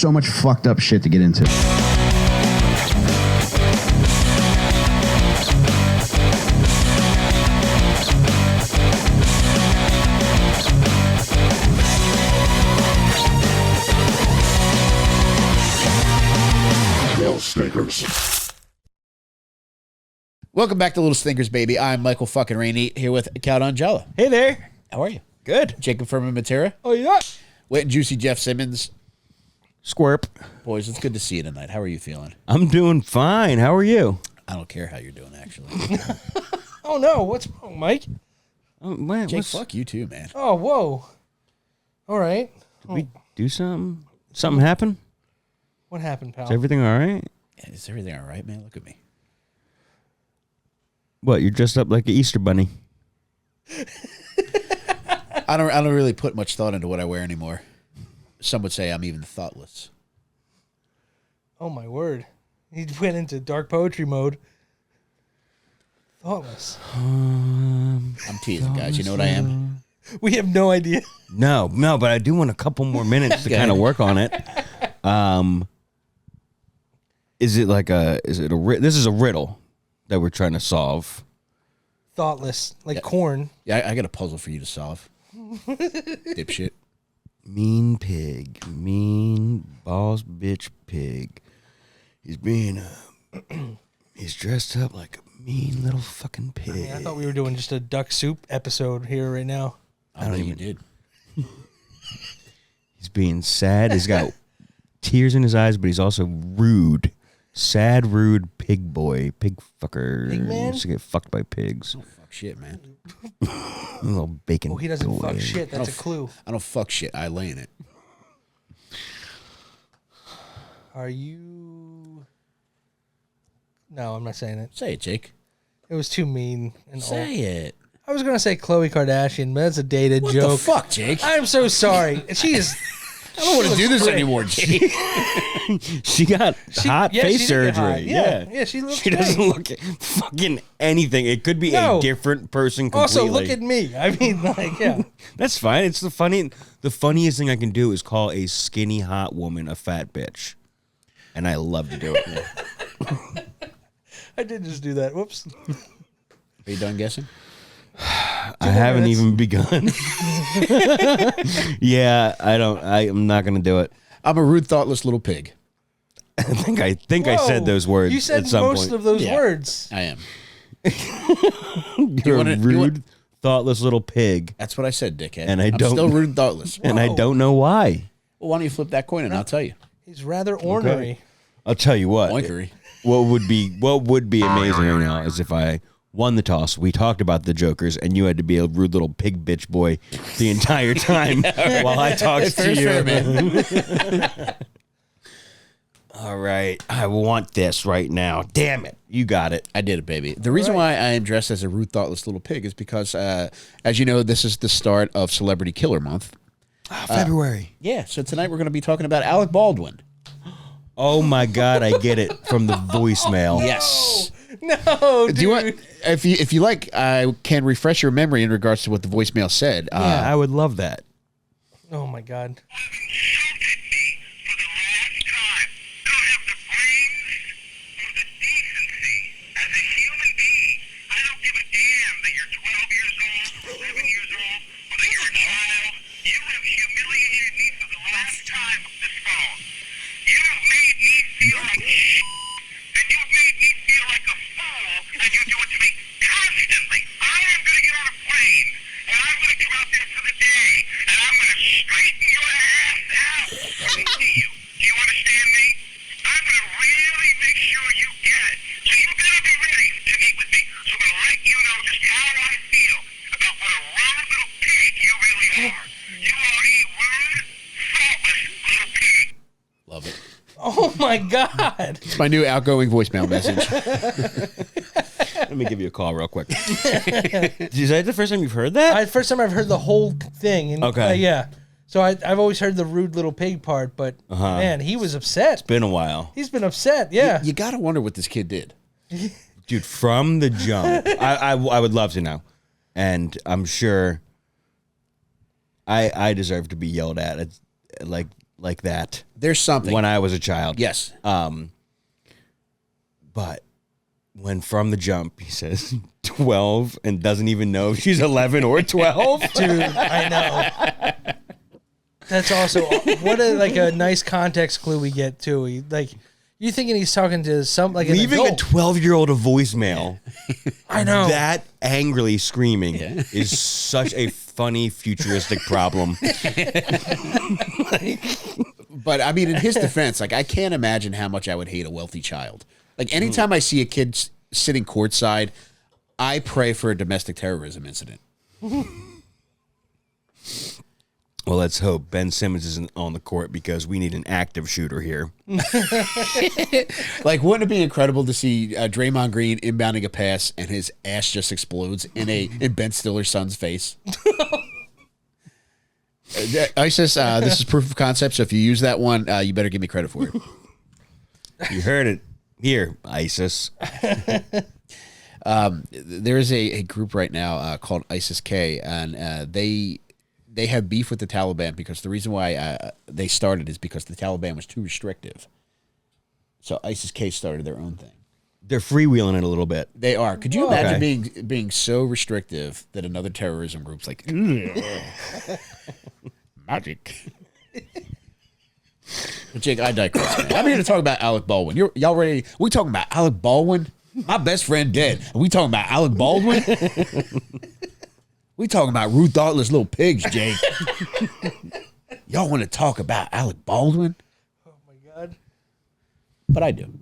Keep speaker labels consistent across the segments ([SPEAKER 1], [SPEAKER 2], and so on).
[SPEAKER 1] so much fucked up shit to get into.
[SPEAKER 2] Welcome back to Little Stinkers, baby. I'm Michael fucking Rainey here with Cal Angela.
[SPEAKER 3] Hey there.
[SPEAKER 2] How are you?
[SPEAKER 3] Good.
[SPEAKER 2] Jacob Furman Mattera.
[SPEAKER 3] Oh, yeah.
[SPEAKER 2] Wet and juicy Jeff Simmons.
[SPEAKER 3] Squirp.
[SPEAKER 2] Boys, it's good to see you tonight. How are you feeling?
[SPEAKER 3] I'm doing fine. How are you?
[SPEAKER 2] I don't care how you're doing, actually.
[SPEAKER 4] Oh, no. What's wrong, Mike?
[SPEAKER 3] Oh, man,
[SPEAKER 2] Jake, fuck you too, man.
[SPEAKER 4] Oh, whoa. All right.
[SPEAKER 3] Did we do something? Something happen?
[SPEAKER 4] What happened, pal?
[SPEAKER 3] Is everything all right?
[SPEAKER 2] Yeah, is everything all right, man? Look at me.
[SPEAKER 3] What, you're dressed up like an Easter bunny?
[SPEAKER 2] I don't really put much thought into what I wear anymore. Some would say I'm even thoughtless.
[SPEAKER 4] Oh, my word. He went into dark poetry mode. Thoughtless.
[SPEAKER 2] I'm teasing, guys. You know what I am?
[SPEAKER 4] We have no idea.
[SPEAKER 3] No, but I do want a couple more minutes to kind of work on it. This is a riddle that we're trying to solve.
[SPEAKER 4] Thoughtless. Like corn.
[SPEAKER 2] Yeah, I got a puzzle for you to solve. Dipshit.
[SPEAKER 3] Mean pig. Mean boss bitch pig. He's being he's dressed up like a mean little fucking pig.
[SPEAKER 4] I thought we were doing just a duck soup episode here right now.
[SPEAKER 2] I don't even did.
[SPEAKER 3] He's being sad. He's got tears in his eyes, but he's also rude. Sad, rude pig boy. Pig fucker.
[SPEAKER 4] Pig man?
[SPEAKER 3] Used to get fucked by pigs.
[SPEAKER 2] I don't fuck shit, man.
[SPEAKER 3] A little bacon.
[SPEAKER 4] Oh, he doesn't
[SPEAKER 3] boy.
[SPEAKER 4] fuck shit. That's a clue.
[SPEAKER 2] I don't fuck shit. I lay in it.
[SPEAKER 4] Are you... No, I'm not saying it.
[SPEAKER 2] Say it, Jake.
[SPEAKER 4] It was too mean. And
[SPEAKER 2] Say it.
[SPEAKER 4] I was going to say Khloe Kardashian, but that's a dated
[SPEAKER 2] What
[SPEAKER 4] joke.
[SPEAKER 2] the fuck, Jake?
[SPEAKER 4] I'm so sorry. She is...
[SPEAKER 2] I don't want to do this anymore, Jake.
[SPEAKER 3] She got hot face
[SPEAKER 4] she did get hot.
[SPEAKER 3] surgery.
[SPEAKER 4] Yeah, she looks
[SPEAKER 3] She
[SPEAKER 4] great.
[SPEAKER 3] doesn't look fucking anything. It could be a different person completely.
[SPEAKER 4] Also, look at me. I mean, like, yeah.
[SPEAKER 3] That's fine. It's the funniest thing I can do is call a skinny hot woman a fat bitch. And I love to do it.
[SPEAKER 4] I did just do that. Whoops.
[SPEAKER 2] Are you done guessing?
[SPEAKER 3] I haven't even begun. Yeah, I'm not going to do it.
[SPEAKER 2] I'm a rude, thoughtless little pig.
[SPEAKER 3] I think I said those words
[SPEAKER 4] You said
[SPEAKER 3] at some
[SPEAKER 4] most
[SPEAKER 3] point.
[SPEAKER 4] of those
[SPEAKER 2] Yeah.
[SPEAKER 4] words.
[SPEAKER 2] I am.
[SPEAKER 3] You're
[SPEAKER 2] wanna-
[SPEAKER 3] a
[SPEAKER 2] you
[SPEAKER 3] rude,
[SPEAKER 2] want-
[SPEAKER 3] thoughtless little pig.
[SPEAKER 2] That's what I said, dickhead.
[SPEAKER 3] And
[SPEAKER 2] I'm still rude and thoughtless.
[SPEAKER 3] And I
[SPEAKER 4] Whoa.
[SPEAKER 3] don't know why.
[SPEAKER 2] Well, why don't you flip that coin and I'll tell you.
[SPEAKER 4] He's rather ornery.
[SPEAKER 3] I'll tell you what.
[SPEAKER 2] Oinkery.
[SPEAKER 3] What would be amazing right now is if I won the toss. We talked about the Jokers, and you had to be a rude little pig bitch boy the entire time while I talked to you.
[SPEAKER 2] Fair, man.
[SPEAKER 3] All right, I want this right now. Damn it, you got it.
[SPEAKER 2] I did it, baby. The reason why I am dressed as a rude, thoughtless little pig is because, as you know, this is the start of Celebrity Killer Month.
[SPEAKER 3] February.
[SPEAKER 2] Yeah, so tonight we're going to be talking about Alec Baldwin.
[SPEAKER 3] Oh my God, I get it from the voicemail.
[SPEAKER 2] Yes.
[SPEAKER 4] No, dude.
[SPEAKER 2] Do you want, if you like, I can refresh your memory in regards to what the voicemail said.
[SPEAKER 3] Yeah, I would love that.
[SPEAKER 4] Oh, my God.
[SPEAKER 2] Love it.
[SPEAKER 4] Oh, my God.
[SPEAKER 2] It's my new outgoing voicemail message.
[SPEAKER 3] Let me give you a call real quick. Is that the first time you've heard that?
[SPEAKER 4] First time I've heard the whole thing. And,
[SPEAKER 3] Okay.
[SPEAKER 4] yeah. So I've always heard the rude little pig part, but, man, he was upset.
[SPEAKER 3] Been a while.
[SPEAKER 4] He's been upset, yeah.
[SPEAKER 2] You got to wonder what this kid did.
[SPEAKER 3] Dude, from the jump, I would love to know. And I'm sure I deserve to be yelled at. It's like like that
[SPEAKER 2] There's something.
[SPEAKER 3] when I was a child.
[SPEAKER 2] Yes.
[SPEAKER 3] But when from the jump he says 12 and doesn't even know if she's 11 or 12.
[SPEAKER 4] Dude, I know. That's also a nice context clue we get too. You thinking he's talking to some like
[SPEAKER 3] Leaving
[SPEAKER 4] an
[SPEAKER 3] a
[SPEAKER 4] adult.
[SPEAKER 3] 12-year-old a voicemail.
[SPEAKER 4] I know.
[SPEAKER 3] That angrily screaming is such a funny futuristic problem.
[SPEAKER 2] But I mean, in his defense, like I can't imagine how much I would hate a wealthy child. Like anytime I see a kid sitting courtside, I pray for a domestic terrorism incident.
[SPEAKER 3] Well, let's hope Ben Simmons isn't on the court because we need an active shooter here.
[SPEAKER 2] Like, wouldn't it be incredible to see Draymond Green inbounding a pass and his ass just explodes in Ben Stiller's son's face? ISIS, this is proof of concept, so if you use that one, you better give me credit for it.
[SPEAKER 3] You heard it here, ISIS.
[SPEAKER 2] There is a group right now called ISIS-K, and they have beef with the Taliban because the reason why they started is because the Taliban was too restrictive. So ISIS-K started their own thing.
[SPEAKER 3] They're freewheeling it a little bit.
[SPEAKER 2] They are. Could you imagine being so restrictive that another terrorism group's like, magic? But Jake, I digress, man. I'm here to talk about Alec Baldwin. Y'all ready? We talking about Alec Baldwin? My best friend dead. And we talking about Alec Baldwin? We talking about rude, thoughtless little pigs, Jake. Y'all want to talk about Alec Baldwin?
[SPEAKER 4] Oh my God.
[SPEAKER 2] But I do.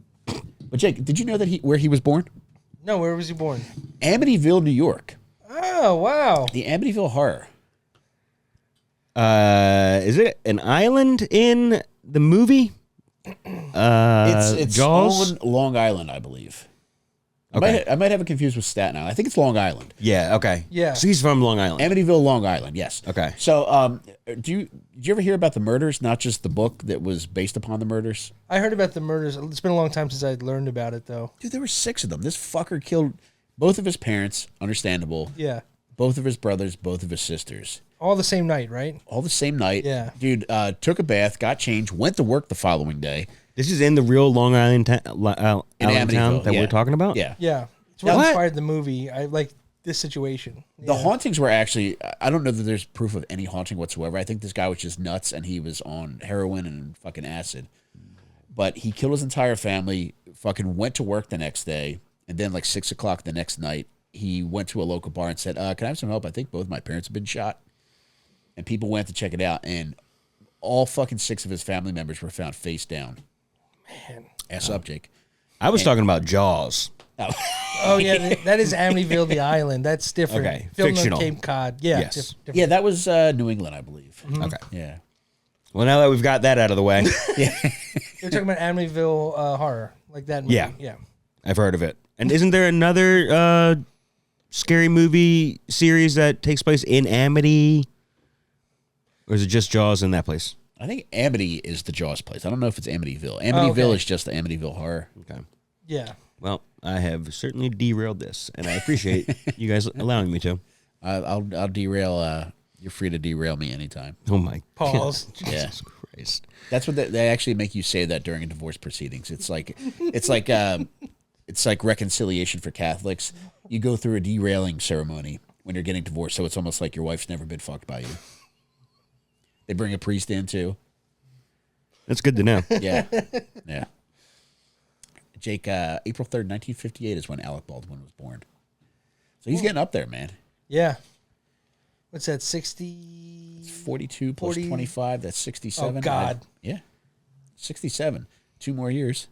[SPEAKER 2] But Jake, did you know that where he was born?
[SPEAKER 4] No, where was he born?
[SPEAKER 2] Amityville, New York.
[SPEAKER 4] Oh, wow.
[SPEAKER 2] The Amityville Horror.
[SPEAKER 3] Is it an island in the movie?
[SPEAKER 2] It's
[SPEAKER 3] Jaws?
[SPEAKER 2] on Long Island, I believe.
[SPEAKER 3] Okay.
[SPEAKER 2] I might have it confused with Staten Island. I think it's Long Island.
[SPEAKER 3] Yeah, okay.
[SPEAKER 4] Yeah.
[SPEAKER 3] So he's from Long Island.
[SPEAKER 2] Amityville, Long Island, yes.
[SPEAKER 3] Okay.
[SPEAKER 2] So, did you ever hear about the murders, not just the book that was based upon the murders?
[SPEAKER 4] I heard about the murders. It's been a long time since I learned about it, though.
[SPEAKER 2] Dude, there were 6 of them. This fucker killed both of his parents, understandable.
[SPEAKER 4] Yeah.
[SPEAKER 2] Both of his brothers, both of his sisters.
[SPEAKER 4] All the same night, right?
[SPEAKER 2] All the same night.
[SPEAKER 4] Yeah.
[SPEAKER 2] Dude, took a bath, got changed, went to work the following day.
[SPEAKER 3] This is in the real Long Island town
[SPEAKER 2] Amityville,
[SPEAKER 3] that
[SPEAKER 2] yeah.
[SPEAKER 3] we're talking about?
[SPEAKER 2] Yeah.
[SPEAKER 4] Yeah. It's what
[SPEAKER 3] What?
[SPEAKER 4] inspired the movie. I like this situation.
[SPEAKER 2] The
[SPEAKER 4] Yeah.
[SPEAKER 2] hauntings were actually, I don't know that there's proof of any haunting whatsoever. I think this guy was just nuts and he was on heroin and fucking acid. But he killed his entire family, fucking went to work the next day, and then like 6 o'clock the next night, he went to a local bar and said, can I have some help? I think both my parents have been shot. And people went to check it out, and all fucking 6 of his family members were found face down.
[SPEAKER 4] Man.
[SPEAKER 2] Ass up, Jake.
[SPEAKER 3] I was talking about Jaws.
[SPEAKER 4] Oh, yeah. That is Amityville, the island. That's different.
[SPEAKER 3] Okay,
[SPEAKER 4] Filmed
[SPEAKER 3] fictional.
[SPEAKER 4] on Cape Cod. Yeah.
[SPEAKER 3] Yes.
[SPEAKER 4] Different.
[SPEAKER 2] Yeah, that was New England, I believe.
[SPEAKER 3] Okay.
[SPEAKER 2] Yeah.
[SPEAKER 3] Well, now that we've got that out of the way,
[SPEAKER 4] You're talking about Amityville horror, like that movie.
[SPEAKER 3] Yeah.
[SPEAKER 4] Yeah.
[SPEAKER 3] I've heard of it. And isn't there another scary movie series that takes place in Amity? Or is it just Jaws in that place?
[SPEAKER 2] I think Amity is the Jaws place. I don't know if it's Amityville. Amityville is just the Amityville Horror.
[SPEAKER 3] Okay.
[SPEAKER 4] Yeah.
[SPEAKER 3] Well, I have certainly derailed this, and I appreciate you guys allowing me to.
[SPEAKER 2] I'll derail. You're free to derail me anytime.
[SPEAKER 3] Oh, my
[SPEAKER 4] Pause.
[SPEAKER 2] Yeah.
[SPEAKER 3] Jesus Christ.
[SPEAKER 2] That's what they actually make you say that during a divorce proceedings. It's like reconciliation for Catholics. You go through a derailing ceremony when you're getting divorced, so it's almost like your wife's never been fucked by you. They bring a priest in too.
[SPEAKER 3] That's good to know.
[SPEAKER 2] Yeah, yeah. Jake, April 3rd, 1958 is when Alec Baldwin was born. So he's getting up there, man.
[SPEAKER 4] Yeah. What's that, 60?
[SPEAKER 2] 42 plus
[SPEAKER 4] 40?
[SPEAKER 2] 25, that's 67.
[SPEAKER 4] Oh, God.
[SPEAKER 2] Yeah, 67. 2 more years.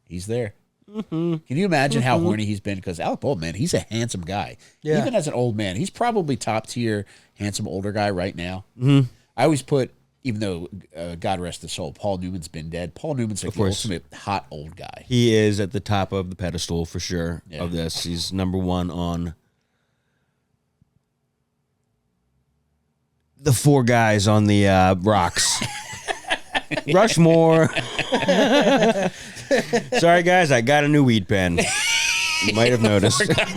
[SPEAKER 2] He's there. Mm-hmm. Can you imagine how horny he's been? Because Alec Baldwin, man, he's a handsome guy.
[SPEAKER 4] Yeah.
[SPEAKER 2] Even as an old man, he's probably top tier handsome older guy right now. Mm-hmm. I always put, even though God rest his soul, Paul Newman's been dead. Paul Newman's like the ultimate hot old guy.
[SPEAKER 3] He is at the top of the pedestal for sure
[SPEAKER 2] Yeah.
[SPEAKER 3] of this. He's number one on the 4 guys on the rocks. Rushmore. Sorry, guys, I got a new weed pen. You might have noticed.
[SPEAKER 4] I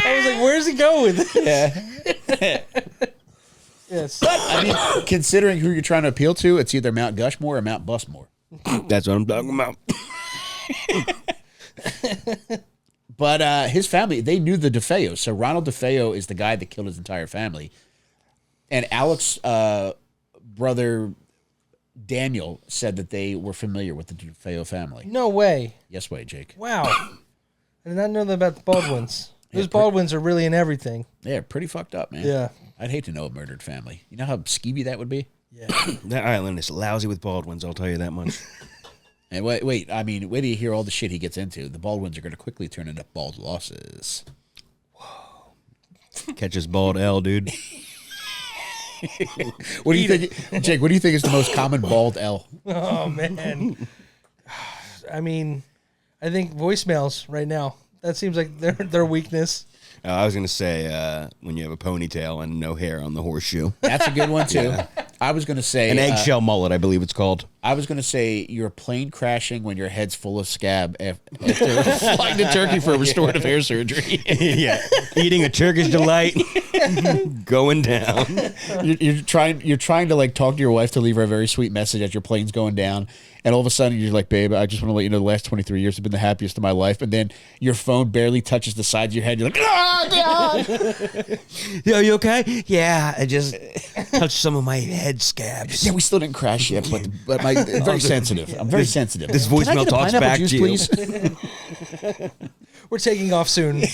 [SPEAKER 4] was like, where's he going with this? Yes.
[SPEAKER 2] I mean, considering who you're trying to appeal to, it's either Mount Gushmore or Mount Busmore.
[SPEAKER 3] That's what I'm talking about.
[SPEAKER 2] But his family, they knew the DeFeos. So Ronald DeFeo is the guy that killed his entire family. And Alec's brother Daniel said that they were familiar with the DeFeo family.
[SPEAKER 4] No way.
[SPEAKER 2] Yes, way, Jake.
[SPEAKER 4] Wow. I did not know that about the Baldwins. Those Baldwins are really in everything.
[SPEAKER 2] Yeah, pretty fucked up, man.
[SPEAKER 4] Yeah.
[SPEAKER 2] I'd hate to know a murdered family. You know how skeevy that would be?
[SPEAKER 4] Yeah.
[SPEAKER 3] That island is lousy with Baldwins, I'll tell you that much.
[SPEAKER 2] And wait, I mean, wait till you hear all the shit he gets into. The Baldwins are going to quickly turn into bald losses.
[SPEAKER 3] Catches bald L, dude.
[SPEAKER 2] What do you think, Jake? What do you think is the most common bald L?
[SPEAKER 4] Oh, man. I mean, I think voicemails right now. That seems like their weakness.
[SPEAKER 3] I was going to say when you have a ponytail and no hair on the horseshoe.
[SPEAKER 2] That's a good one, too. Yeah. I was going to say...
[SPEAKER 3] An eggshell mullet, I believe it's called.
[SPEAKER 2] I was going to say you're plane crashing when your head's full of scab after flying to Turkey for restorative hair surgery.
[SPEAKER 3] Yeah. Eating a Turkish delight. Going down.
[SPEAKER 2] You're trying to like talk to your wife to leave her a very sweet message as your plane's going down. And all of a sudden, you're like, babe, I just want to let you know the last 23 years have been the happiest of my life. And then your phone barely touches the side of your head. You're like, oh, God.
[SPEAKER 3] Are you okay? Yeah, I just touched some of my head scabs.
[SPEAKER 2] Yeah, we still didn't crash yet, but I'm very sensitive. I'm very sensitive.
[SPEAKER 3] This voicemail talks back to you.
[SPEAKER 2] Please?
[SPEAKER 4] We're taking off soon.
[SPEAKER 2] Put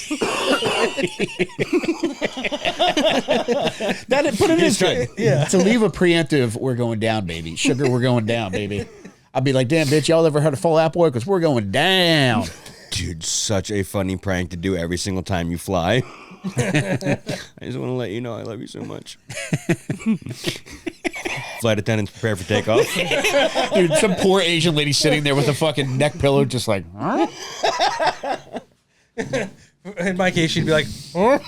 [SPEAKER 2] it this way.
[SPEAKER 4] Yeah.
[SPEAKER 2] To leave a preemptive, we're going down, baby. Sugar, we're going down, baby. I'll be like, damn, bitch, y'all ever heard of Fallout Boy? Because we're going down.
[SPEAKER 3] Dude, such a funny prank to do every single time you fly. I just want to let you know I love you so much. Flight attendants prepare for takeoff.
[SPEAKER 2] Dude, some poor Asian lady sitting there with a fucking neck pillow just like, huh?
[SPEAKER 4] In my case, she'd be like, huh?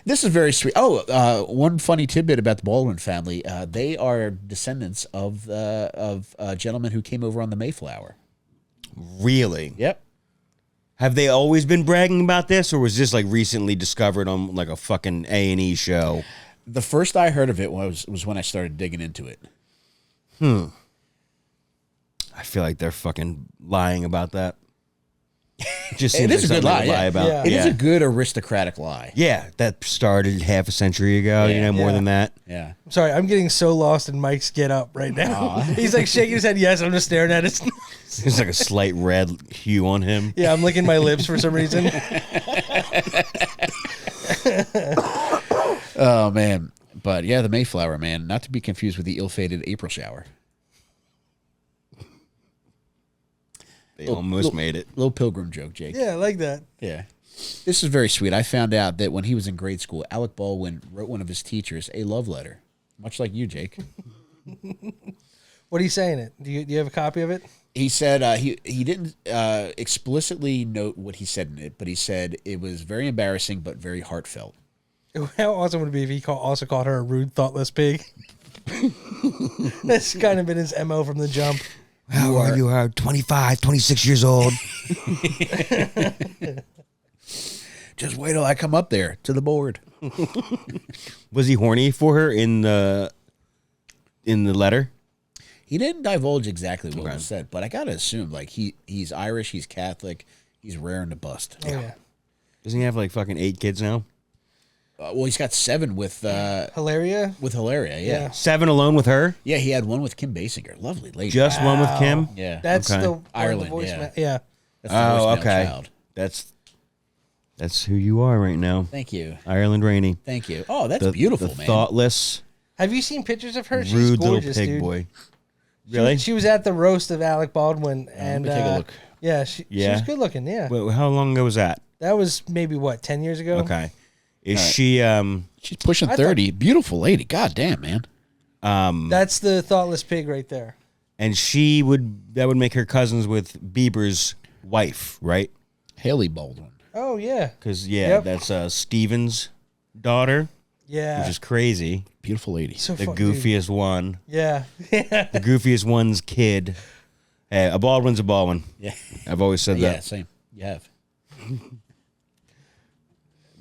[SPEAKER 2] This is very sweet. Oh, one funny tidbit about the Baldwin family. They are descendants of a gentleman who came over on the Mayflower.
[SPEAKER 3] Really?
[SPEAKER 2] Yep.
[SPEAKER 3] Have they always been bragging about this, or was this like recently discovered on like a fucking A&E show?
[SPEAKER 2] The first I heard of it was when I started digging into it.
[SPEAKER 3] I feel like they're fucking lying about that. Just
[SPEAKER 2] It
[SPEAKER 3] seems
[SPEAKER 2] is a good
[SPEAKER 3] something to
[SPEAKER 2] lie.
[SPEAKER 3] about.
[SPEAKER 4] Yeah.
[SPEAKER 2] It is a good aristocratic lie.
[SPEAKER 3] Yeah, that started half a century ago, more
[SPEAKER 4] Yeah.
[SPEAKER 3] than that.
[SPEAKER 2] Yeah.
[SPEAKER 4] Sorry, I'm getting so lost in Mike's get up right now. He's like shaking his head. Yes, I'm just staring at it.
[SPEAKER 3] There's like a slight red hue on him.
[SPEAKER 4] Yeah, I'm licking my lips for some reason.
[SPEAKER 2] Oh, man. But yeah, the Mayflower, man. Not to be confused with the ill-fated April shower.
[SPEAKER 3] They almost made it.
[SPEAKER 2] Little pilgrim joke, Jake.
[SPEAKER 4] Yeah, I like that.
[SPEAKER 2] Yeah. This is very sweet. I found out that when he was in grade school, Alec Baldwin wrote one of his teachers a love letter, much like you, Jake.
[SPEAKER 4] What are you saying? It? Do you have a copy of it?
[SPEAKER 2] He said he didn't explicitly note what he said in it, but he said it was very embarrassing but very heartfelt.
[SPEAKER 4] How awesome would it be if he also called her a rude, thoughtless pig? That's kind of been his MO from the jump.
[SPEAKER 3] You are 25, 26 years old.
[SPEAKER 2] Just wait till I come up there to the board.
[SPEAKER 3] Was he horny for her in the letter?
[SPEAKER 2] He didn't divulge exactly what was said, but I gotta assume like he's Irish, he's Catholic, he's raring to bust.
[SPEAKER 4] Oh, yeah.
[SPEAKER 3] Doesn't he have like fucking 8 kids now?
[SPEAKER 2] Well, he's got 7 with
[SPEAKER 4] Hilaria?
[SPEAKER 2] with Hilaria. Yeah.
[SPEAKER 3] 7 alone with her?
[SPEAKER 2] Yeah, he had one with Kim Basinger. Lovely lady.
[SPEAKER 3] Just one with Kim?
[SPEAKER 2] Yeah.
[SPEAKER 4] That's
[SPEAKER 3] Okay.
[SPEAKER 4] the one
[SPEAKER 2] Ireland,
[SPEAKER 4] the
[SPEAKER 2] yeah.
[SPEAKER 4] voicemail. Yeah.
[SPEAKER 2] That's the voicemail
[SPEAKER 3] Okay.
[SPEAKER 2] child.
[SPEAKER 3] That's who you are right now.
[SPEAKER 2] Thank you.
[SPEAKER 3] Ireland Rainey.
[SPEAKER 2] Thank you. Oh, that's beautiful,
[SPEAKER 3] the
[SPEAKER 2] man.
[SPEAKER 3] thoughtless,
[SPEAKER 4] Have you seen pictures of her? She's
[SPEAKER 3] rude
[SPEAKER 4] gorgeous,
[SPEAKER 3] little pig
[SPEAKER 4] dude.
[SPEAKER 3] boy.
[SPEAKER 4] She
[SPEAKER 3] Really?
[SPEAKER 4] was- She was at the roast of Alec Baldwin, and
[SPEAKER 2] me take a look.
[SPEAKER 4] Yeah, she
[SPEAKER 3] Yeah?
[SPEAKER 4] was good looking. Yeah,
[SPEAKER 3] Wait, how long ago was that?
[SPEAKER 4] that was maybe what 10 years ago.
[SPEAKER 3] Okay. Is she
[SPEAKER 2] She's pushing
[SPEAKER 4] I
[SPEAKER 2] 30. Beautiful lady. God damn, man.
[SPEAKER 4] That's the thoughtless pig right there.
[SPEAKER 3] and that would make her cousins with Bieber's wife, right?
[SPEAKER 2] Haley Baldwin.
[SPEAKER 4] Oh yeah,
[SPEAKER 3] Because
[SPEAKER 4] Yep.
[SPEAKER 3] that's Steven's daughter,
[SPEAKER 4] yeah.
[SPEAKER 3] which is crazy.
[SPEAKER 2] Beautiful lady.
[SPEAKER 4] So
[SPEAKER 3] The
[SPEAKER 4] fun, dude.
[SPEAKER 3] goofiest one.
[SPEAKER 4] Yeah,
[SPEAKER 3] The goofiest one's kid. Hey, a Baldwin's a Baldwin.
[SPEAKER 2] Yeah.
[SPEAKER 3] I've always said
[SPEAKER 2] Yeah,
[SPEAKER 3] that.
[SPEAKER 2] same. You have.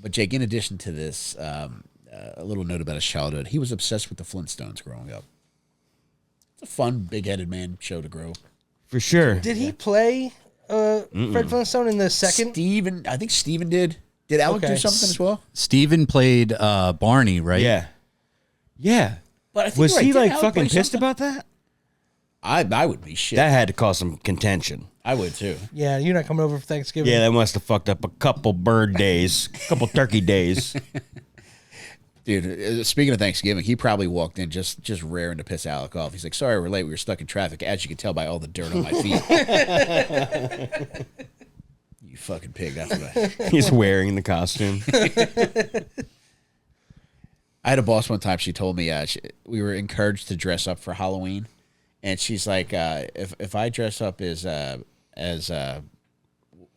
[SPEAKER 2] But Jake, in addition to this, a little note about his childhood. He was obsessed with the Flintstones growing up. It's a fun, big-headed man show to grow.
[SPEAKER 3] For sure.
[SPEAKER 4] Did he play Fred Flintstone in the second?
[SPEAKER 2] I think Steven did. Did Alec do something as well?
[SPEAKER 5] Steven played Barney, right?
[SPEAKER 3] Yeah. Yeah.
[SPEAKER 2] But I think
[SPEAKER 3] Was
[SPEAKER 2] you're right.
[SPEAKER 3] he
[SPEAKER 2] Didn't
[SPEAKER 3] like
[SPEAKER 2] Alec
[SPEAKER 3] fucking
[SPEAKER 2] play
[SPEAKER 3] pissed
[SPEAKER 2] something?
[SPEAKER 3] about that?
[SPEAKER 2] I would be shit.
[SPEAKER 3] That had to cause some contention.
[SPEAKER 2] I would too.
[SPEAKER 4] Yeah, you're not coming over for Thanksgiving.
[SPEAKER 3] Yeah, that must have fucked up a couple bird days, a couple turkey days.
[SPEAKER 2] Dude, speaking of Thanksgiving, he probably walked in just raring to piss Alec off. He's like, sorry, we're late. We were stuck in traffic, as you can tell by all the dirt on my feet. You fucking pig. That's what
[SPEAKER 3] He's wearing the costume.
[SPEAKER 2] I had a boss one time. She told me we were encouraged to dress up for Halloween. And she's like, if I dress up as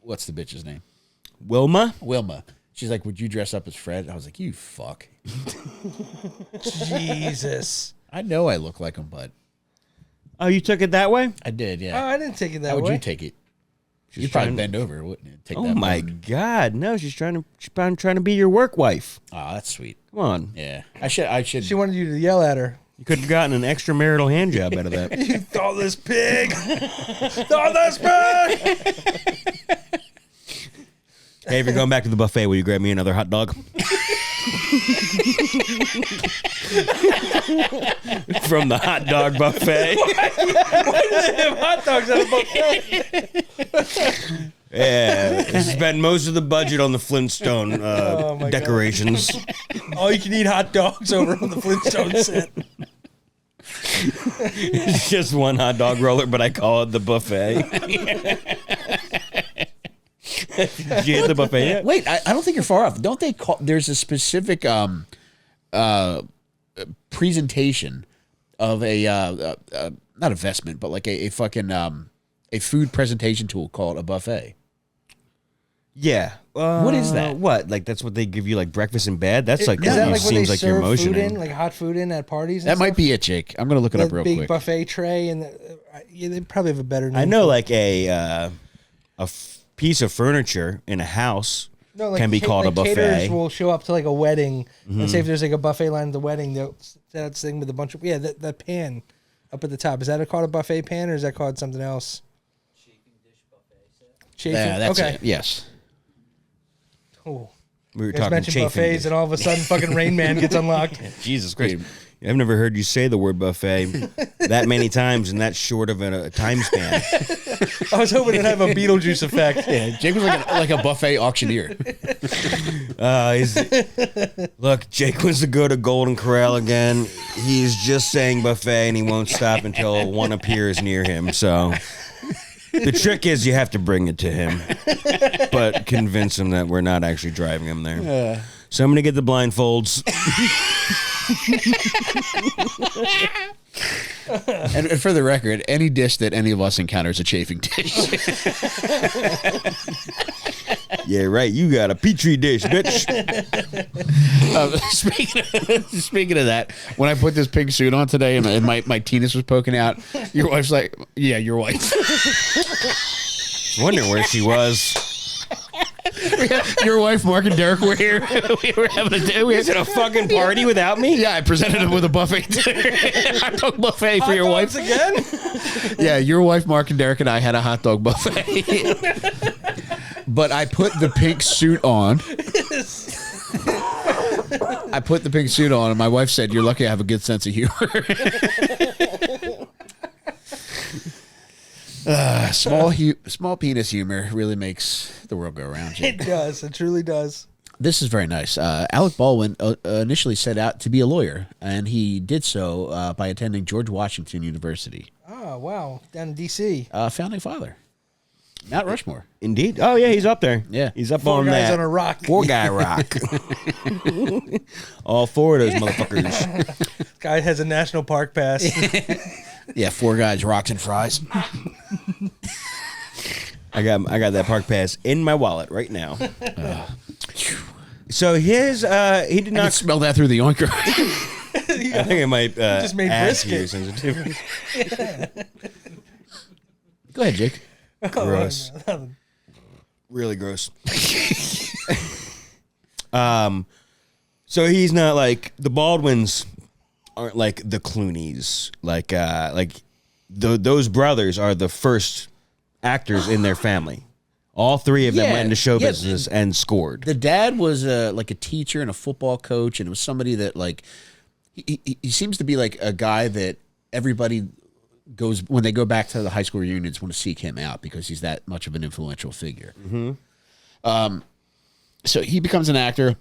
[SPEAKER 2] what's the bitch's name?
[SPEAKER 3] Wilma?
[SPEAKER 2] Wilma. She's like, would you dress up as Fred? I was like, you fuck.
[SPEAKER 4] Jesus.
[SPEAKER 2] I know I look like him, but
[SPEAKER 3] Oh, you took it that way?
[SPEAKER 2] I did,
[SPEAKER 4] Oh,
[SPEAKER 2] yeah.
[SPEAKER 4] I didn't take it that
[SPEAKER 2] How would
[SPEAKER 4] way.
[SPEAKER 2] you take it? You'd probably bend over, wouldn't you? Take
[SPEAKER 3] Oh
[SPEAKER 2] that
[SPEAKER 3] my
[SPEAKER 2] bone.
[SPEAKER 3] God! No, she's trying to be your work wife.
[SPEAKER 2] Oh, that's sweet.
[SPEAKER 3] Come on,
[SPEAKER 2] Yeah. I should.
[SPEAKER 4] She wanted you to yell at her.
[SPEAKER 3] you could have gotten an extramarital hand job out of that.
[SPEAKER 4] You thoughtless pig. Thoughtless pig.
[SPEAKER 3] Hey, if you're going back to the buffet, will you grab me another hot dog? From the hot dog buffet.
[SPEAKER 4] Why do they have hot dogs at a buffet?
[SPEAKER 3] Yeah, spend most of the budget on the Flintstone
[SPEAKER 4] my God.
[SPEAKER 3] decorations.
[SPEAKER 4] All you can eat hot dogs over on the Flintstone set.
[SPEAKER 3] It's just one hot dog roller, but I call it the buffet. Did you hit the buffet yet?
[SPEAKER 2] Wait, I don't think you're far off. Don't they call? There's a specific presentation of a not a vestment, but like a fucking a food presentation tool called a buffet.
[SPEAKER 3] Yeah.
[SPEAKER 2] What is that?
[SPEAKER 3] What? Like that's what they give you like breakfast in bed? That's like
[SPEAKER 4] Is that like when they
[SPEAKER 3] seems like you're
[SPEAKER 4] serve food
[SPEAKER 3] motioning.
[SPEAKER 4] in, like hot food in at parties? And
[SPEAKER 2] That might
[SPEAKER 4] stuff?
[SPEAKER 2] be it, Jake. I'm gonna look it up
[SPEAKER 4] That
[SPEAKER 2] real
[SPEAKER 4] big
[SPEAKER 2] quick.
[SPEAKER 4] buffet tray, and yeah, they probably have a better name.
[SPEAKER 3] I know
[SPEAKER 4] for it.
[SPEAKER 3] like a piece of furniture in a house
[SPEAKER 4] No, like
[SPEAKER 3] can be called a
[SPEAKER 4] caterers
[SPEAKER 3] buffet.
[SPEAKER 4] will show up to like a wedding and say if there's like a buffet line at the wedding, they'll set out this thing with a bunch of that pan up at the top. Is that called a buffet pan or is that called something else? Chafing
[SPEAKER 2] Yeah, that's
[SPEAKER 4] okay.
[SPEAKER 2] it. Yes.
[SPEAKER 4] Oh.
[SPEAKER 3] We were
[SPEAKER 4] You guys
[SPEAKER 3] talking
[SPEAKER 4] mentioned
[SPEAKER 3] chafing
[SPEAKER 4] buffets,
[SPEAKER 3] dish.
[SPEAKER 4] and all of a sudden, fucking Rain Man gets unlocked.
[SPEAKER 3] Jesus Christ. I've never heard you say the word buffet that many times in that short of a time span.
[SPEAKER 4] I was hoping it'd have a Beetlejuice effect.
[SPEAKER 2] Yeah, Jake was like a buffet auctioneer.
[SPEAKER 3] Look, Jake wants to go to Golden Corral again. He's just saying buffet, and he won't stop until one appears near him. So the trick is you have to bring it to him, but convince him that we're not actually driving him there. So I'm going to get the blindfolds.
[SPEAKER 2] And for the record, any dish that any of us encounter is a chafing dish.
[SPEAKER 3] Yeah, right. You got a Petri dish, bitch.
[SPEAKER 2] Speaking of that, when I put this pink suit on today and my penis was poking out, your wife's like, yeah, your wife.
[SPEAKER 3] Wondering where she was.
[SPEAKER 2] Your wife, Mark and Derek were here. We were having a day. We
[SPEAKER 3] Is it a fucking party without me?
[SPEAKER 2] Yeah, I presented him with a buffet. Hot dog buffet for your wife.
[SPEAKER 4] again?
[SPEAKER 2] Yeah, your wife, Mark and Derek, and I had a hot dog buffet. But I put the pink suit on. I put the pink suit on, and my wife said, "You're lucky I have a good sense of humor." Small penis humor really makes the world go around, Jake.
[SPEAKER 4] It does. It truly does.
[SPEAKER 2] This is very nice. Alec Baldwin initially set out to be a lawyer, and he did so by attending George Washington University.
[SPEAKER 4] Oh, wow. Down in D.C.
[SPEAKER 2] Founding father. Mount Rushmore.
[SPEAKER 3] Indeed. Oh, yeah, he's up there.
[SPEAKER 2] Yeah.
[SPEAKER 3] He's up
[SPEAKER 4] Four
[SPEAKER 3] on
[SPEAKER 4] guys
[SPEAKER 3] that.
[SPEAKER 4] on a rock.
[SPEAKER 3] 4 guy rock. All 4 of those motherfuckers.
[SPEAKER 4] Guy has a national park pass.
[SPEAKER 2] Yeah, 4 guys, rocks and fries.
[SPEAKER 3] I got that park pass in my wallet right now. So his he did
[SPEAKER 2] I can
[SPEAKER 3] not.
[SPEAKER 2] smell that through the oinker.
[SPEAKER 3] I think it might
[SPEAKER 4] just made
[SPEAKER 3] add
[SPEAKER 4] brisket.
[SPEAKER 3] to your sensitivity.
[SPEAKER 2] Go ahead, Jake.
[SPEAKER 3] Gross. Really gross. So he's not like the Baldwins aren't like the Clooneys. Those brothers are the first actors in their family. All three of them went into show business and scored.
[SPEAKER 2] The dad was like a teacher and a football coach, and it was somebody that like he seems to be like a guy that everybody goes when they go back to the high school reunions want to seek him out because he's that much of an influential figure. So he becomes an actor.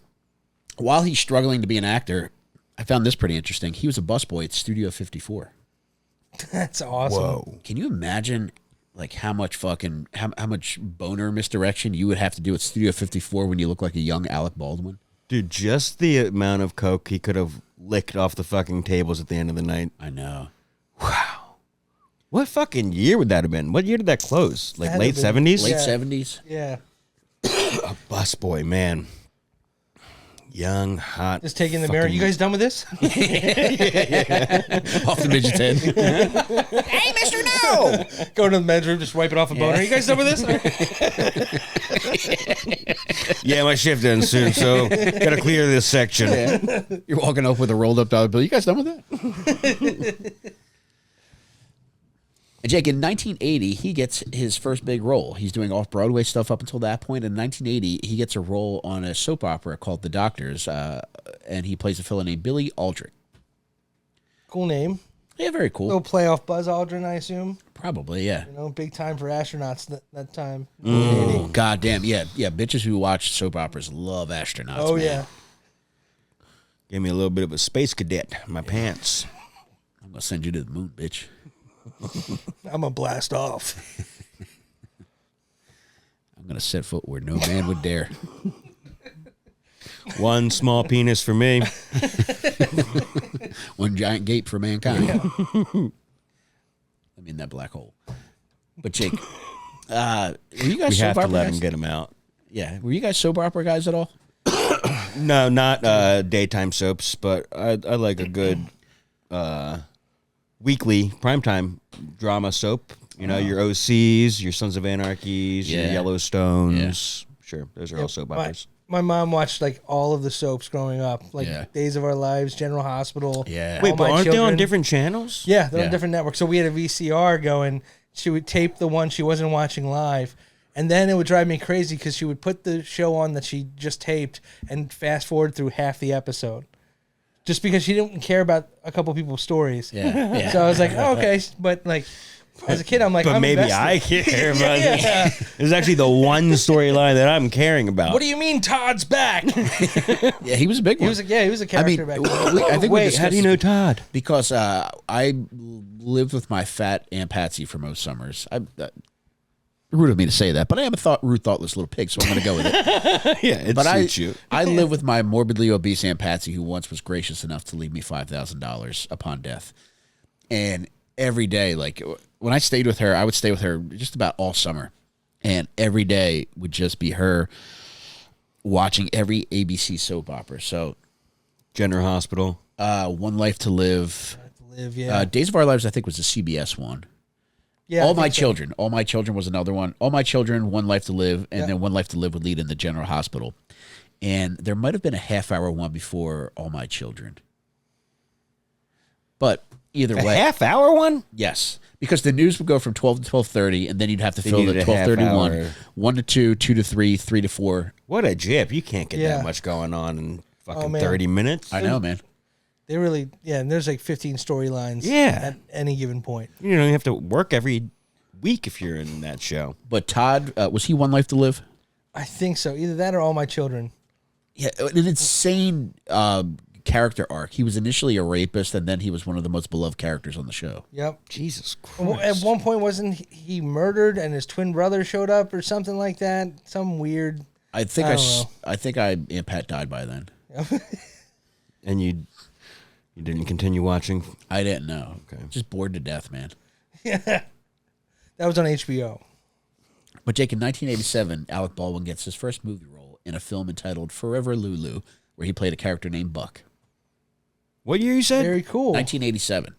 [SPEAKER 2] While he's struggling to be an actor, I found this pretty interesting. He was a busboy at Studio 54.
[SPEAKER 4] That's awesome.
[SPEAKER 3] Whoa.
[SPEAKER 2] Can you imagine like how much boner misdirection you would have to do at Studio 54 when you look like a young Alec Baldwin?
[SPEAKER 3] Dude, just the amount of coke he could have licked off the fucking tables at the end of the night.
[SPEAKER 2] I know.
[SPEAKER 3] Wow. What fucking year would that have been? What year did that close? Like
[SPEAKER 4] That
[SPEAKER 3] late
[SPEAKER 4] had to be-
[SPEAKER 3] 70s?
[SPEAKER 2] Late
[SPEAKER 4] Yeah.
[SPEAKER 2] 70s.
[SPEAKER 4] Yeah.
[SPEAKER 3] A busboy, man. Young, hot.
[SPEAKER 4] Just taking the mirror. You guys done with this?
[SPEAKER 2] Off the midget's head. Hey, Mr. No!
[SPEAKER 4] Go to the men's room, just wipe it off a boner. You guys done with this?
[SPEAKER 3] Yeah, my shift ends soon, so gotta clear this section.
[SPEAKER 2] You're walking up with a rolled up dollar bill. You guys done with that? And Jake, in 1980, he gets his first big role. He's doing off-Broadway stuff up until that point. In 1980, he gets a role on a soap opera called The Doctors, and he plays a fellow named Billy Aldrich.
[SPEAKER 4] Cool name.
[SPEAKER 2] Yeah, very cool.
[SPEAKER 4] Little playoff Buzz Aldrin, I assume.
[SPEAKER 2] Probably, yeah.
[SPEAKER 4] You know, big time for astronauts that time.
[SPEAKER 2] Oh, goddamn, yeah. Bitches who watch soap operas love astronauts,
[SPEAKER 4] Oh,
[SPEAKER 2] man.
[SPEAKER 4] yeah.
[SPEAKER 3] Gave me a little bit of a space cadet in my pants.
[SPEAKER 2] I'm going to send you to the moon, bitch.
[SPEAKER 4] I'm going to blast off.
[SPEAKER 2] I'm going to set foot where no man would dare.
[SPEAKER 3] One small penis for me.
[SPEAKER 2] One giant gate for mankind. I mean, that black hole. But Jake, were you guys
[SPEAKER 3] We
[SPEAKER 2] soap
[SPEAKER 3] have to
[SPEAKER 2] opera
[SPEAKER 3] let
[SPEAKER 2] guys?
[SPEAKER 3] him get him out.
[SPEAKER 2] Yeah. Were you guys soap opera guys at all?
[SPEAKER 3] No, not daytime soaps, but I like a good weekly primetime drama soap. You know, your OCs, your Sons of Anarchies, your
[SPEAKER 2] Yeah.
[SPEAKER 3] Yellowstones. Sure, those are all soap operas.
[SPEAKER 4] My mom watched like all of the soaps growing up, like
[SPEAKER 2] Yeah.
[SPEAKER 4] Days of Our Lives, General Hospital.
[SPEAKER 2] Yeah.
[SPEAKER 3] Wait,
[SPEAKER 4] All
[SPEAKER 3] but
[SPEAKER 4] My
[SPEAKER 3] aren't they on
[SPEAKER 4] Children.
[SPEAKER 3] different channels?
[SPEAKER 4] Yeah, they're
[SPEAKER 2] Yeah.
[SPEAKER 4] on different networks. So we had a VCR going. She would tape the one she wasn't watching live. And then it would drive me crazy because she would put the show on that she just taped and fast forward through half the episode. Just because she didn't care about a couple people's stories.
[SPEAKER 2] Yeah. Yeah.
[SPEAKER 4] So I was like, oh, okay. But like, as a kid, I'm like,
[SPEAKER 3] But
[SPEAKER 4] I'm
[SPEAKER 3] maybe
[SPEAKER 4] invested.
[SPEAKER 3] I care about it.
[SPEAKER 4] Yeah.
[SPEAKER 3] It's actually the one storyline that I'm caring about.
[SPEAKER 4] What do you mean Todd's back?
[SPEAKER 2] Yeah, he was a big one.
[SPEAKER 4] He was a
[SPEAKER 2] I
[SPEAKER 4] character
[SPEAKER 2] mean,
[SPEAKER 4] back then.
[SPEAKER 2] I think we
[SPEAKER 3] Wait, how do you
[SPEAKER 2] discussed-
[SPEAKER 3] know Todd?
[SPEAKER 2] Because I lived with my fat Aunt Patsy for most summers. Rude of me to say that, but I am a rude, thoughtless little pig, so I'm going to go with it.
[SPEAKER 3] Yeah, it
[SPEAKER 2] But
[SPEAKER 3] suits you.
[SPEAKER 2] I live with my morbidly obese Aunt Patsy, who once was gracious enough to leave me $5,000 upon death. And every day, like when I stayed with her, I would stay with her just about all summer. And every day would just be her watching every ABC soap opera. So
[SPEAKER 3] General Hospital.
[SPEAKER 2] One Life to Live.
[SPEAKER 4] Live, yeah.
[SPEAKER 2] Days of Our Lives, I think, was the CBS one.
[SPEAKER 4] Yeah, I
[SPEAKER 2] All My
[SPEAKER 4] think so.
[SPEAKER 2] Children. All My Children was another one. All My Children, One Life to Live, and then One Life to Live would lead in the General Hospital. And there might have been a half-hour one before All My Children. But either
[SPEAKER 3] A
[SPEAKER 2] way,
[SPEAKER 3] half-hour one?
[SPEAKER 2] yes, because the news would go from 12 to 12:30, and then you'd have to fill
[SPEAKER 3] needed
[SPEAKER 2] the
[SPEAKER 3] a half
[SPEAKER 2] 12:31,
[SPEAKER 3] hour.
[SPEAKER 2] 1 to 2, 2 to 3, 3 to 4.
[SPEAKER 3] What a jip. You can't get
[SPEAKER 4] Yeah.
[SPEAKER 3] that much going on in fucking
[SPEAKER 4] man.
[SPEAKER 3] 30 minutes.
[SPEAKER 2] I know, man.
[SPEAKER 4] They really, and there's like 15 storylines
[SPEAKER 3] Yeah.
[SPEAKER 4] at any given point.
[SPEAKER 3] You know, you have to work every week if you're in that show.
[SPEAKER 2] But Todd, was he One Life to Live?
[SPEAKER 4] I think so. Either that or All My Children.
[SPEAKER 2] Yeah, an insane character arc. He was initially a rapist, and then he was one of the most beloved characters on the show.
[SPEAKER 4] Yep.
[SPEAKER 3] Jesus
[SPEAKER 4] Well,
[SPEAKER 3] Christ.
[SPEAKER 4] at one point, wasn't he murdered and his twin brother showed up or something like that? Some weird.
[SPEAKER 2] I think
[SPEAKER 4] I don't know.
[SPEAKER 2] I think Aunt Pat died by then.
[SPEAKER 3] And you didn't continue watching?
[SPEAKER 2] I didn't know.
[SPEAKER 3] Okay.
[SPEAKER 2] Just bored to death, man.
[SPEAKER 4] That was on HBO.
[SPEAKER 2] But Jake, in 1987, Alec Baldwin gets his first movie role in a film entitled Forever Lulu, where he played a character named Buck.
[SPEAKER 3] What year you said?
[SPEAKER 4] Very cool.
[SPEAKER 2] 1987.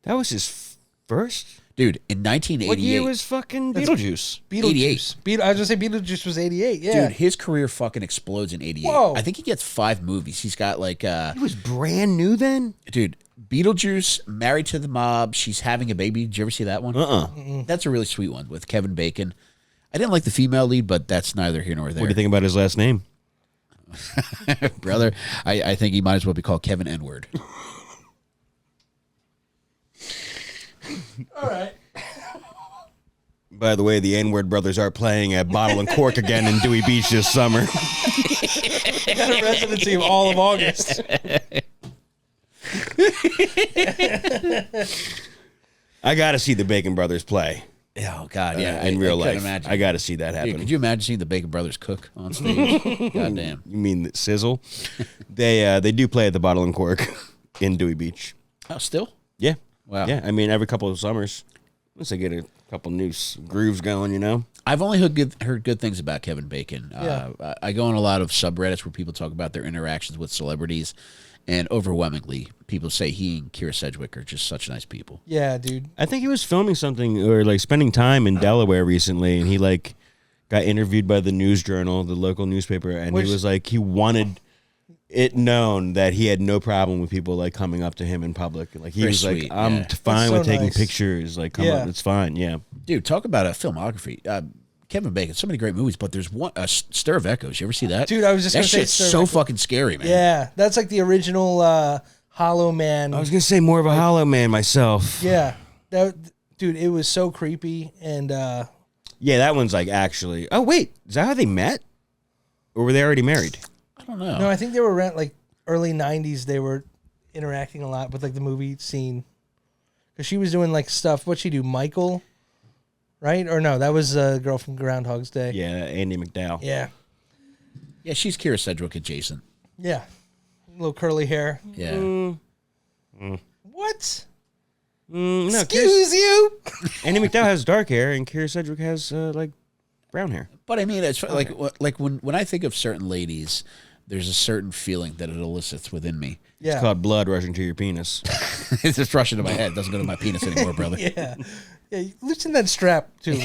[SPEAKER 3] That was his first?
[SPEAKER 2] Dude, in 1988.
[SPEAKER 3] What year was fucking Beetlejuice?
[SPEAKER 4] Beetlejuice. I was gonna say Beetlejuice was 88. Yeah.
[SPEAKER 2] Dude, his career fucking explodes in 88.
[SPEAKER 4] Whoa.
[SPEAKER 2] I think he gets 5 movies. He's got like
[SPEAKER 3] He was brand new then?
[SPEAKER 2] dude, Beetlejuice, Married to the Mob, She's Having a Baby. Did you ever see that one? That's a really sweet one with Kevin Bacon. I didn't like the female lead, but that's neither here nor there.
[SPEAKER 3] What do you think about his last name?
[SPEAKER 2] Brother, I think he might as well be called Kevin N-word.
[SPEAKER 4] All right.
[SPEAKER 3] By the way, the N-word brothers are playing at Bottle and Cork again in Dewey Beach this summer.
[SPEAKER 4] Got a residency of all of August.
[SPEAKER 3] I got to see the Bacon Brothers play
[SPEAKER 2] Oh God, yeah,
[SPEAKER 3] in real
[SPEAKER 2] couldn't
[SPEAKER 3] life.
[SPEAKER 2] imagine.
[SPEAKER 3] I got to see that happen.
[SPEAKER 2] Dude, could you imagine seeing the Bacon Brothers cook on stage? God damn.
[SPEAKER 3] You mean the Sizzle? They do play at the Bottle and Cork in Dewey Beach.
[SPEAKER 2] Oh, still?
[SPEAKER 3] Yeah.
[SPEAKER 2] Wow.
[SPEAKER 3] Yeah, I mean, every couple of summers. Once they get a couple new grooves going, you know?
[SPEAKER 2] I've only heard good things about Kevin Bacon.
[SPEAKER 4] Yeah.
[SPEAKER 2] I go on a lot of subreddits where people talk about their interactions with celebrities, and overwhelmingly, people say he and Kira Sedgwick are just such nice people.
[SPEAKER 4] Yeah, dude.
[SPEAKER 3] I think he was filming something or like spending time in Delaware recently, and he like got interviewed by the News Journal, the local newspaper, and he was like, he wanted it known that he had no problem with people like coming up to him in public. Like he
[SPEAKER 2] Very
[SPEAKER 3] was
[SPEAKER 2] sweet,
[SPEAKER 3] like, I'm
[SPEAKER 2] yeah.
[SPEAKER 3] fine
[SPEAKER 4] That's
[SPEAKER 3] with
[SPEAKER 4] so
[SPEAKER 3] taking
[SPEAKER 4] nice.
[SPEAKER 3] pictures. Like, come
[SPEAKER 4] Yeah.
[SPEAKER 3] on, it's fine. Yeah.
[SPEAKER 2] Dude, talk about a filmography. Kevin Bacon, so many great movies, but there's one, Stir of Echoes. You ever see that?
[SPEAKER 4] Dude, I was just
[SPEAKER 2] that
[SPEAKER 4] gonna say
[SPEAKER 2] shit's
[SPEAKER 4] Stir of
[SPEAKER 2] so
[SPEAKER 4] Echoes.
[SPEAKER 2] fucking scary, man.
[SPEAKER 4] Yeah, that's like the original Hollow Man.
[SPEAKER 3] I was gonna say more of a Hollow Man myself.
[SPEAKER 4] Yeah, dude, it was so creepy and
[SPEAKER 3] Yeah, that one's like actually. Oh wait, is that how they met, or were they already married?
[SPEAKER 2] I don't know.
[SPEAKER 4] no, I think they were around like early '90s. They were interacting a lot with like the movie scene because she was doing like stuff. What'd she do, Michael? Right or no? That was a girl from Groundhog's Day.
[SPEAKER 3] Yeah, Andy McDowell.
[SPEAKER 4] Yeah,
[SPEAKER 2] Yeah, she's Kira Sedgwick adjacent.
[SPEAKER 4] yeah. Little curly hair.
[SPEAKER 2] Yeah.
[SPEAKER 4] What?
[SPEAKER 3] No,
[SPEAKER 4] Excuse you?
[SPEAKER 3] Andy McDowell has dark hair, and Kira Sedgwick has like brown hair.
[SPEAKER 2] But I mean, it's like when I think of certain ladies, there's a certain feeling that it elicits within me.
[SPEAKER 4] Yeah.
[SPEAKER 3] It's called blood rushing to your penis.
[SPEAKER 2] It's just rushing to my head. It doesn't go to my penis anymore, brother.
[SPEAKER 4] Yeah. Yeah, you loosen that strap too.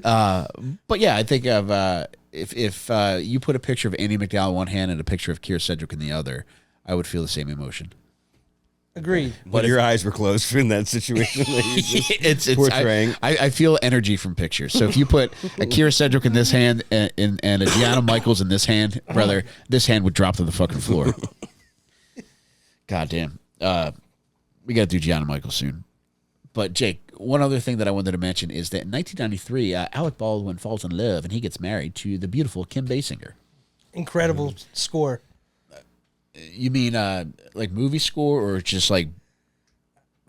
[SPEAKER 2] But yeah, I think of if you put a picture of Andy McDowell in one hand and a picture of Kira Sedgwick in the other, I would feel the same emotion.
[SPEAKER 4] Agreed.
[SPEAKER 3] But your eyes were closed in that situation. That you just portraying.
[SPEAKER 2] I feel energy from pictures. So if you put a Kira Sedgwick in this hand and a Gianna Michaels in this hand, brother, this hand would drop to the fucking floor. God damn. We got to do Gianna Michaels soon. But Jake, one other thing that I wanted to mention is that in 1993, Alec Baldwin falls in love and he gets married to the beautiful Kim Basinger.
[SPEAKER 4] Incredible score.
[SPEAKER 2] You mean like movie score or just like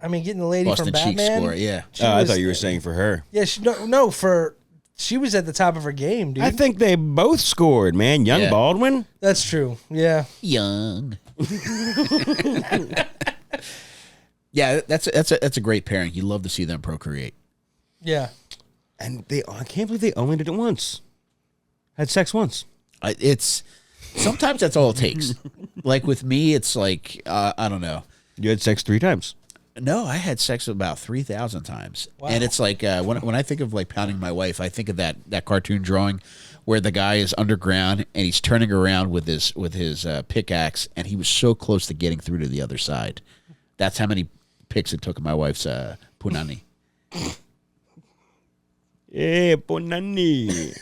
[SPEAKER 4] I mean, getting the lady
[SPEAKER 2] Boston
[SPEAKER 4] from
[SPEAKER 2] Cheek
[SPEAKER 4] Batman.
[SPEAKER 2] score? Yeah.
[SPEAKER 3] I
[SPEAKER 4] was-
[SPEAKER 3] thought you were saying for her.
[SPEAKER 4] Yeah, she was at the top of her game, dude.
[SPEAKER 3] I think they both scored, man. Young
[SPEAKER 2] Yeah.
[SPEAKER 3] Baldwin.
[SPEAKER 4] That's true. Yeah.
[SPEAKER 2] Young. Yeah, that's a great pairing. You love to see them procreate.
[SPEAKER 4] Yeah.
[SPEAKER 3] And I can't believe they only did it once. Had sex once.
[SPEAKER 2] It's sometimes that's all it takes. Like with me, it's like I don't know.
[SPEAKER 3] You had sex 3 times.
[SPEAKER 2] No, I had sex about 3,000 times,
[SPEAKER 4] Wow.
[SPEAKER 2] and it's like when I think of like pounding my wife, I think of that cartoon drawing where the guy is underground and he's turning around with his pickaxe, and he was so close to getting through to the other side. That's how many picks it took of my wife's punani.
[SPEAKER 3] Yeah, Bonani.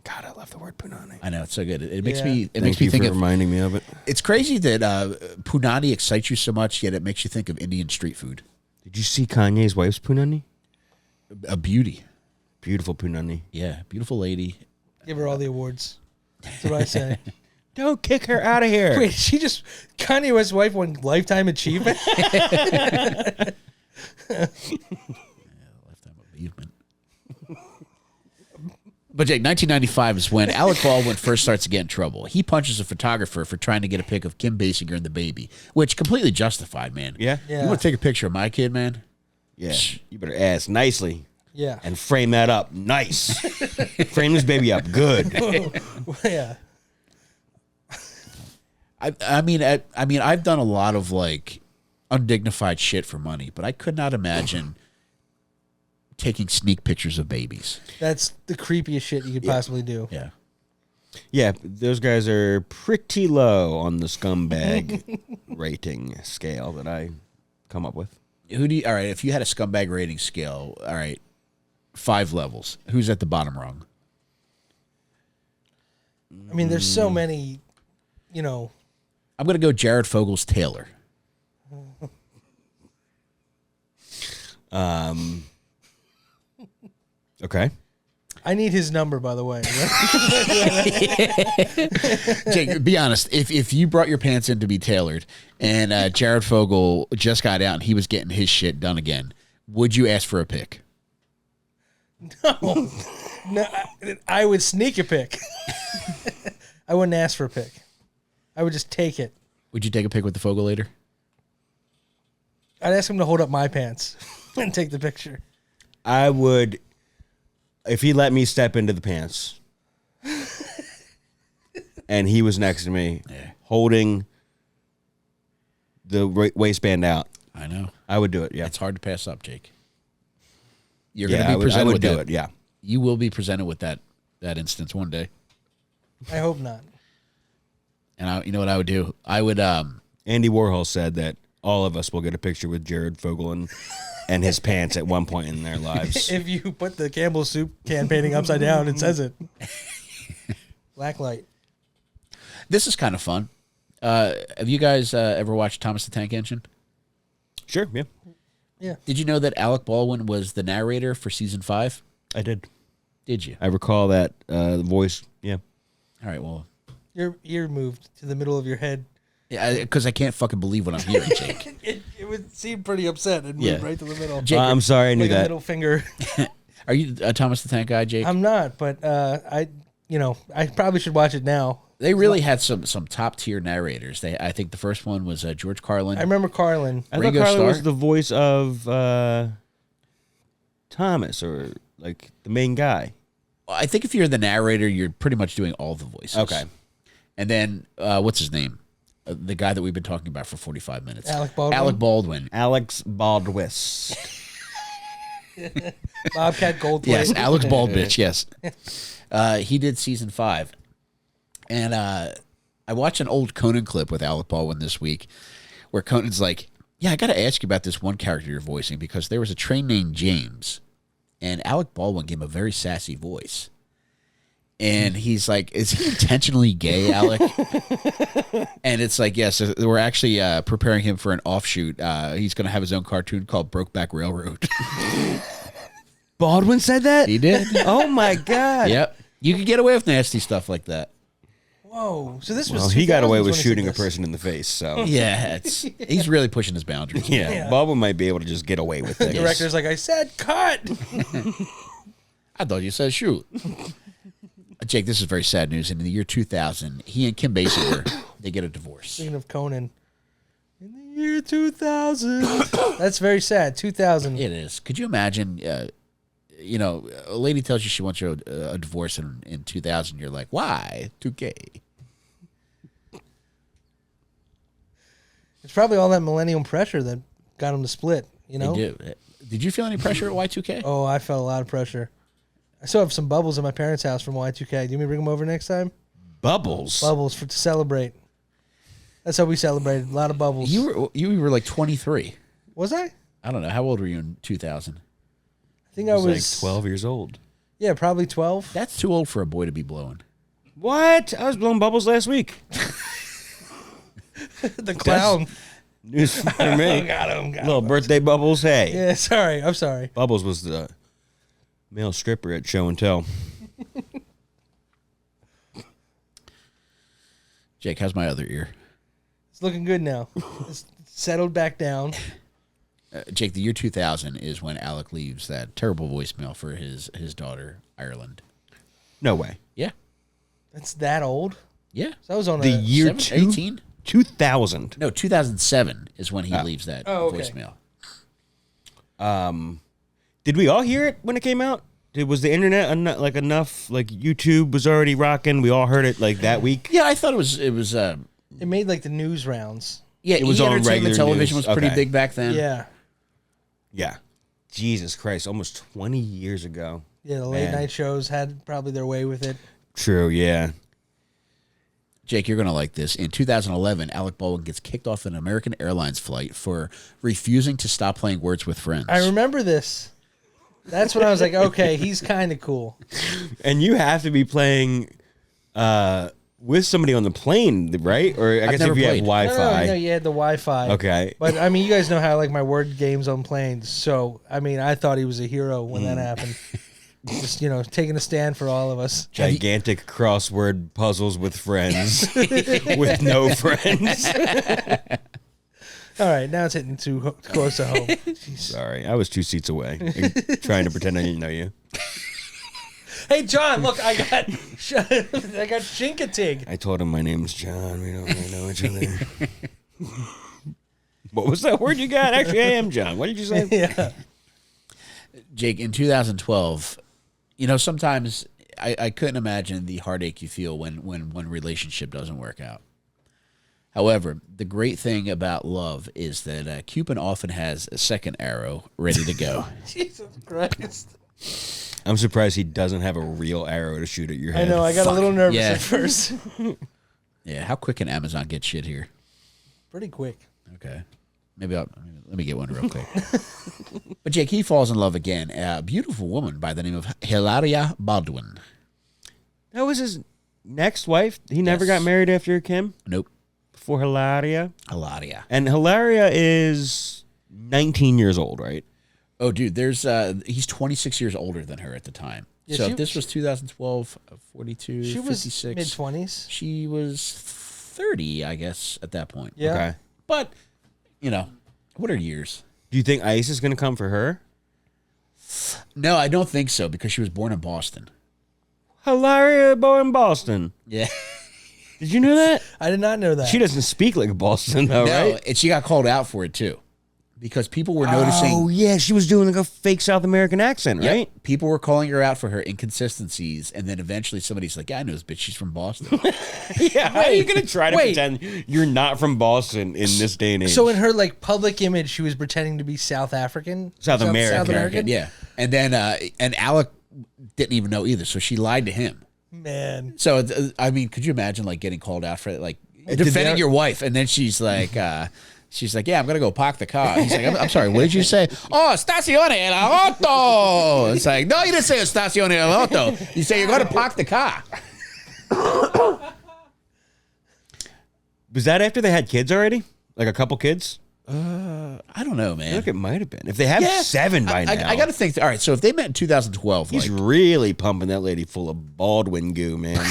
[SPEAKER 3] God, I love the word punani.
[SPEAKER 2] I know it's so good. It makes
[SPEAKER 4] Yeah.
[SPEAKER 2] me. It
[SPEAKER 3] Thank
[SPEAKER 2] makes
[SPEAKER 3] you
[SPEAKER 2] me think
[SPEAKER 3] for
[SPEAKER 2] of.
[SPEAKER 3] reminding me of it.
[SPEAKER 2] It's crazy that punani excites you so much, yet it makes you think of Indian street food.
[SPEAKER 3] Did you see Kanye's wife's punani?
[SPEAKER 2] A beauty.
[SPEAKER 3] Beautiful punani.
[SPEAKER 2] Yeah, beautiful lady.
[SPEAKER 4] Give her all the awards. That's what I say.
[SPEAKER 3] Don't kick her out of here.
[SPEAKER 4] Wait, Kanye West's wife won Lifetime Achievement?
[SPEAKER 2] Lifetime achievement. But Jake, 1995 is when Alec Baldwin first starts to get in trouble. He punches a photographer for trying to get a pic of Kim Basinger and the baby, which completely justified, man.
[SPEAKER 3] Yeah?
[SPEAKER 4] Yeah.
[SPEAKER 2] You want to take a picture of my kid, man?
[SPEAKER 3] Yeah. You better ask nicely
[SPEAKER 4] Yeah.
[SPEAKER 3] and frame that up nice. Frame this baby up good.
[SPEAKER 4] Yeah.
[SPEAKER 2] I mean, I've done a lot of like undignified shit for money, but I could not imagine taking sneak pictures of babies.
[SPEAKER 4] That's the creepiest shit you could possibly do.
[SPEAKER 2] Yeah.
[SPEAKER 3] Yeah, those guys are pretty low on the scumbag rating scale that I come up with.
[SPEAKER 2] All right, if you had a scumbag rating scale, all right, 5 levels. Who's at the bottom rung?
[SPEAKER 4] I mean, there's so many,
[SPEAKER 2] I'm going to go Jared Fogel's Taylor.
[SPEAKER 3] Okay.
[SPEAKER 4] I need his number, by the way.
[SPEAKER 2] Jake, be honest. If you brought your pants in to be tailored and Jared Fogle just got out and he was getting his shit done again, would you ask for a pic?
[SPEAKER 4] No, I would sneak a pic. I wouldn't ask for a pic. I would just take it.
[SPEAKER 2] Would you take a pic with the Fogle later?
[SPEAKER 4] I'd ask him to hold up my pants and take the picture.
[SPEAKER 3] I would, if he let me step into the pants and he was next to me holding the waistband out.
[SPEAKER 2] I know.
[SPEAKER 3] I would do it, yeah.
[SPEAKER 2] It's hard to pass up, Jake. You're
[SPEAKER 3] Yeah,
[SPEAKER 2] going to be presented
[SPEAKER 3] I would
[SPEAKER 2] with
[SPEAKER 3] do
[SPEAKER 2] that.
[SPEAKER 3] it, yeah.
[SPEAKER 2] You will be presented with that instance one day.
[SPEAKER 4] I hope not.
[SPEAKER 2] And you know what I would do? I would
[SPEAKER 3] Andy Warhol said that all of us will get a picture with Jared Fogle and his pants at one point in their lives.
[SPEAKER 4] If you put the Campbell soup can painting upside down, it says it. Black light.
[SPEAKER 2] This is kind of fun. Have you guys ever watched Thomas the Tank Engine?
[SPEAKER 3] Sure, yeah.
[SPEAKER 4] Yeah.
[SPEAKER 2] Did you know that Alec Baldwin was the narrator for season 5?
[SPEAKER 3] I did.
[SPEAKER 2] Did you?
[SPEAKER 3] I recall that voice, yeah.
[SPEAKER 2] All right, well.
[SPEAKER 4] Your ear moved to the middle of your head.
[SPEAKER 2] Yeah, because I can't fucking believe what I'm hearing, Jake.
[SPEAKER 4] It would seem pretty upset and moved right to the middle.
[SPEAKER 2] Jake,
[SPEAKER 3] I'm sorry, I knew
[SPEAKER 4] like a
[SPEAKER 3] that.
[SPEAKER 4] middle finger.
[SPEAKER 2] Are you a Thomas the Tank guy, Jake?
[SPEAKER 4] I'm not, but I probably should watch it now.
[SPEAKER 2] They really had some top tier narrators. I think the first one was George Carlin.
[SPEAKER 4] I remember Carlin.
[SPEAKER 3] I thought
[SPEAKER 2] Ringo
[SPEAKER 3] Carlin
[SPEAKER 2] Starr?
[SPEAKER 3] was the voice of Thomas, or like the main guy.
[SPEAKER 2] I think if you're the narrator, you're pretty much doing all the voices.
[SPEAKER 3] Okay.
[SPEAKER 2] And then what's his name? The guy that we've been talking about for 45 minutes.
[SPEAKER 4] Alec Baldwin.
[SPEAKER 2] Alec Baldwin.
[SPEAKER 3] Alex Baldwin.
[SPEAKER 4] Bobcat Goldthwait.
[SPEAKER 2] Yes, Alex Baldwin. Yes. He did season 5. And I watched an old Conan clip with Alec Baldwin this week where Conan's like, yeah, I got to ask you about this one character you're voicing because there was a train named James. And Alec Baldwin gave him a very sassy voice. And he's like, is he intentionally gay, Alec? And it's like, yes, we're actually preparing him for an offshoot. He's going to have his own cartoon called Brokeback Railroad.
[SPEAKER 3] Baldwin said that?
[SPEAKER 2] He did.
[SPEAKER 3] Oh, my God.
[SPEAKER 2] Yep. You can get away with nasty stuff like that.
[SPEAKER 4] Whoa. So this was.
[SPEAKER 3] Well, he got away with
[SPEAKER 4] 2000s when he
[SPEAKER 3] shooting
[SPEAKER 4] said
[SPEAKER 3] a
[SPEAKER 4] this.
[SPEAKER 3] person in the face, so.
[SPEAKER 2] Yeah, he's really pushing his boundaries.
[SPEAKER 3] Yeah, Baldwin might be able to just get away with
[SPEAKER 4] The
[SPEAKER 3] it.
[SPEAKER 4] director's like, I said, cut.
[SPEAKER 2] I thought you said shoot. Jake, this is very sad news. In the year 2000, he and Kim Basinger, they get a divorce.
[SPEAKER 4] Speaking of Conan. In the year 2000. That's very sad. 2000.
[SPEAKER 2] It is. Could you imagine, a lady tells you she wants you a divorce in 2000. You're like, why? 2K.
[SPEAKER 4] It's probably all that millennium pressure that got him to split, you know?
[SPEAKER 2] They do. Did you feel any pressure at Y2K?
[SPEAKER 4] Oh, I felt a lot of pressure. I still have some bubbles at my parents' house from Y2K. Do you want me to bring them over next time?
[SPEAKER 3] Bubbles?
[SPEAKER 4] Bubbles to celebrate. That's how we celebrated. A lot of bubbles.
[SPEAKER 2] You were like 23.
[SPEAKER 4] Was I?
[SPEAKER 2] I don't know. How old were you in 2000?
[SPEAKER 4] I think I was
[SPEAKER 3] like 12 years old.
[SPEAKER 4] Yeah, probably 12.
[SPEAKER 2] That's too old for a boy to be blowing.
[SPEAKER 3] What? I was blowing bubbles last week.
[SPEAKER 4] The clown.
[SPEAKER 3] News for me.
[SPEAKER 4] Got him.
[SPEAKER 3] Little birthday bubbles. Hey.
[SPEAKER 4] Yeah, sorry. I'm sorry.
[SPEAKER 3] Bubbles was the male stripper at Show and Tell.
[SPEAKER 2] Jake, how's my other ear?
[SPEAKER 4] It's looking good now. It's settled back down.
[SPEAKER 2] Jake, the year 2000 is when Alec leaves that terrible voicemail for his daughter, Ireland.
[SPEAKER 3] No way.
[SPEAKER 2] Yeah.
[SPEAKER 4] That's that old?
[SPEAKER 2] Yeah.
[SPEAKER 4] So I was on
[SPEAKER 3] The
[SPEAKER 4] a...
[SPEAKER 3] year
[SPEAKER 2] 18?
[SPEAKER 3] 2000.
[SPEAKER 2] No, 2007 is when he leaves that
[SPEAKER 4] okay.
[SPEAKER 2] voicemail.
[SPEAKER 3] Did we all hear it when it came out? Was the internet enough? Like YouTube was already rocking. We all heard it like that week.
[SPEAKER 2] Yeah, I thought it was
[SPEAKER 4] It made like the news rounds.
[SPEAKER 2] Yeah,
[SPEAKER 3] it was on
[SPEAKER 2] entertainment
[SPEAKER 3] regular
[SPEAKER 2] television
[SPEAKER 3] news.
[SPEAKER 2] was pretty
[SPEAKER 3] Okay.
[SPEAKER 2] big back then.
[SPEAKER 4] Yeah.
[SPEAKER 3] Yeah. Jesus Christ, almost 20 years ago.
[SPEAKER 4] Yeah, the late
[SPEAKER 3] Man.
[SPEAKER 4] night shows had probably their way with it.
[SPEAKER 3] True, yeah.
[SPEAKER 2] Jake, you're going to like this. In 2011, Alec Baldwin gets kicked off an American Airlines flight for refusing to stop playing Words with Friends.
[SPEAKER 4] I remember this. That's when I was like, okay, he's kind of cool.
[SPEAKER 3] And you have to be playing with somebody on the plane, right? Or I guess
[SPEAKER 2] never
[SPEAKER 3] if you have
[SPEAKER 2] played.
[SPEAKER 3] Wi-Fi.
[SPEAKER 4] No, you had the Wi-Fi.
[SPEAKER 3] Okay.
[SPEAKER 4] But, I mean, you guys know how I like my word games on planes. So, I mean, I thought he was a hero when that happened. Just, taking a stand for all of us.
[SPEAKER 3] Gigantic crossword puzzles with friends. With no friends.
[SPEAKER 4] All right, now it's hitting too close to home. Jeez.
[SPEAKER 3] Sorry, I was 2 seats away. Trying to pretend I didn't know you.
[SPEAKER 4] Hey, John, look, I got Shinkatig.
[SPEAKER 3] I told him my name's John. We don't really know each other. What was that word you got? Actually, I am John. What did you say?
[SPEAKER 4] Yeah.
[SPEAKER 2] Jake, in 2012, sometimes I couldn't imagine the heartache you feel when one relationship doesn't work out. However, the great thing about love is that Cupid often has a second arrow ready to go.
[SPEAKER 4] Jesus Christ.
[SPEAKER 3] I'm surprised he doesn't have a real arrow to shoot at your
[SPEAKER 4] I
[SPEAKER 3] head.
[SPEAKER 4] know, I got a little nervous
[SPEAKER 2] Yeah.
[SPEAKER 4] at first.
[SPEAKER 2] Yeah, how quick can Amazon get shit here?
[SPEAKER 4] Pretty quick.
[SPEAKER 2] Okay. Let me get one real quick. But Jake, he falls in love again. A beautiful woman by the name of Hilaria Baldwin.
[SPEAKER 3] That was his next wife. He never
[SPEAKER 2] Yes.
[SPEAKER 3] got married after Kim?
[SPEAKER 2] Nope.
[SPEAKER 3] Before Hilaria?
[SPEAKER 2] Hilaria.
[SPEAKER 3] And Hilaria is 19 years old, right?
[SPEAKER 2] Oh, dude, he's 26 years older than her at the time.
[SPEAKER 4] Yeah,
[SPEAKER 2] so
[SPEAKER 4] she-
[SPEAKER 2] if this was 2012, 42,
[SPEAKER 4] She was
[SPEAKER 2] 56.
[SPEAKER 4] mid-20s.
[SPEAKER 2] She was 30, I guess, at that point.
[SPEAKER 4] Yeah.
[SPEAKER 3] Okay.
[SPEAKER 2] But, what are years?
[SPEAKER 3] Do you think ICE is going to come for her?
[SPEAKER 2] No, I don't think so because she was born in Boston.
[SPEAKER 3] Hilaria born in Boston.
[SPEAKER 2] Yeah.
[SPEAKER 3] Did you know that?
[SPEAKER 4] I did not know that.
[SPEAKER 3] She doesn't speak like Boston, though,
[SPEAKER 2] No,
[SPEAKER 3] right?
[SPEAKER 2] and she got called out for it too. Because people were noticing.
[SPEAKER 3] Oh, yeah. She was doing like a fake South American accent,
[SPEAKER 2] Yep,
[SPEAKER 3] right?
[SPEAKER 2] people were calling her out for her inconsistencies, and then eventually somebody's like, "Yeah, I know this bitch. She's from Boston."
[SPEAKER 3] Yeah. How are you going to try to
[SPEAKER 4] wait.
[SPEAKER 3] pretend you're not from Boston in this day and age?
[SPEAKER 4] So in her public image, she was pretending to be South African?
[SPEAKER 3] South American.
[SPEAKER 4] South American?
[SPEAKER 2] Yeah, and then and Alec didn't even know either, so she lied to him.
[SPEAKER 4] Man.
[SPEAKER 2] So I mean, could you imagine getting called out for it,
[SPEAKER 3] Did
[SPEAKER 2] defending
[SPEAKER 3] they-
[SPEAKER 2] your wife, and then she's like, "Yeah, I'm gonna go park the car." He's like, "I'm sorry, what did you say?" "Oh, stacione el auto." It's like, no, you didn't say stacione el auto. You say you're gonna park the car.
[SPEAKER 3] Was that after they had kids already? Like a couple kids?
[SPEAKER 2] I don't know,
[SPEAKER 3] I
[SPEAKER 2] man.
[SPEAKER 3] think it might have been. If they have 7 by now.
[SPEAKER 2] I got to think. All right, so if they met in 2012,
[SPEAKER 3] He's really pumping that lady full of Baldwin goo, man.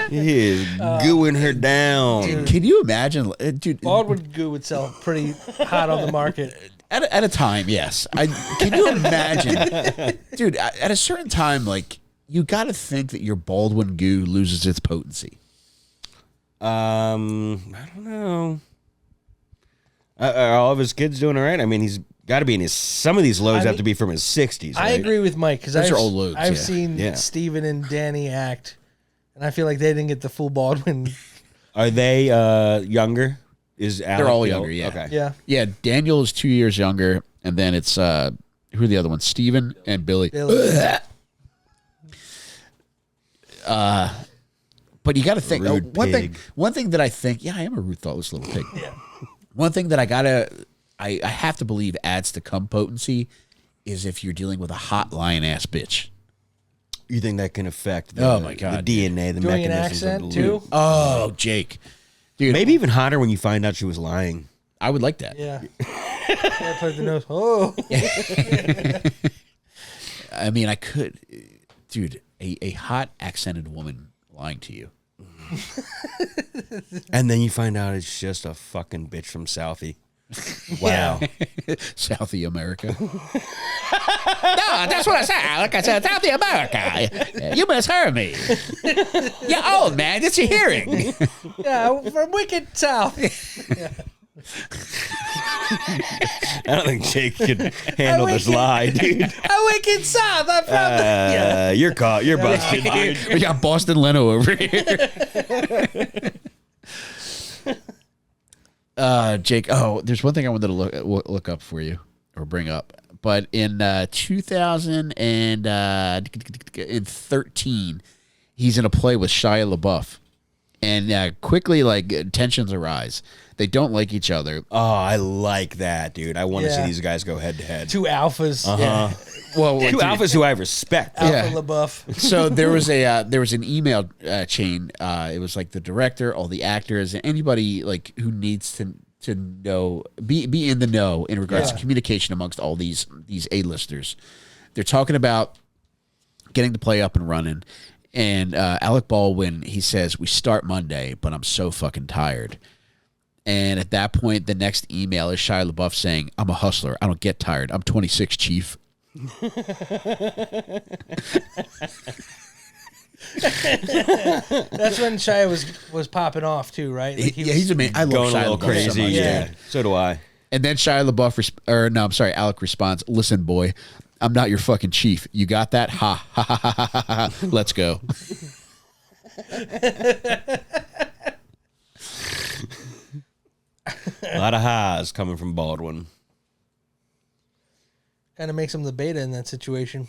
[SPEAKER 3] He is gooing her down.
[SPEAKER 2] can you imagine, dude?
[SPEAKER 4] Baldwin goo would sell pretty hot on the market.
[SPEAKER 2] At a time, yes. Can you imagine, dude? At a certain time, you got to think that your Baldwin goo loses its potency.
[SPEAKER 3] I don't know. Are all of his kids doing all right? I mean, he's got to be in his. Some of these loads have to be from his 60s.
[SPEAKER 4] I
[SPEAKER 3] right?
[SPEAKER 4] agree with Mike because
[SPEAKER 2] Those
[SPEAKER 4] I've,
[SPEAKER 2] are old loads,
[SPEAKER 4] I've
[SPEAKER 2] yeah.
[SPEAKER 4] seen
[SPEAKER 3] Yeah.
[SPEAKER 4] Steven and Danny act, and I feel like they didn't get the full Baldwin.
[SPEAKER 3] Are they younger? Is Alec
[SPEAKER 2] They're all
[SPEAKER 3] the
[SPEAKER 2] younger,
[SPEAKER 3] old-
[SPEAKER 2] yeah.
[SPEAKER 3] Okay.
[SPEAKER 4] Yeah.
[SPEAKER 2] Yeah, Daniel is 2 years younger, and then it's who are the other ones? Steven and Billy.
[SPEAKER 4] Billy.
[SPEAKER 2] But you got to think.
[SPEAKER 3] Rude
[SPEAKER 2] One
[SPEAKER 3] pig.
[SPEAKER 2] thing that I think. Yeah, I am a rude, thoughtless little pig. Yeah. One thing that I have to believe adds to cum potency is if you're dealing with a hot lion ass bitch.
[SPEAKER 3] You think that can affect the,
[SPEAKER 2] Oh, my God,
[SPEAKER 3] the DNA, the
[SPEAKER 4] Doing an
[SPEAKER 3] mechanisms of
[SPEAKER 4] accent
[SPEAKER 3] the
[SPEAKER 4] too?
[SPEAKER 3] loop?
[SPEAKER 2] Oh, Jake, dude,
[SPEAKER 3] Maybe even hotter when you find out she was lying.
[SPEAKER 2] I would like that.
[SPEAKER 4] Yeah. Yeah, play the nose. Oh.
[SPEAKER 2] I mean, I could, dude, a hot accented woman lying to you.
[SPEAKER 3] And then you find out it's just a fucking bitch from Southie. Wow.
[SPEAKER 2] Southie America. No, that's what I said, Alec. I said Southie America. You misheard me. You're old, man. It's your hearing.
[SPEAKER 4] Yeah, from Wicked South.
[SPEAKER 3] don't think Jake could handle this lie, dude.
[SPEAKER 4] I wicked South. I'm from
[SPEAKER 3] You're caught. You're busted, dude.
[SPEAKER 2] We got Boston Leno over here. Jake, there's one thing I wanted to look up for you or bring up. But in 2013, he's in a play with Shia LaBeouf. And quickly, like, tensions arise. They don't like each other.
[SPEAKER 3] Oh, I like that, dude. I want to see these guys go head to head.
[SPEAKER 4] Two alphas.
[SPEAKER 3] Yeah.
[SPEAKER 2] Well,
[SPEAKER 3] Two alphas who I respect.
[SPEAKER 4] Alpha LaBeouf.
[SPEAKER 2] So there was an email chain. It was like the director, all the actors, and anybody like who needs to know, be in the know in regards to communication amongst all these A-listers. They're talking about getting the play up and running. And Alec Baldwin, he says, we start Monday, but I'm so fucking tired. And at that point, the next email is Shia LaBeouf saying, I'm a hustler. I don't get tired. I'm 26, chief.
[SPEAKER 4] That's when Shia was popping off too, right? Like
[SPEAKER 2] he's amazing. I love
[SPEAKER 3] Going
[SPEAKER 2] Shia
[SPEAKER 3] a little
[SPEAKER 2] LaBeouf
[SPEAKER 3] crazy.
[SPEAKER 2] so much.
[SPEAKER 3] Yeah. So do I.
[SPEAKER 2] And then Shia LaBeouf, Alec responds, listen, boy, I'm not your fucking chief. You got that? Ha, ha, ha, ha, ha, ha. Let's go.
[SPEAKER 3] A lot of highs coming from Baldwin.
[SPEAKER 4] kind of makes him the beta in that situation.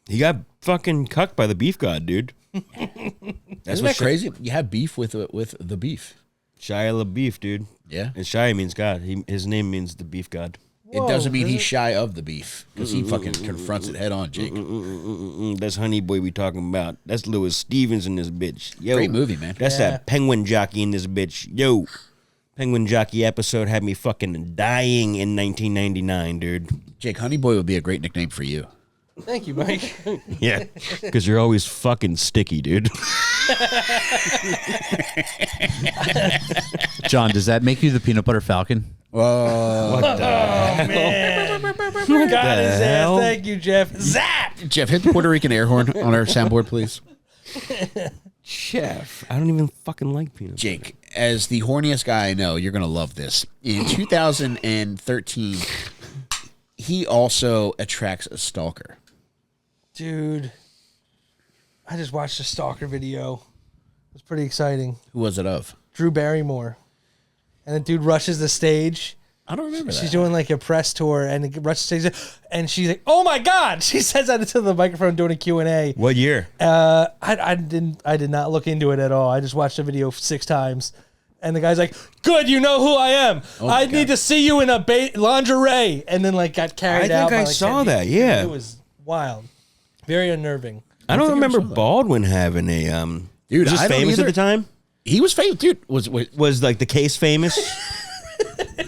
[SPEAKER 3] He got fucking cucked by the beef god, dude.
[SPEAKER 2] Isn't that crazy? You have beef with the beef.
[SPEAKER 3] Shia LaBeouf, dude.
[SPEAKER 2] Yeah.
[SPEAKER 3] And Shia means God. His name means the beef god.
[SPEAKER 2] It doesn't mean he's shy of the beef because he fucking confronts it head on, Jake.
[SPEAKER 3] That's Honey Boy we talking about. That's Louis Stevens in this bitch. Yo,
[SPEAKER 2] Great movie, man.
[SPEAKER 3] That's that penguin jockey in this bitch. Yo, penguin jockey episode had me fucking dying in 1999, dude.
[SPEAKER 2] Jake, Honey Boy would be a great nickname for you.
[SPEAKER 4] Thank you, Mike.
[SPEAKER 3] Yeah, because you're always fucking sticky, dude.
[SPEAKER 5] John, does that make you the peanut butter falcon?
[SPEAKER 3] What the
[SPEAKER 4] Man. Got his
[SPEAKER 3] hell?
[SPEAKER 4] ass. Thank you, Jeff. Zap!
[SPEAKER 2] Jeff, hit the Puerto Rican air horn on our soundboard, please.
[SPEAKER 3] chef? I don't even fucking like peanut butter.
[SPEAKER 2] Jake, as the horniest guy I know, you're going to love this. In 2013, he also attracts a stalker.
[SPEAKER 4] Dude, I just watched a stalker video. It was pretty exciting.
[SPEAKER 2] Who was it of?
[SPEAKER 4] Drew Barrymore. And the dude rushes the stage.
[SPEAKER 2] I don't remember that.
[SPEAKER 4] She's doing like a press tour and it rushes the stage. And she's like, oh my God. She says that into the microphone doing a Q&A.
[SPEAKER 3] What year?
[SPEAKER 4] I did not look into it at all. I just watched the video 6 times. And the guy's like, good, you know who I am. I need to see you in a lingerie. And then like got carried out.
[SPEAKER 3] I think I saw that, yeah.
[SPEAKER 4] It was wild. Very unnerving.
[SPEAKER 3] I don't remember Baldwin having a
[SPEAKER 2] Dude,
[SPEAKER 3] was this
[SPEAKER 2] I don't
[SPEAKER 3] famous
[SPEAKER 2] either.
[SPEAKER 3] at the time?
[SPEAKER 2] He was famous, dude. Was
[SPEAKER 3] like the case famous?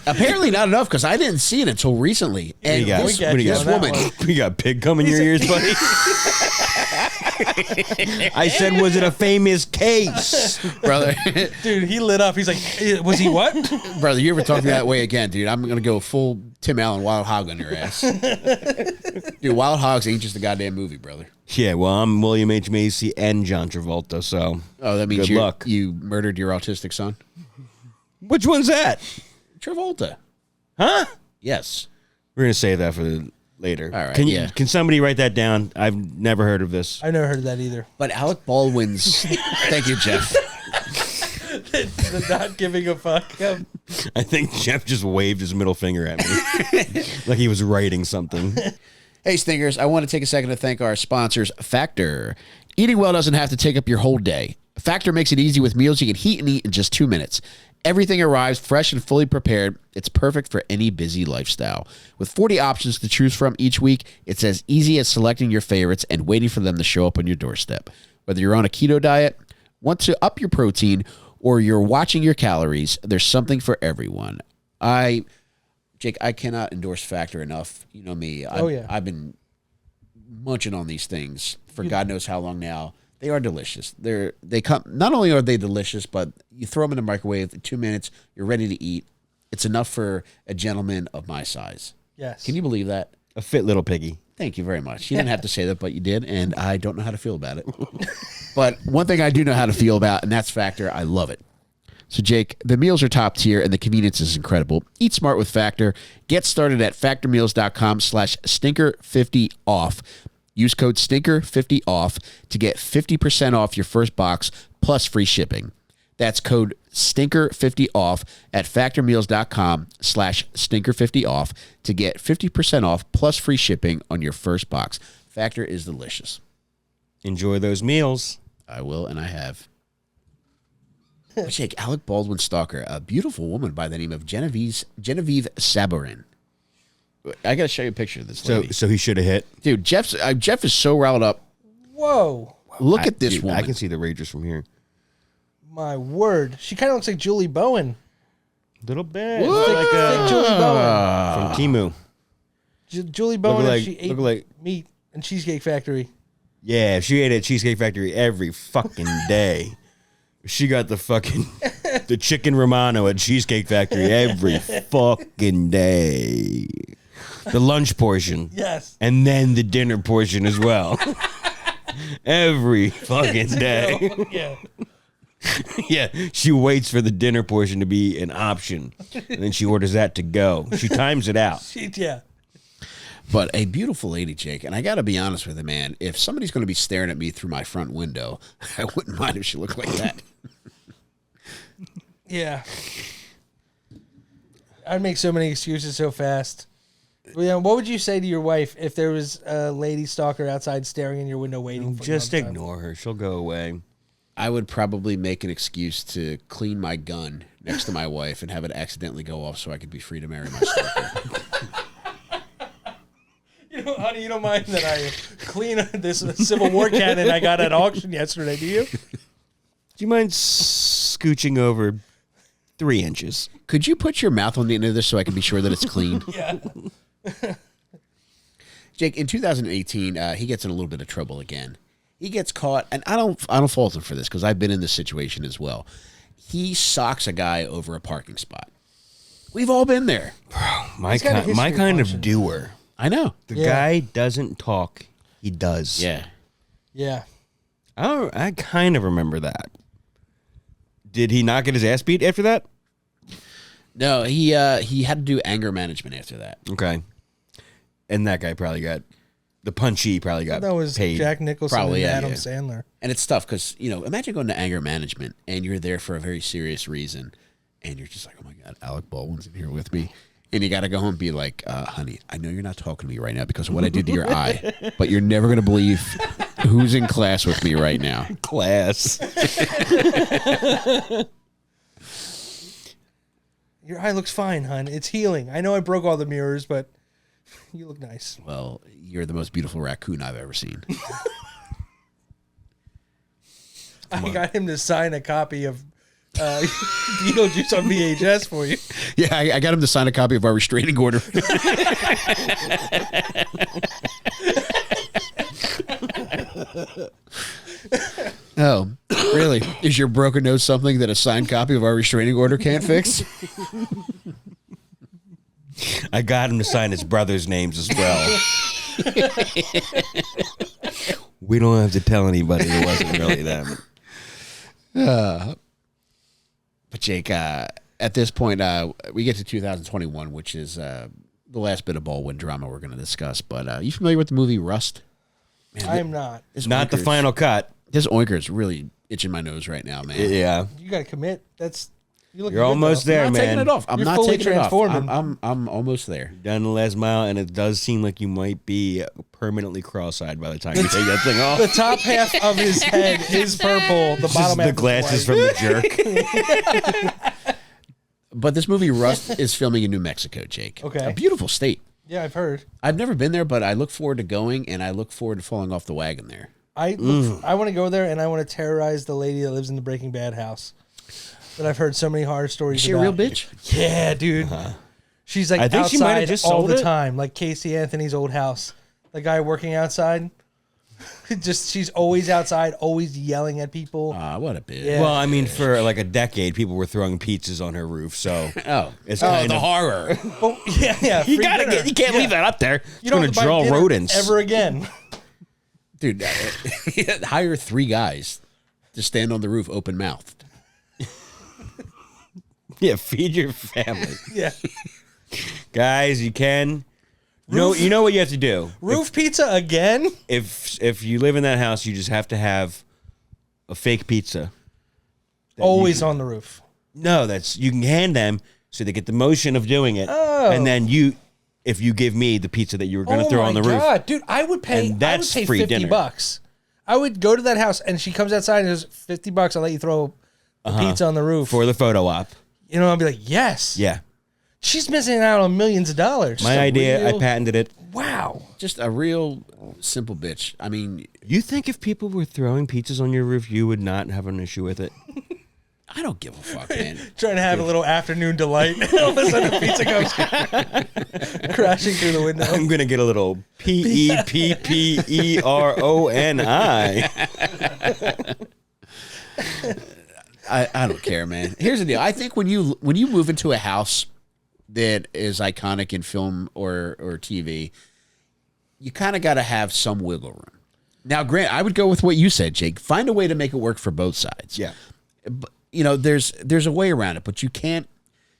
[SPEAKER 2] apparently not enough because I didn't see it until recently. And
[SPEAKER 3] got?
[SPEAKER 2] this,
[SPEAKER 3] What do you
[SPEAKER 2] this
[SPEAKER 3] got?
[SPEAKER 2] woman,
[SPEAKER 3] You got pig cum in your ears, buddy? I said, was it a famous case?
[SPEAKER 2] brother,
[SPEAKER 4] Dude, he lit up. He's like, was he what?
[SPEAKER 2] brother, you ever talk that way again, dude? I'm gonna go full Tim Allen Wild Hog on your ass, dude. Wild Hogs ain't just a goddamn movie, brother.
[SPEAKER 3] Yeah, well, I'm William H. Macy and John Travolta, so
[SPEAKER 2] Oh, that means
[SPEAKER 3] good luck.
[SPEAKER 2] you murdered your autistic son,
[SPEAKER 3] Which one's that?
[SPEAKER 2] Travolta.
[SPEAKER 3] Huh?
[SPEAKER 2] Yes.
[SPEAKER 3] We're gonna save that for later.
[SPEAKER 2] All right,
[SPEAKER 3] Can can somebody write that down? I've never heard of this.
[SPEAKER 4] I've never heard of that either.
[SPEAKER 2] But Alec Baldwin's. Thank you, Jeff.
[SPEAKER 4] The not giving a fuck.
[SPEAKER 3] I think Jeff just waved his middle finger at me like he was writing something.
[SPEAKER 2] Hey, Stingers, I want to take a second to thank our sponsors, Factor. Eating well doesn't have to take up your whole day. Factor makes it easy with meals you can heat and eat in just 2 minutes. Everything arrives fresh and fully prepared. It's perfect for any busy lifestyle. With 40 options to choose from each week, it's as easy as selecting your favorites and waiting for them to show up on your doorstep. Whether you're on a keto diet, want to up your protein, or you're watching your calories, there's something for everyone. Jake, I cannot endorse Factor enough. You know me. I've been munching on these things for God knows how long now. They are delicious. They come. Not only are they delicious, but you throw them in the microwave in 2 minutes, you're ready to eat. It's enough for a gentleman of my size.
[SPEAKER 4] Yes.
[SPEAKER 2] Can you believe that?
[SPEAKER 3] A fit little piggy.
[SPEAKER 2] Thank you very much. You didn't have to say that, but you did, and I don't know how to feel about it. But one thing I do know how to feel about, and that's Factor. I love it. So, Jake, the meals are top tier and the convenience is incredible. Eat smart with Factor. Get started at factormeals.com/stinker50off. Use code STINKER50OFF to get 50% off your first box plus free shipping. That's code STINKER50OFF at factormeals.com/stinker50off to get 50% off plus free shipping on your first box. Factor is delicious.
[SPEAKER 3] Enjoy those meals.
[SPEAKER 2] I will, and I have. Jake, Alec Baldwin stalker, a beautiful woman by the name of Genevieve Sabarin. I got to show you a picture of this lady.
[SPEAKER 3] So he should have hit.
[SPEAKER 2] Dude, Jeff is so riled up.
[SPEAKER 4] Whoa.
[SPEAKER 2] Look at this
[SPEAKER 3] Dude,
[SPEAKER 2] woman.
[SPEAKER 3] I can see the Ragers from here.
[SPEAKER 4] My word. She kind of looks like Julie Bowen.
[SPEAKER 3] Little bit.
[SPEAKER 2] What?
[SPEAKER 3] Like
[SPEAKER 4] Thick Julie Bowen.
[SPEAKER 3] from Timu.
[SPEAKER 4] Julie Bowen,
[SPEAKER 3] like-
[SPEAKER 4] if she ate
[SPEAKER 3] look like-
[SPEAKER 4] meat in Cheesecake Factory.
[SPEAKER 3] Yeah, if she ate at Cheesecake Factory every fucking day. She got the fucking the chicken Romano at Cheesecake Factory every fucking day. The lunch portion.
[SPEAKER 4] Yes.
[SPEAKER 3] And then the dinner portion as well. Every fucking day.
[SPEAKER 4] Yeah.
[SPEAKER 3] Yeah, she waits for the dinner portion to be an option. And then she orders that to go. She times it out.
[SPEAKER 4] Yeah.
[SPEAKER 2] But a beautiful lady, Jake. And I got to be honest with you, man. If somebody's going to be staring at me through my front window, I wouldn't mind if she looked like that.
[SPEAKER 4] Yeah. I'd make so many excuses so fast. Well, yeah, what would you say to your wife if there was a lady stalker outside staring in your window waiting for you?
[SPEAKER 3] Just
[SPEAKER 4] all the time?
[SPEAKER 3] ignore her. She'll go away.
[SPEAKER 2] I would probably make an excuse to clean my gun next to my wife and have it accidentally go off so I could be free to marry my stalker.
[SPEAKER 4] Honey, you don't mind that I clean this Civil War cannon I got at auction yesterday, do you?
[SPEAKER 3] Do you mind scooching over 3 inches?
[SPEAKER 2] Could you put your mouth on the end of this so I can be sure that it's clean?
[SPEAKER 4] Yeah.
[SPEAKER 2] Jake, in 2018, he gets in a little bit of trouble again. He gets caught, and I don't fault him for this because I've been in this situation as well. He socks a guy over a parking spot. We've all been there.
[SPEAKER 3] My
[SPEAKER 4] got a history
[SPEAKER 3] kind
[SPEAKER 4] of
[SPEAKER 3] of doer.
[SPEAKER 2] I know.
[SPEAKER 3] The
[SPEAKER 4] Yeah.
[SPEAKER 3] guy doesn't talk. He does.
[SPEAKER 2] Yeah.
[SPEAKER 4] Yeah.
[SPEAKER 3] I kind of remember that. Did he not get his ass beat after that?
[SPEAKER 2] No, he had to do anger management after that.
[SPEAKER 3] Okay. And that guy probably got the punchy probably got
[SPEAKER 4] That was
[SPEAKER 3] paid.
[SPEAKER 4] Jack Nicholson
[SPEAKER 2] Probably,
[SPEAKER 4] and
[SPEAKER 2] yeah,
[SPEAKER 4] Adam
[SPEAKER 2] yeah.
[SPEAKER 4] Sandler.
[SPEAKER 2] And it's tough because, imagine going to anger management and you're there for a very serious reason. And you're just like, oh my God, Alec Baldwin's in here with me. And you got to go home and be like, honey, I know you're not talking to me right now because of what I did to your eye, but you're never going to believe who's in class with me right now.
[SPEAKER 3] Class.
[SPEAKER 4] Your eye looks fine, hon. It's healing. I know I broke all the mirrors, but you look nice.
[SPEAKER 2] Well, you're the most beautiful raccoon I've ever seen.
[SPEAKER 4] I got him to sign a copy of Beetlejuice on VHS for you.
[SPEAKER 2] Yeah, I got him to sign a copy of our restraining order. Oh, really? Is your broken nose something that a signed copy of our restraining order can't fix?
[SPEAKER 3] I got him to sign his brother's names as well. We don't have to tell anybody it wasn't really them.
[SPEAKER 2] But Jake, at this point, we get to 2021, which is the last bit of Baldwin drama we're going to discuss. But you familiar with the movie Rust? Man,
[SPEAKER 4] I'm not.
[SPEAKER 2] this
[SPEAKER 3] Not the
[SPEAKER 2] Oinker's-
[SPEAKER 3] final cut.
[SPEAKER 2] This Oinker is really itching my nose right now, man.
[SPEAKER 3] Yeah.
[SPEAKER 4] You got to commit. You're
[SPEAKER 3] You're almost there,
[SPEAKER 2] I'm not taking
[SPEAKER 3] man.
[SPEAKER 2] it off. I'm
[SPEAKER 4] You're
[SPEAKER 2] not
[SPEAKER 4] fully
[SPEAKER 2] taking it off.
[SPEAKER 4] transforming.
[SPEAKER 2] I'm almost there.
[SPEAKER 3] Done the last mile, and it does seem like you might be permanently cross-eyed by the time you take that thing off.
[SPEAKER 4] The top half of his head is purple. The
[SPEAKER 3] Just
[SPEAKER 4] bottom half
[SPEAKER 3] the glasses
[SPEAKER 4] is
[SPEAKER 3] from
[SPEAKER 4] white.
[SPEAKER 3] the jerk.
[SPEAKER 2] But this movie Rust is filming in New Mexico, Jake.
[SPEAKER 4] Okay.
[SPEAKER 2] A beautiful state.
[SPEAKER 4] Yeah, I've heard.
[SPEAKER 2] I've never been there, but I look forward to going, and I look forward to falling off the wagon there.
[SPEAKER 4] I want to go there and I want to terrorize the lady that lives in the Breaking Bad house. That I've heard so many horror stories
[SPEAKER 2] Is she a
[SPEAKER 4] about.
[SPEAKER 2] real bitch?
[SPEAKER 4] Yeah, dude. She's like
[SPEAKER 3] I think she might have
[SPEAKER 4] outside
[SPEAKER 3] just
[SPEAKER 4] all
[SPEAKER 3] sold
[SPEAKER 4] the
[SPEAKER 3] it.
[SPEAKER 4] time, like Casey Anthony's old house. The guy working outside. She's always outside, always yelling at people.
[SPEAKER 2] What a bitch.
[SPEAKER 4] Yeah.
[SPEAKER 3] Well, I mean, for like a decade, people were throwing pizzas on her roof, so
[SPEAKER 2] Oh,
[SPEAKER 3] it's
[SPEAKER 2] the
[SPEAKER 3] kind of
[SPEAKER 2] horror.
[SPEAKER 4] Oh, yeah.
[SPEAKER 3] you
[SPEAKER 4] free
[SPEAKER 3] gotta
[SPEAKER 4] dinner.
[SPEAKER 3] get. You can't
[SPEAKER 4] Yeah.
[SPEAKER 3] leave that up there. It's
[SPEAKER 4] You don't
[SPEAKER 3] going
[SPEAKER 4] have
[SPEAKER 3] to
[SPEAKER 4] to buy
[SPEAKER 3] draw
[SPEAKER 4] dinner
[SPEAKER 3] rodents.
[SPEAKER 4] ever again.
[SPEAKER 2] Dude, hire 3 guys to stand on the roof open mouthed.
[SPEAKER 3] Yeah, feed your family.
[SPEAKER 4] Yeah.
[SPEAKER 3] Guys, you can. You know what you have to do.
[SPEAKER 4] Roof pizza again?
[SPEAKER 3] If you live in that house, you just have to have a fake pizza.
[SPEAKER 4] Always on the roof.
[SPEAKER 3] No, you can hand them so they get the motion of doing it.
[SPEAKER 4] Oh.
[SPEAKER 3] And then if you give me the pizza that you were going to throw on the roof.
[SPEAKER 4] God, dude, I would pay.
[SPEAKER 3] And that's
[SPEAKER 4] I would pay
[SPEAKER 3] free
[SPEAKER 4] $50.
[SPEAKER 3] dinner.
[SPEAKER 4] I would go to that house and she comes outside and goes, $50. I'll let you throw the pizza on the roof.
[SPEAKER 3] For the photo op.
[SPEAKER 4] You know, I'll be like, yes.
[SPEAKER 3] Yeah.
[SPEAKER 4] She's missing out on millions of dollars.
[SPEAKER 3] My idea, I patented it.
[SPEAKER 4] Wow.
[SPEAKER 2] Just a real simple bitch. I mean,
[SPEAKER 3] You think if people were throwing pizzas on your roof, you would not have an issue with it?
[SPEAKER 2] I don't give a fuck, man.
[SPEAKER 4] Trying to have a little afternoon delight. All of a sudden, the pizza comes crashing through the window.
[SPEAKER 3] I'm going to get a little PEPPERONI.
[SPEAKER 2] I don't care, man. Here's the deal. I think when you move into a house that is iconic in film or TV, you kind of got to have some wiggle room. Now, Grant, I would go with what you said, Jake. Find a way to make it work for both sides.
[SPEAKER 3] Yeah.
[SPEAKER 2] You know, there's a way around it, but you can't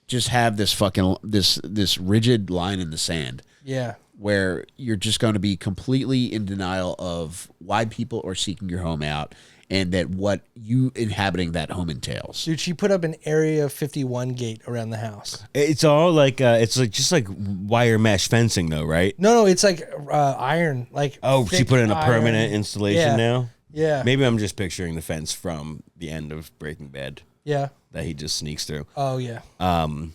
[SPEAKER 2] just have this fucking this rigid line in the sand.
[SPEAKER 4] Yeah.
[SPEAKER 2] Where you're just going to be completely in denial of why people are seeking your home out and that what you inhabiting that home entails.
[SPEAKER 4] Dude, she put up an Area 51 gate around the house.
[SPEAKER 3] It's all like, just like wire mesh fencing though, right?
[SPEAKER 4] No, it's like iron. Like
[SPEAKER 3] Oh, she
[SPEAKER 4] thick
[SPEAKER 3] put in a
[SPEAKER 4] iron.
[SPEAKER 3] permanent installation
[SPEAKER 4] Yeah.
[SPEAKER 3] now?
[SPEAKER 4] Yeah.
[SPEAKER 3] Maybe I'm just picturing the fence from the end of Breaking Bad
[SPEAKER 4] Yeah.
[SPEAKER 3] that he just sneaks through.
[SPEAKER 4] Oh, yeah.
[SPEAKER 3] That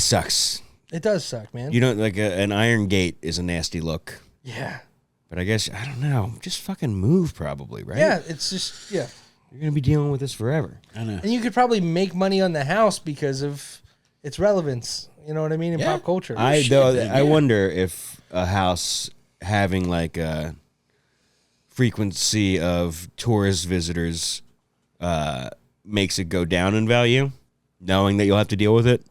[SPEAKER 3] sucks.
[SPEAKER 4] It does suck, man.
[SPEAKER 3] You know, like an iron gate is a nasty look.
[SPEAKER 4] Yeah.
[SPEAKER 3] But I guess, I don't know, just fucking move probably, right?
[SPEAKER 4] Yeah, it's just, yeah.
[SPEAKER 3] You're going to be dealing with this forever.
[SPEAKER 2] I know.
[SPEAKER 4] And you could probably make money on the house because of its relevance. You know what I mean? In
[SPEAKER 2] Yeah.
[SPEAKER 4] pop culture.
[SPEAKER 3] I wonder if a house having like a frequency of tourist visitors makes it go down in value, knowing that you'll have to deal with it.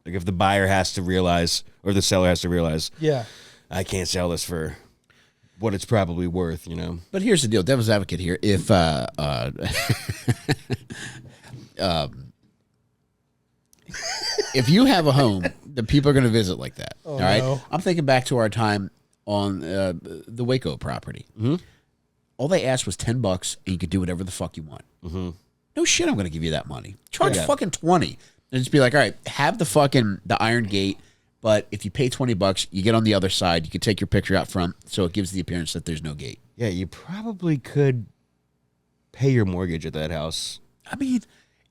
[SPEAKER 3] Like if the buyer has to realize, or the seller has to realize,
[SPEAKER 4] Yeah.
[SPEAKER 3] I can't sell this for what it's probably worth, you know?
[SPEAKER 2] But here's the deal, devil's advocate here. If if you have a home that people are going to visit like that, all right?
[SPEAKER 4] no.
[SPEAKER 2] I'm thinking back to our time on the Waco property.
[SPEAKER 3] Mm-hmm.
[SPEAKER 2] All they asked was $10, and you could do whatever the fuck you want.
[SPEAKER 3] Mm-hmm.
[SPEAKER 2] No shit, I'm going to give you that money. Charge
[SPEAKER 3] Yeah.
[SPEAKER 2] fucking 20, and just be like, all right, have the iron gate. But if you pay $20, you get on the other side. You can take your picture out front, so it gives the appearance that there's no gate.
[SPEAKER 3] Yeah, you probably could pay your mortgage at that house.
[SPEAKER 2] I mean,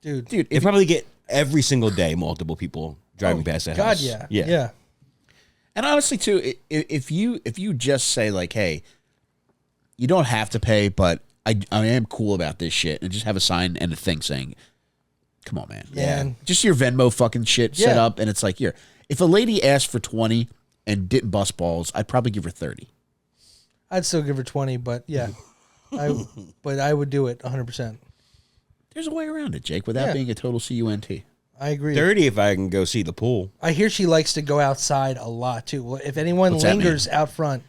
[SPEAKER 4] Dude.
[SPEAKER 2] dude,
[SPEAKER 3] You probably get every single day multiple people driving past that
[SPEAKER 4] God,
[SPEAKER 3] house.
[SPEAKER 4] yeah.
[SPEAKER 3] Yeah.
[SPEAKER 4] Yeah.
[SPEAKER 2] and honestly too, if you just say like, hey, you don't have to pay, but I am cool about this shit, and just have a sign and a thing saying, come on, man.
[SPEAKER 4] Man.
[SPEAKER 2] Just your Venmo fucking shit set
[SPEAKER 4] Yeah.
[SPEAKER 2] up, and it's like, here, if a lady asked for 20 and didn't bust balls, I'd probably give her 30.
[SPEAKER 4] I'd still give her 20, but yeah. I would do it 100%.
[SPEAKER 2] There's a way around it, Jake, without
[SPEAKER 4] Yeah.
[SPEAKER 2] being a total cunt.
[SPEAKER 4] I agree.
[SPEAKER 3] 30 if I can go see the pool.
[SPEAKER 4] I hear she likes to go outside a lot too. Well, if anyone
[SPEAKER 2] What's that
[SPEAKER 4] lingers out front,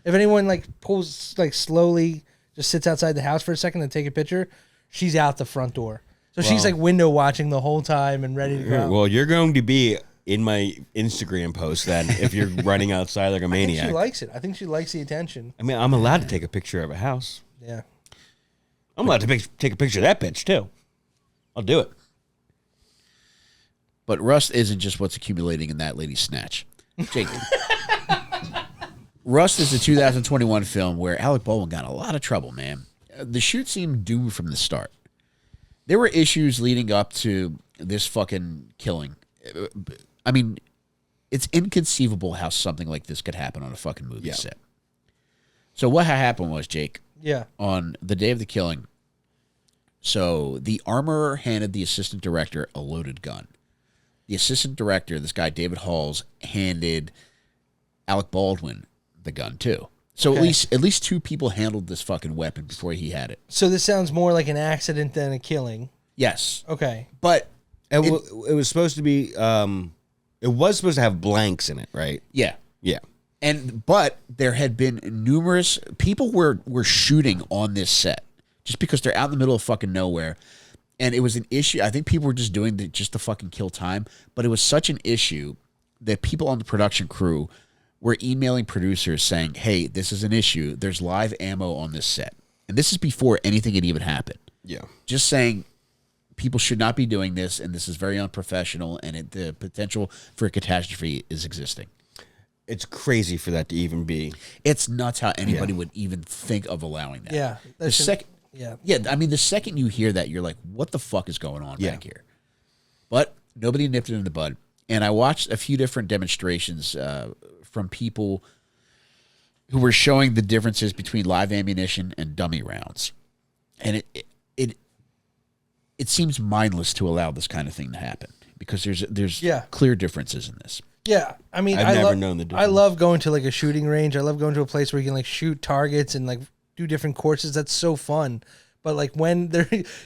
[SPEAKER 4] if anyone like pulls like slowly, just sits outside the house for a second and take a picture, she's out the front door. So she's like window watching the whole time and ready to go. out.
[SPEAKER 3] Well, you're going to be in my Instagram post then if you're running outside like a
[SPEAKER 4] I think
[SPEAKER 3] maniac.
[SPEAKER 4] she likes it. I think she likes the attention.
[SPEAKER 3] I mean, I'm allowed to take a picture of a house.
[SPEAKER 4] Yeah.
[SPEAKER 3] I'm allowed to take a picture of that bitch too. I'll do it.
[SPEAKER 2] But rust isn't just what's accumulating in that lady's snatch. Jake. Rust is a 2021 film where Alec Baldwin got in a lot of trouble, man. The shoot seemed doomed from the start. There were issues leading up to this fucking killing. I mean, it's inconceivable how something like this could happen on a fucking movie set. So what happened was, Jake,
[SPEAKER 4] Yeah.
[SPEAKER 2] on the day of the killing, so the armorer handed the assistant director a loaded gun. The assistant director, this guy David Halls, handed Alec Baldwin the gun too. So
[SPEAKER 4] Okay.
[SPEAKER 2] at least two people handled this fucking weapon before he had it.
[SPEAKER 4] So this sounds more like an accident than a killing.
[SPEAKER 2] Yes,
[SPEAKER 4] Okay.
[SPEAKER 2] but
[SPEAKER 3] It was supposed to be. It was supposed to have blanks in it, right?
[SPEAKER 2] yeah,
[SPEAKER 3] Yeah.
[SPEAKER 2] but there had been numerous people were shooting on this set just because they're out in the middle of fucking nowhere. And it was an issue. I think people were just doing it just to fucking kill time. But it was such an issue that people on the production crew were emailing producers saying, hey, this is an issue. There's live ammo on this set. And this is before anything had even happened.
[SPEAKER 3] Yeah.
[SPEAKER 2] Just saying people should not be doing this, and this is very unprofessional, and the potential for a catastrophe is existing.
[SPEAKER 3] It's crazy for that to even be.
[SPEAKER 2] It's nuts how anybody would even think of allowing that.
[SPEAKER 4] Yeah.
[SPEAKER 2] The second,
[SPEAKER 4] Yeah.
[SPEAKER 2] I mean, the second you hear that, you're like, what the fuck is going on back here? But nobody nipped it in the bud. And I watched a few different demonstrations from people who were showing the differences between live ammunition and dummy rounds. And it seems mindless to allow this kind of thing to happen because there's clear differences in this.
[SPEAKER 4] Yeah, I mean,
[SPEAKER 3] I've never known the difference.
[SPEAKER 4] I love going to like a shooting range. I love going to a place where you can like shoot targets and like do different courses. That's so fun. But like when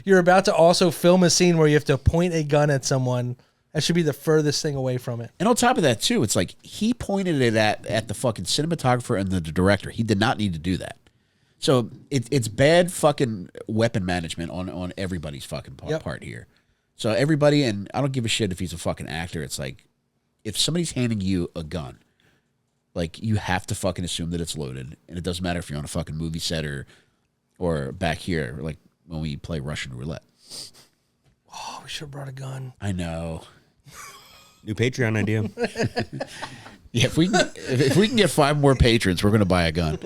[SPEAKER 4] you're about to also film a scene where you have to point a gun at someone, that should be the furthest thing away from it.
[SPEAKER 2] And on top of that too, it's like he pointed it at the fucking cinematographer and the director. He did not need to do that. So it's bad fucking weapon management on everybody's fucking part here. So everybody, and I don't give a shit if he's a fucking actor. It's like, if somebody's handing you a gun, like you have to fucking assume that it's loaded, and it doesn't matter if you're on a fucking movie set or back here, like when we play Russian roulette.
[SPEAKER 4] Oh, we should have brought a gun.
[SPEAKER 2] I know.
[SPEAKER 3] New Patreon idea.
[SPEAKER 2] Yeah, if we can get 5 more patrons, we're gonna buy a gun,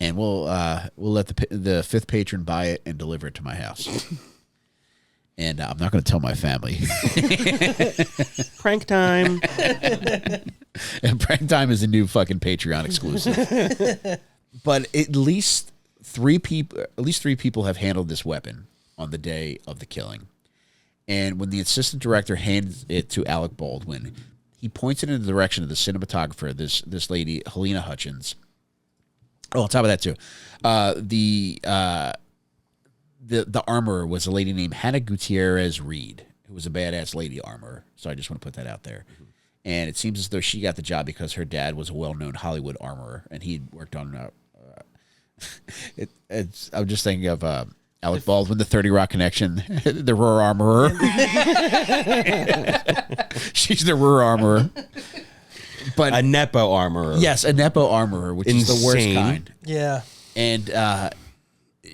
[SPEAKER 2] and we'll let the 5th patron buy it and deliver it to my house. And I'm not going to tell my family.
[SPEAKER 3] Prank time.
[SPEAKER 2] And prank time is a new fucking Patreon exclusive. But at least 3 people have handled this weapon on the day of the killing. And when the assistant director hands it to Alec Baldwin, he points it in the direction of the cinematographer, this lady, Helena Hutchins. Oh, on top of that too, the armorer was a lady named Hannah Gutierrez Reed, who was a badass lady armorer. So I just want to put that out there. And it seems as though she got the job because her dad was a well-known Hollywood armorer, and he'd worked on. I'm just thinking of Alec Baldwin, the 30 Rock Connection, the Ruhr armorer. She's the Ruhr armorer. But
[SPEAKER 3] a Nepo armorer.
[SPEAKER 2] Yes, a Nepo armorer, which is the worst kind.
[SPEAKER 4] Yeah.
[SPEAKER 2] And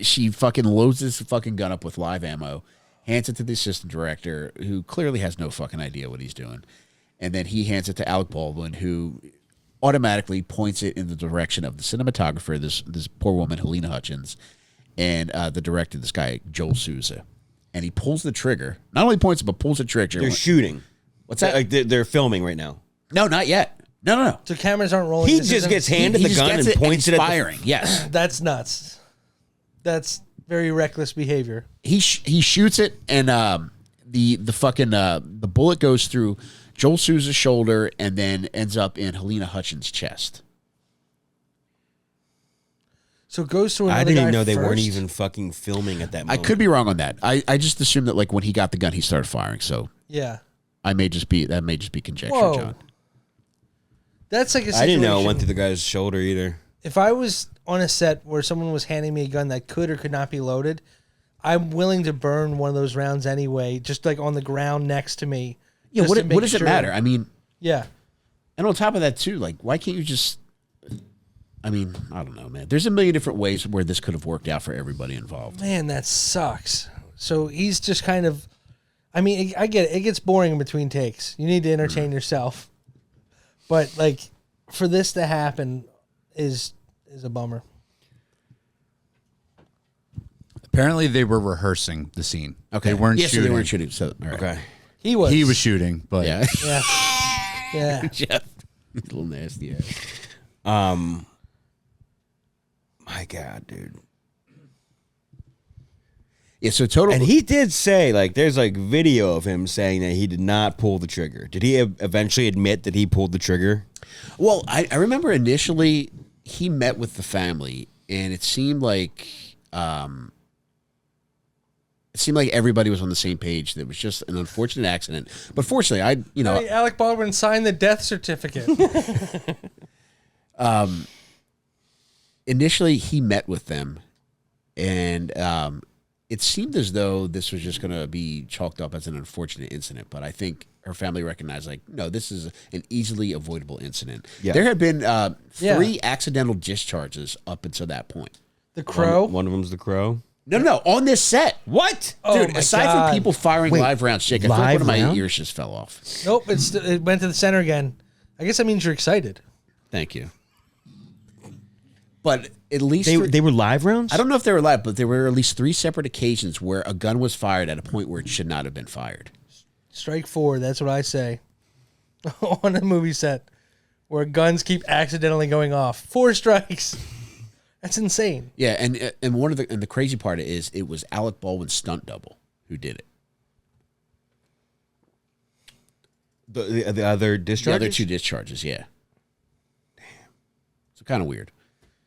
[SPEAKER 2] she fucking loads this fucking gun up with live ammo, hands it to the assistant director, who clearly has no fucking idea what he's doing. And then he hands it to Alec Baldwin, who automatically points it in the direction of the cinematographer, this poor woman, Helena Hutchins, and the director, this guy, Joel Souza. And he pulls the trigger. Not only points it, but pulls the trigger.
[SPEAKER 3] They're shooting.
[SPEAKER 2] What's that?
[SPEAKER 3] Like they're filming right now.
[SPEAKER 2] No, not yet. No.
[SPEAKER 4] So cameras aren't rolling.
[SPEAKER 3] He just gets handed the gun and points it at
[SPEAKER 2] firing. Yes.
[SPEAKER 4] That's nuts. That's very reckless behavior.
[SPEAKER 2] He shoots it, and the fucking the bullet goes through Joel Souza's shoulder and then ends up in Helena Hutchins' chest.
[SPEAKER 4] So it goes to another
[SPEAKER 3] I didn't even
[SPEAKER 4] guy
[SPEAKER 3] know they
[SPEAKER 4] first?
[SPEAKER 3] weren't even fucking filming at that moment.
[SPEAKER 2] I could be wrong on that. I just assumed that like when he got the gun, he started firing. So
[SPEAKER 4] Yeah.
[SPEAKER 2] that may just be conjecture,
[SPEAKER 4] Whoa.
[SPEAKER 2] John.
[SPEAKER 4] That's like a situation.
[SPEAKER 3] I didn't know it went through the guy's shoulder either.
[SPEAKER 4] If I was on a set where someone was handing me a gun that could or could not be loaded, I'm willing to burn one of those rounds anyway, just like on the ground next to me.
[SPEAKER 2] Yeah,
[SPEAKER 4] just to
[SPEAKER 2] what
[SPEAKER 4] make
[SPEAKER 2] does it
[SPEAKER 4] sure.
[SPEAKER 2] matter? I mean,
[SPEAKER 4] Yeah.
[SPEAKER 2] and on top of that too, like why can't you just? I mean, I don't know, man. There's a million different ways where this could have worked out for everybody involved.
[SPEAKER 4] Man, that sucks. So he's just kind of, I mean, I get it. It gets boring in between takes. You need to entertain yourself. But like for this to happen is a bummer.
[SPEAKER 5] Apparently, they were rehearsing the scene.
[SPEAKER 2] Okay,
[SPEAKER 5] They weren't
[SPEAKER 2] yeah,
[SPEAKER 5] shooting.
[SPEAKER 2] So they weren't shooting. So all right.
[SPEAKER 3] Okay.
[SPEAKER 4] He was.
[SPEAKER 5] He was shooting, but
[SPEAKER 2] Yeah.
[SPEAKER 4] Yeah. Yeah.
[SPEAKER 2] Jeff, a little nasty. Yeah.
[SPEAKER 3] My God, dude.
[SPEAKER 2] Yeah. So total.
[SPEAKER 3] And he did say, like, there's like video of him saying that he did not pull the trigger. Did he eventually admit that he pulled the trigger?
[SPEAKER 2] Well, I remember initially he met with the family, and it seemed like everybody was on the same page. That was just an unfortunate accident. But fortunately,
[SPEAKER 4] Hey, Alec Baldwin signed the death certificate.
[SPEAKER 2] initially he met with them, and it seemed as though this was just going to be chalked up as an unfortunate incident, but I think her family recognized, like, no, this is an easily avoidable incident.
[SPEAKER 3] Yeah.
[SPEAKER 2] There had been 3 accidental discharges up until that point.
[SPEAKER 4] The Crow.
[SPEAKER 3] One of them's the Crow.
[SPEAKER 2] No, on this set.
[SPEAKER 3] What?
[SPEAKER 2] Dude,
[SPEAKER 4] my
[SPEAKER 2] aside
[SPEAKER 4] God.
[SPEAKER 2] from people firing live rounds, Jake, I feel like
[SPEAKER 3] live
[SPEAKER 2] one of my
[SPEAKER 3] round?
[SPEAKER 2] ears just fell off.
[SPEAKER 4] Nope, it went to the center again. I guess that means you're excited.
[SPEAKER 2] Thank you. But at least
[SPEAKER 3] They were live rounds?
[SPEAKER 2] I don't know if they were live, but there were at least 3 separate occasions where a gun was fired at a point where it should not have been fired.
[SPEAKER 4] Strike 4, that's what I say. On a movie set where guns keep accidentally going off. 4 strikes. That's insane.
[SPEAKER 2] Yeah, and the crazy part is it was Alec Baldwin's stunt double who did it.
[SPEAKER 3] The other discharges?
[SPEAKER 2] The other 2 discharges, yeah. Damn. So kind of weird.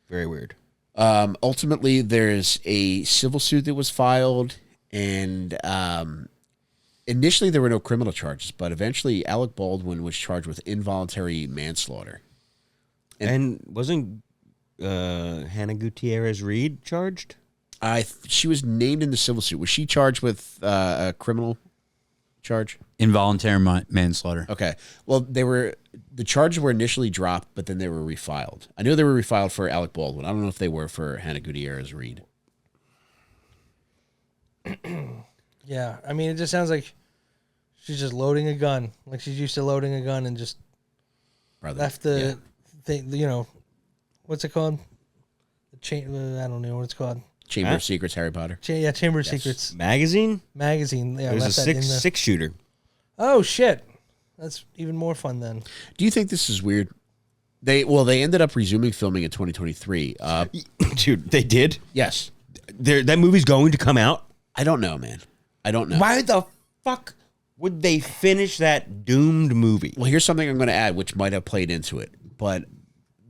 [SPEAKER 3] Very weird.
[SPEAKER 2] Ultimately, there's a civil suit that was filed, and initially there were no criminal charges, but eventually Alec Baldwin was charged with involuntary manslaughter.
[SPEAKER 3] And wasn't Hannah Gutierrez Reed charged?
[SPEAKER 2] She was named in the civil suit. Was she charged with a criminal charge?
[SPEAKER 5] Involuntary manslaughter.
[SPEAKER 2] Okay. Well, the charges were initially dropped, but then they were refiled. I knew they were refiled for Alec Baldwin. I don't know if they were for Hannah Gutierrez Reed.
[SPEAKER 4] Yeah, I mean, it just sounds like she's just loading a gun. Like she's used to loading a gun and just left the thing, what's it called? I don't know what it's called.
[SPEAKER 2] Chamber of Secrets, Harry Potter.
[SPEAKER 4] Chamber of Secrets.
[SPEAKER 3] Magazine?
[SPEAKER 4] Magazine. Yeah,
[SPEAKER 3] It was
[SPEAKER 4] left
[SPEAKER 3] a
[SPEAKER 4] that in the-
[SPEAKER 3] 6-shooter.
[SPEAKER 4] Oh, shit. That's even more fun then.
[SPEAKER 2] Do you think this is weird? They ended up resuming filming in 2023.
[SPEAKER 3] Dude, they did?
[SPEAKER 2] Yes.
[SPEAKER 3] That movie's going to come out?
[SPEAKER 2] I don't know, man. I don't know.
[SPEAKER 3] Why the fuck would they finish that doomed movie?
[SPEAKER 2] Well, here's something I'm going to add, which might have played into it. But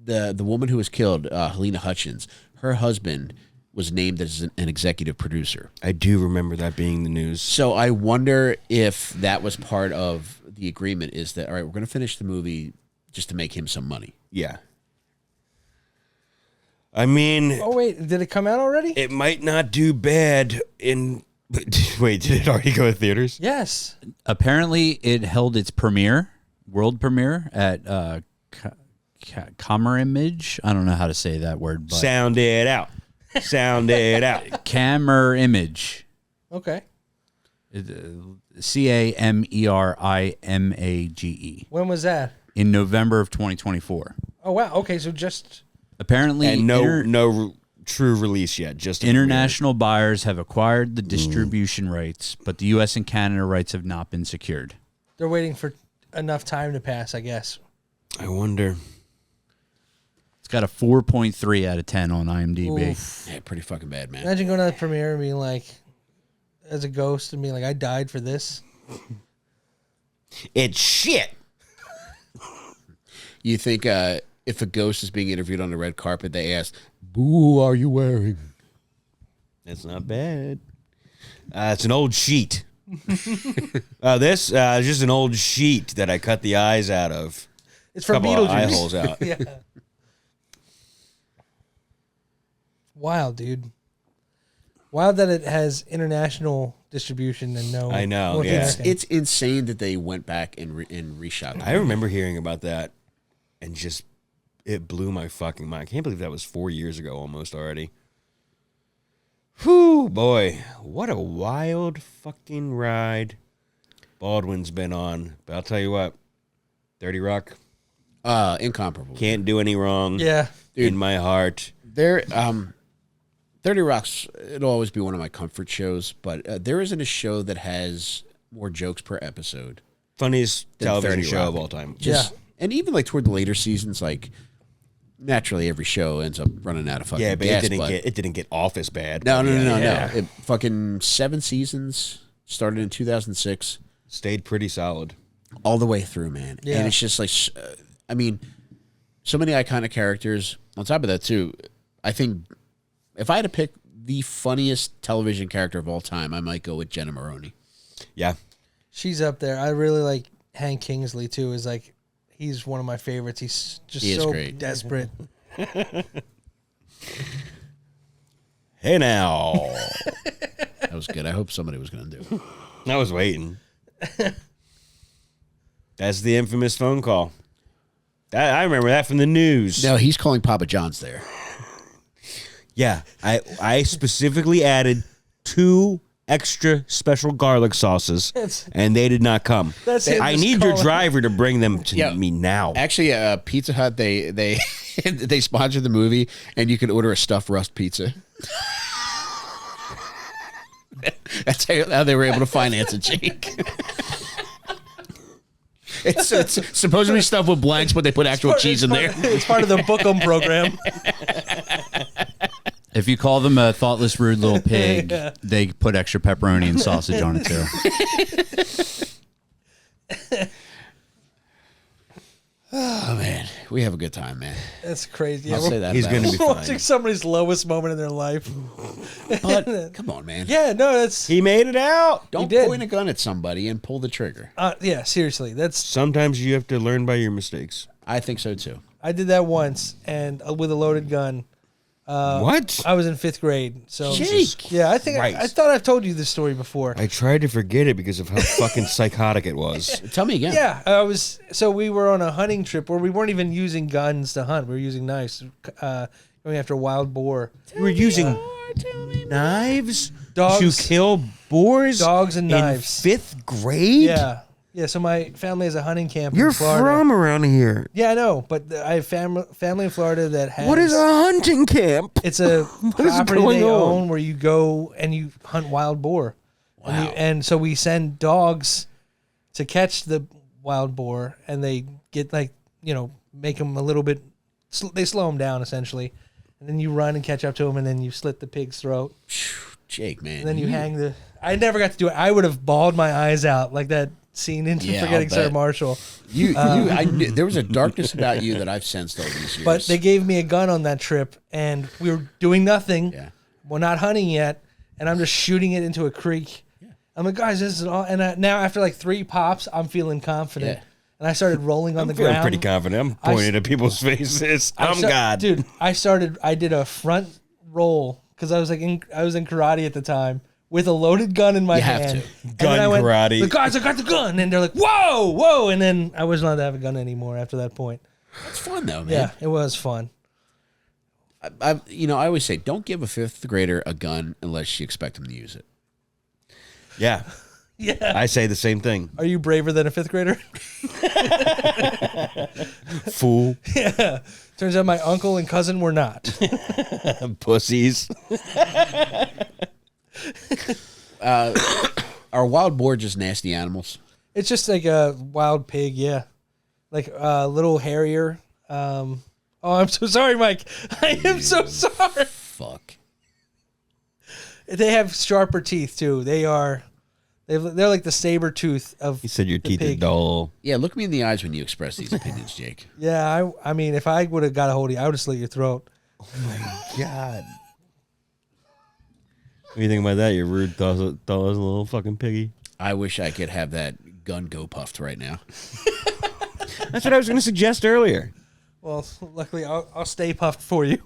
[SPEAKER 2] the woman who was killed, Helena Hutchins, her husband was named as an executive producer.
[SPEAKER 3] I do remember that being the news.
[SPEAKER 2] So I wonder if that was part of the agreement, is that, all right, we're going to finish the movie just to make him some money.
[SPEAKER 3] Yeah. I mean,
[SPEAKER 4] Oh, wait. Did it come out already?
[SPEAKER 3] it might not do bad in... Wait, did it already go to theaters?
[SPEAKER 4] Yes.
[SPEAKER 5] Apparently, it held its world premiere at Camera Image. I don't know how to say that word, but
[SPEAKER 3] Sound it out. Sound it out.
[SPEAKER 5] Camera Image.
[SPEAKER 4] Okay.
[SPEAKER 5] CAMERIMAGE
[SPEAKER 4] When was that?
[SPEAKER 5] in November of 2024.
[SPEAKER 4] Oh, wow. Okay, so just...
[SPEAKER 5] Apparently,
[SPEAKER 3] And no true release yet. Just a
[SPEAKER 5] international buyers have acquired the distribution rights, but the U.S. and Canada rights have not been secured.
[SPEAKER 4] They're waiting for enough time to pass, I guess.
[SPEAKER 3] premiere. I wonder.
[SPEAKER 5] It's got a 4.3 out of 10 on IMDb.
[SPEAKER 4] Oof.
[SPEAKER 2] Yeah, pretty fucking bad, man.
[SPEAKER 4] Imagine going to the premiere and being like, as a ghost, and being like, I died for this.
[SPEAKER 3] It's shit.
[SPEAKER 2] You think if a ghost is being interviewed on the red carpet, they ask, "Boo, are you wearing?"
[SPEAKER 3] That's not bad. It's an old sheet. This is just an old sheet that I cut the eyes out of.
[SPEAKER 4] It's from
[SPEAKER 3] Couple of
[SPEAKER 4] Beetlejuice.
[SPEAKER 3] eye holes out.
[SPEAKER 4] Yeah. Wild, dude. Wild that it has international distribution and no.
[SPEAKER 3] I know,
[SPEAKER 4] North
[SPEAKER 3] yeah.
[SPEAKER 4] American.
[SPEAKER 2] It's insane that they went back and reshot it.
[SPEAKER 3] I remember hearing about that, and just it blew my fucking mind. I can't believe that was 4 years ago almost already. Whew, boy, what a wild fucking ride Baldwin's been on. But I'll tell you what, 30 Rock
[SPEAKER 2] Incomparable.
[SPEAKER 3] can't do any wrong.
[SPEAKER 4] Yeah.
[SPEAKER 3] In my heart.
[SPEAKER 2] There, 30 Rock's, it'll always be one of my comfort shows, but there isn't a show that has more jokes per episode.
[SPEAKER 3] Funniest
[SPEAKER 2] than
[SPEAKER 3] television
[SPEAKER 2] 30
[SPEAKER 3] show
[SPEAKER 2] Rock.
[SPEAKER 3] of all time.
[SPEAKER 2] Just, and even like toward the later seasons, like naturally every show ends up running out of fucking
[SPEAKER 3] Yeah, but
[SPEAKER 2] gas.
[SPEAKER 3] it didn't get Office bad.
[SPEAKER 2] No.
[SPEAKER 3] Yeah.
[SPEAKER 2] It fucking 7 seasons, started in 2006.
[SPEAKER 3] Stayed pretty solid.
[SPEAKER 2] All the way through, man.
[SPEAKER 4] Yeah.
[SPEAKER 2] And it's just like, I mean, so many iconic characters. On top of that, too, I think if I had to pick the funniest television character of all time, I might go with Jenna Maroney.
[SPEAKER 3] Yeah.
[SPEAKER 4] She's up there. I really like Hank Kingsley, too. Is like, he's one of my favorites. He's just
[SPEAKER 2] He is
[SPEAKER 4] so
[SPEAKER 2] great.
[SPEAKER 4] desperate.
[SPEAKER 3] Hey now.
[SPEAKER 2] was good. I hope somebody was going to do it.
[SPEAKER 3] I was waiting. That's the infamous phone call. I remember that from the news.
[SPEAKER 2] No, he's calling Papa John's there.
[SPEAKER 3] Yeah, I specifically added 2 extra special garlic sauces, and they did not come. I need your driver to bring them to me now.
[SPEAKER 2] Actually, Pizza Hut, they they sponsored the movie, and you can order a stuffed rust pizza. That's how they were able to finance it, Jake. It's supposedly stuffed with blanks, but they put actual cheese in there.
[SPEAKER 4] It's part of the Bookem program.
[SPEAKER 5] If you call them a thoughtless, rude little pig, they put extra pepperoni and sausage on it too.
[SPEAKER 2] Oh man, we have a good time, man.
[SPEAKER 4] That's crazy.
[SPEAKER 2] I'll say that.
[SPEAKER 3] He's going to be
[SPEAKER 4] We're
[SPEAKER 3] fine.
[SPEAKER 4] watching somebody's lowest moment in their life.
[SPEAKER 2] But come on, man.
[SPEAKER 4] Yeah, no, that's
[SPEAKER 3] He made it out.
[SPEAKER 2] Don't
[SPEAKER 4] did.
[SPEAKER 2] point a gun at somebody and pull the trigger.
[SPEAKER 4] yeah, seriously. That's
[SPEAKER 3] Sometimes you have to learn by your mistakes.
[SPEAKER 2] I think so too.
[SPEAKER 4] I did that once and with a loaded gun.
[SPEAKER 3] What?
[SPEAKER 4] I was in 5th grade. So
[SPEAKER 2] Jake.
[SPEAKER 4] yeah, I think I
[SPEAKER 3] Christ.
[SPEAKER 4] thought I've told you this story before.
[SPEAKER 3] I tried to forget it because of how fucking psychotic it was.
[SPEAKER 2] Tell me again.
[SPEAKER 4] Yeah, we were on a hunting trip where we weren't even using guns to hunt. We were using knives, going after wild boar.
[SPEAKER 3] You were using knives
[SPEAKER 4] Dogs.
[SPEAKER 3] to kill boars?
[SPEAKER 4] Dogs and
[SPEAKER 3] in
[SPEAKER 4] knives.
[SPEAKER 3] 5th grade?
[SPEAKER 4] Yeah. Yeah, so my family has a hunting camp
[SPEAKER 3] You're
[SPEAKER 4] in Florida.
[SPEAKER 3] from around here.
[SPEAKER 4] Yeah, I know, but I have family in Florida that has...
[SPEAKER 3] What is a hunting camp?
[SPEAKER 4] It's a
[SPEAKER 3] is
[SPEAKER 4] property
[SPEAKER 3] going
[SPEAKER 4] they
[SPEAKER 3] on?
[SPEAKER 4] own where you go and you hunt wild boar.
[SPEAKER 2] Wow.
[SPEAKER 4] And so we send dogs to catch the wild boar, and they get make them a little bit... They slow them down, essentially. And then you run and catch up to them, and then you slit the pig's throat.
[SPEAKER 2] Jake, man.
[SPEAKER 4] And then you hang the... I never got to do it. I would have bawled my eyes out like that scene in
[SPEAKER 2] Yeah,
[SPEAKER 4] Forgetting
[SPEAKER 2] I'll
[SPEAKER 4] Sarah
[SPEAKER 2] bet.
[SPEAKER 4] Marshall.
[SPEAKER 2] I knew, there was a darkness about you that I've sensed over these years.
[SPEAKER 4] But they gave me a gun on that trip, and we were doing nothing.
[SPEAKER 2] Yeah.
[SPEAKER 4] We're not hunting yet, and I'm just shooting it into a creek. Yeah. I'm like, guys, this is all. And now after like 3 pops, I'm feeling confident.
[SPEAKER 2] Yeah.
[SPEAKER 4] And I started rolling on the
[SPEAKER 3] Feeling
[SPEAKER 4] ground.
[SPEAKER 3] pretty confident. I'm pointing at people's faces. God.
[SPEAKER 4] Dude, I did a front roll because I was in karate at the time with a loaded gun in my
[SPEAKER 2] You have
[SPEAKER 4] hand.
[SPEAKER 2] to.
[SPEAKER 4] And
[SPEAKER 3] Gun
[SPEAKER 4] then I went,
[SPEAKER 3] karate.
[SPEAKER 4] The guys, I got the gun, and they're like, "Whoa, whoa!" And then I wasn't allowed to have a gun anymore after that point.
[SPEAKER 2] It's fun though, man.
[SPEAKER 4] Yeah, it was fun.
[SPEAKER 2] I always say, don't give a 5th grader a gun unless you expect him to use it.
[SPEAKER 3] Yeah.
[SPEAKER 4] Yeah.
[SPEAKER 3] I say the same thing.
[SPEAKER 4] Are you braver than a 5th grader?
[SPEAKER 3] Fool.
[SPEAKER 4] Yeah. Turns out my uncle and cousin were not.
[SPEAKER 3] Pussies.
[SPEAKER 2] Are wild boar just nasty animals?
[SPEAKER 4] It's just like a wild pig, yeah. Like a little harrier. Oh, I'm so sorry, Mike. I am so sorry.
[SPEAKER 2] Fuck.
[SPEAKER 4] They have sharper teeth too. They're like the saber tooth of.
[SPEAKER 3] He said your
[SPEAKER 4] the
[SPEAKER 3] teeth are
[SPEAKER 4] pig.
[SPEAKER 3] dull.
[SPEAKER 2] Yeah, look me in the eyes when you express these opinions, Jake.
[SPEAKER 4] Yeah, I mean, if I would have got a hold of you, I would have slit your throat.
[SPEAKER 3] God. What do you think about that? You rude, thoughtless little fucking piggy.
[SPEAKER 2] I wish I could have that gun go puffed right now.
[SPEAKER 3] That's what I was going to suggest earlier.
[SPEAKER 4] Well, luckily, I'll stay puffed for you.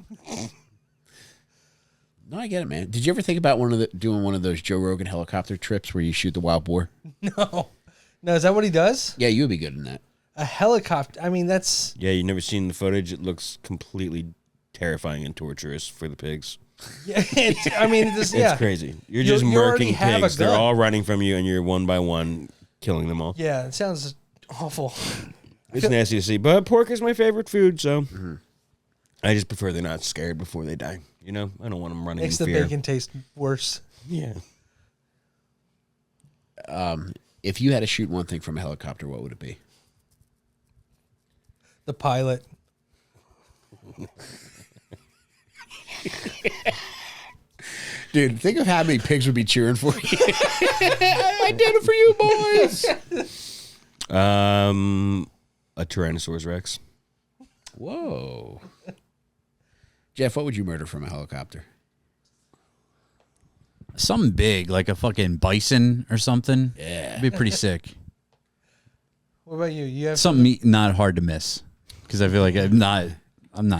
[SPEAKER 2] No, I get it, man. Did you ever think about doing one of those Joe Rogan helicopter trips where you shoot the wild boar?
[SPEAKER 4] No, is that what he does?
[SPEAKER 2] Yeah, you would be good in that.
[SPEAKER 4] A helicopter. I mean, that's.
[SPEAKER 3] Yeah, you never seen the footage. It looks completely terrifying and torturous for the pigs.
[SPEAKER 4] Yeah, I mean,
[SPEAKER 3] It's
[SPEAKER 4] yeah.
[SPEAKER 3] crazy. You're
[SPEAKER 4] You-
[SPEAKER 3] just
[SPEAKER 4] you already
[SPEAKER 3] murking
[SPEAKER 4] have a
[SPEAKER 3] pigs. They're
[SPEAKER 4] gun.
[SPEAKER 3] all running from you, and you're one by one killing them all.
[SPEAKER 4] Yeah, it sounds awful.
[SPEAKER 3] It's nasty to see. But pork is my favorite food, so I just prefer they're not scared before they die. You know, I don't want them running
[SPEAKER 4] Makes
[SPEAKER 3] in
[SPEAKER 4] the
[SPEAKER 3] fear.
[SPEAKER 4] bacon taste worse.
[SPEAKER 3] Yeah.
[SPEAKER 2] If you had to shoot one thing from a helicopter, what would it be?
[SPEAKER 4] The pilot.
[SPEAKER 2] Dude, think of how many pigs would be cheering for you. I did it for you, boys.
[SPEAKER 3] A Tyrannosaurus Rex.
[SPEAKER 2] Whoa. Jeff, what would you murder from a helicopter?
[SPEAKER 5] Something big, like a fucking bison or something.
[SPEAKER 2] Yeah.
[SPEAKER 5] It'd be pretty sick.
[SPEAKER 4] What about you? You have
[SPEAKER 5] Something not hard to miss. Because I feel like I'm not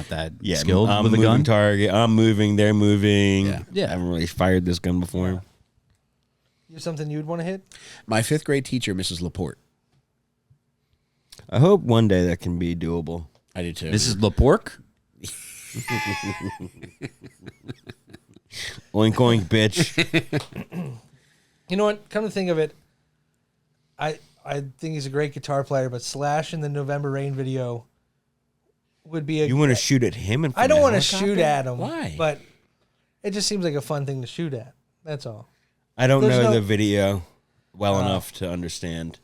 [SPEAKER 5] that
[SPEAKER 3] Yeah,
[SPEAKER 5] skilled
[SPEAKER 3] I'm
[SPEAKER 5] with a
[SPEAKER 3] moving
[SPEAKER 5] gun.
[SPEAKER 3] target. I'm moving. They're moving.
[SPEAKER 2] Yeah.
[SPEAKER 5] Yeah.
[SPEAKER 3] I haven't really fired this gun before.
[SPEAKER 4] You have something you'd want to hit?
[SPEAKER 2] My 5th grade teacher, Mrs. Laporte.
[SPEAKER 3] I hope one day that can be doable.
[SPEAKER 2] I do too.
[SPEAKER 5] This is LaPork?
[SPEAKER 3] Oink oink, bitch.
[SPEAKER 4] You know what? Come to think of it, I think he's a great guitar player, but Slash in the November Rain video would be a.
[SPEAKER 3] You want to shoot at him?
[SPEAKER 4] I don't want to shoot at him.
[SPEAKER 2] Why?
[SPEAKER 4] But it just seems like a fun thing to shoot at. That's all.
[SPEAKER 3] I don't
[SPEAKER 4] There's
[SPEAKER 3] know
[SPEAKER 4] no-
[SPEAKER 3] the video well enough to understand.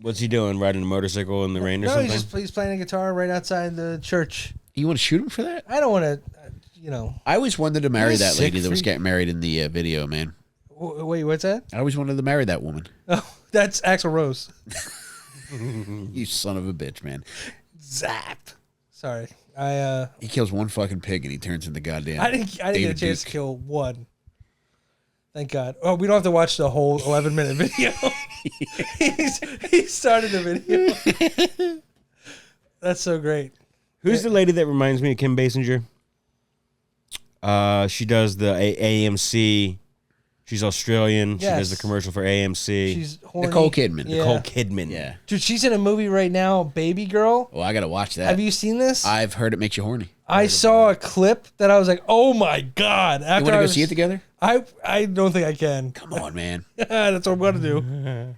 [SPEAKER 3] What's he doing? Riding a motorcycle in the rain or
[SPEAKER 4] No,
[SPEAKER 3] something?
[SPEAKER 4] he's playing a guitar right outside the church.
[SPEAKER 2] You want to shoot him for that?
[SPEAKER 4] I don't want to,
[SPEAKER 2] I always wanted to marry
[SPEAKER 3] You're a
[SPEAKER 2] that lady
[SPEAKER 3] sick
[SPEAKER 2] that was
[SPEAKER 3] freak.
[SPEAKER 2] getting married in the video, man.
[SPEAKER 4] Wait, what's that?
[SPEAKER 2] I always wanted to marry that woman.
[SPEAKER 4] Oh, that's Axl Rose.
[SPEAKER 2] You son of a bitch, man.
[SPEAKER 4] Zap. Sorry,
[SPEAKER 2] He kills one fucking pig and he turns into goddamn.
[SPEAKER 4] I didn't get a
[SPEAKER 2] David
[SPEAKER 4] chance to
[SPEAKER 2] Duke.
[SPEAKER 4] kill one. Thank God. Oh, we don't have to watch the whole 11-minute video. he started the video. That's so great.
[SPEAKER 3] Who's the lady that reminds me of Kim Basinger? She does the AMC. She's Australian. She does the
[SPEAKER 4] Yes.
[SPEAKER 3] commercial for AMC.
[SPEAKER 4] She's horny.
[SPEAKER 2] Nicole Kidman.
[SPEAKER 4] Yeah.
[SPEAKER 3] Nicole Kidman.
[SPEAKER 2] Yeah.
[SPEAKER 4] Dude, she's in a movie right now, Baby Girl.
[SPEAKER 2] Well, I gotta watch that.
[SPEAKER 4] Have you seen this?
[SPEAKER 2] I've heard it makes you horny.
[SPEAKER 4] I saw a clip that I was like, "Oh my God!"
[SPEAKER 2] You
[SPEAKER 4] After
[SPEAKER 2] want to
[SPEAKER 4] I
[SPEAKER 2] go
[SPEAKER 4] was,
[SPEAKER 2] see it together?
[SPEAKER 4] I don't think I can.
[SPEAKER 2] Come on, man.
[SPEAKER 4] That's what I'm gonna do.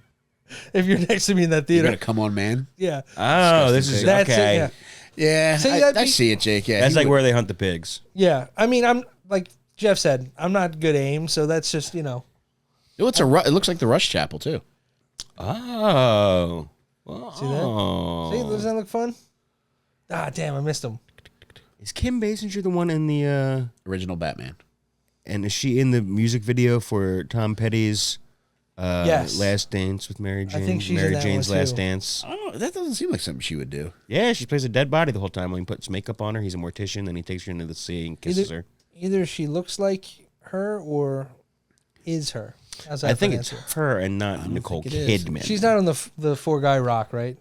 [SPEAKER 4] If you're next to me in that
[SPEAKER 2] You're
[SPEAKER 4] theater,
[SPEAKER 2] gonna come on, man.
[SPEAKER 4] yeah,
[SPEAKER 3] Oh, this is
[SPEAKER 4] that's
[SPEAKER 3] okay.
[SPEAKER 4] it.
[SPEAKER 2] Yeah,
[SPEAKER 4] See,
[SPEAKER 2] I
[SPEAKER 4] that'd be-
[SPEAKER 2] see it, Jake. Yeah,
[SPEAKER 3] That's
[SPEAKER 2] he
[SPEAKER 3] like
[SPEAKER 2] would-
[SPEAKER 3] where they hunt the pigs.
[SPEAKER 4] Yeah. I mean, I'm like Jeff said, I'm not good aim, so that's just
[SPEAKER 2] Oh, it's it looks like the Rush Chapel too.
[SPEAKER 3] Oh.
[SPEAKER 4] See that? See, doesn't that look fun? Ah, damn, I missed him.
[SPEAKER 3] Is Kim Basinger the one in the
[SPEAKER 2] Original Batman.
[SPEAKER 3] and is she in the music video for Tom Petty's
[SPEAKER 4] Yes.
[SPEAKER 3] Last Dance with Mary Jane?
[SPEAKER 4] think she's in
[SPEAKER 3] Mary
[SPEAKER 4] that
[SPEAKER 3] Jane's
[SPEAKER 4] one,
[SPEAKER 3] Last
[SPEAKER 4] too.
[SPEAKER 3] Dance.
[SPEAKER 2] I don't know. That doesn't seem like something she would do.
[SPEAKER 3] Yeah, she plays a dead body the whole time when he puts makeup on her. He's a mortician, then he takes her into the sea and kisses her.
[SPEAKER 4] Either she looks like her or is her. How's that
[SPEAKER 3] I think
[SPEAKER 4] for an
[SPEAKER 3] it's
[SPEAKER 4] answer?
[SPEAKER 3] her and not Nicole
[SPEAKER 2] think it is.
[SPEAKER 3] Kidman.
[SPEAKER 4] She's not on the Four Guy Rock, right?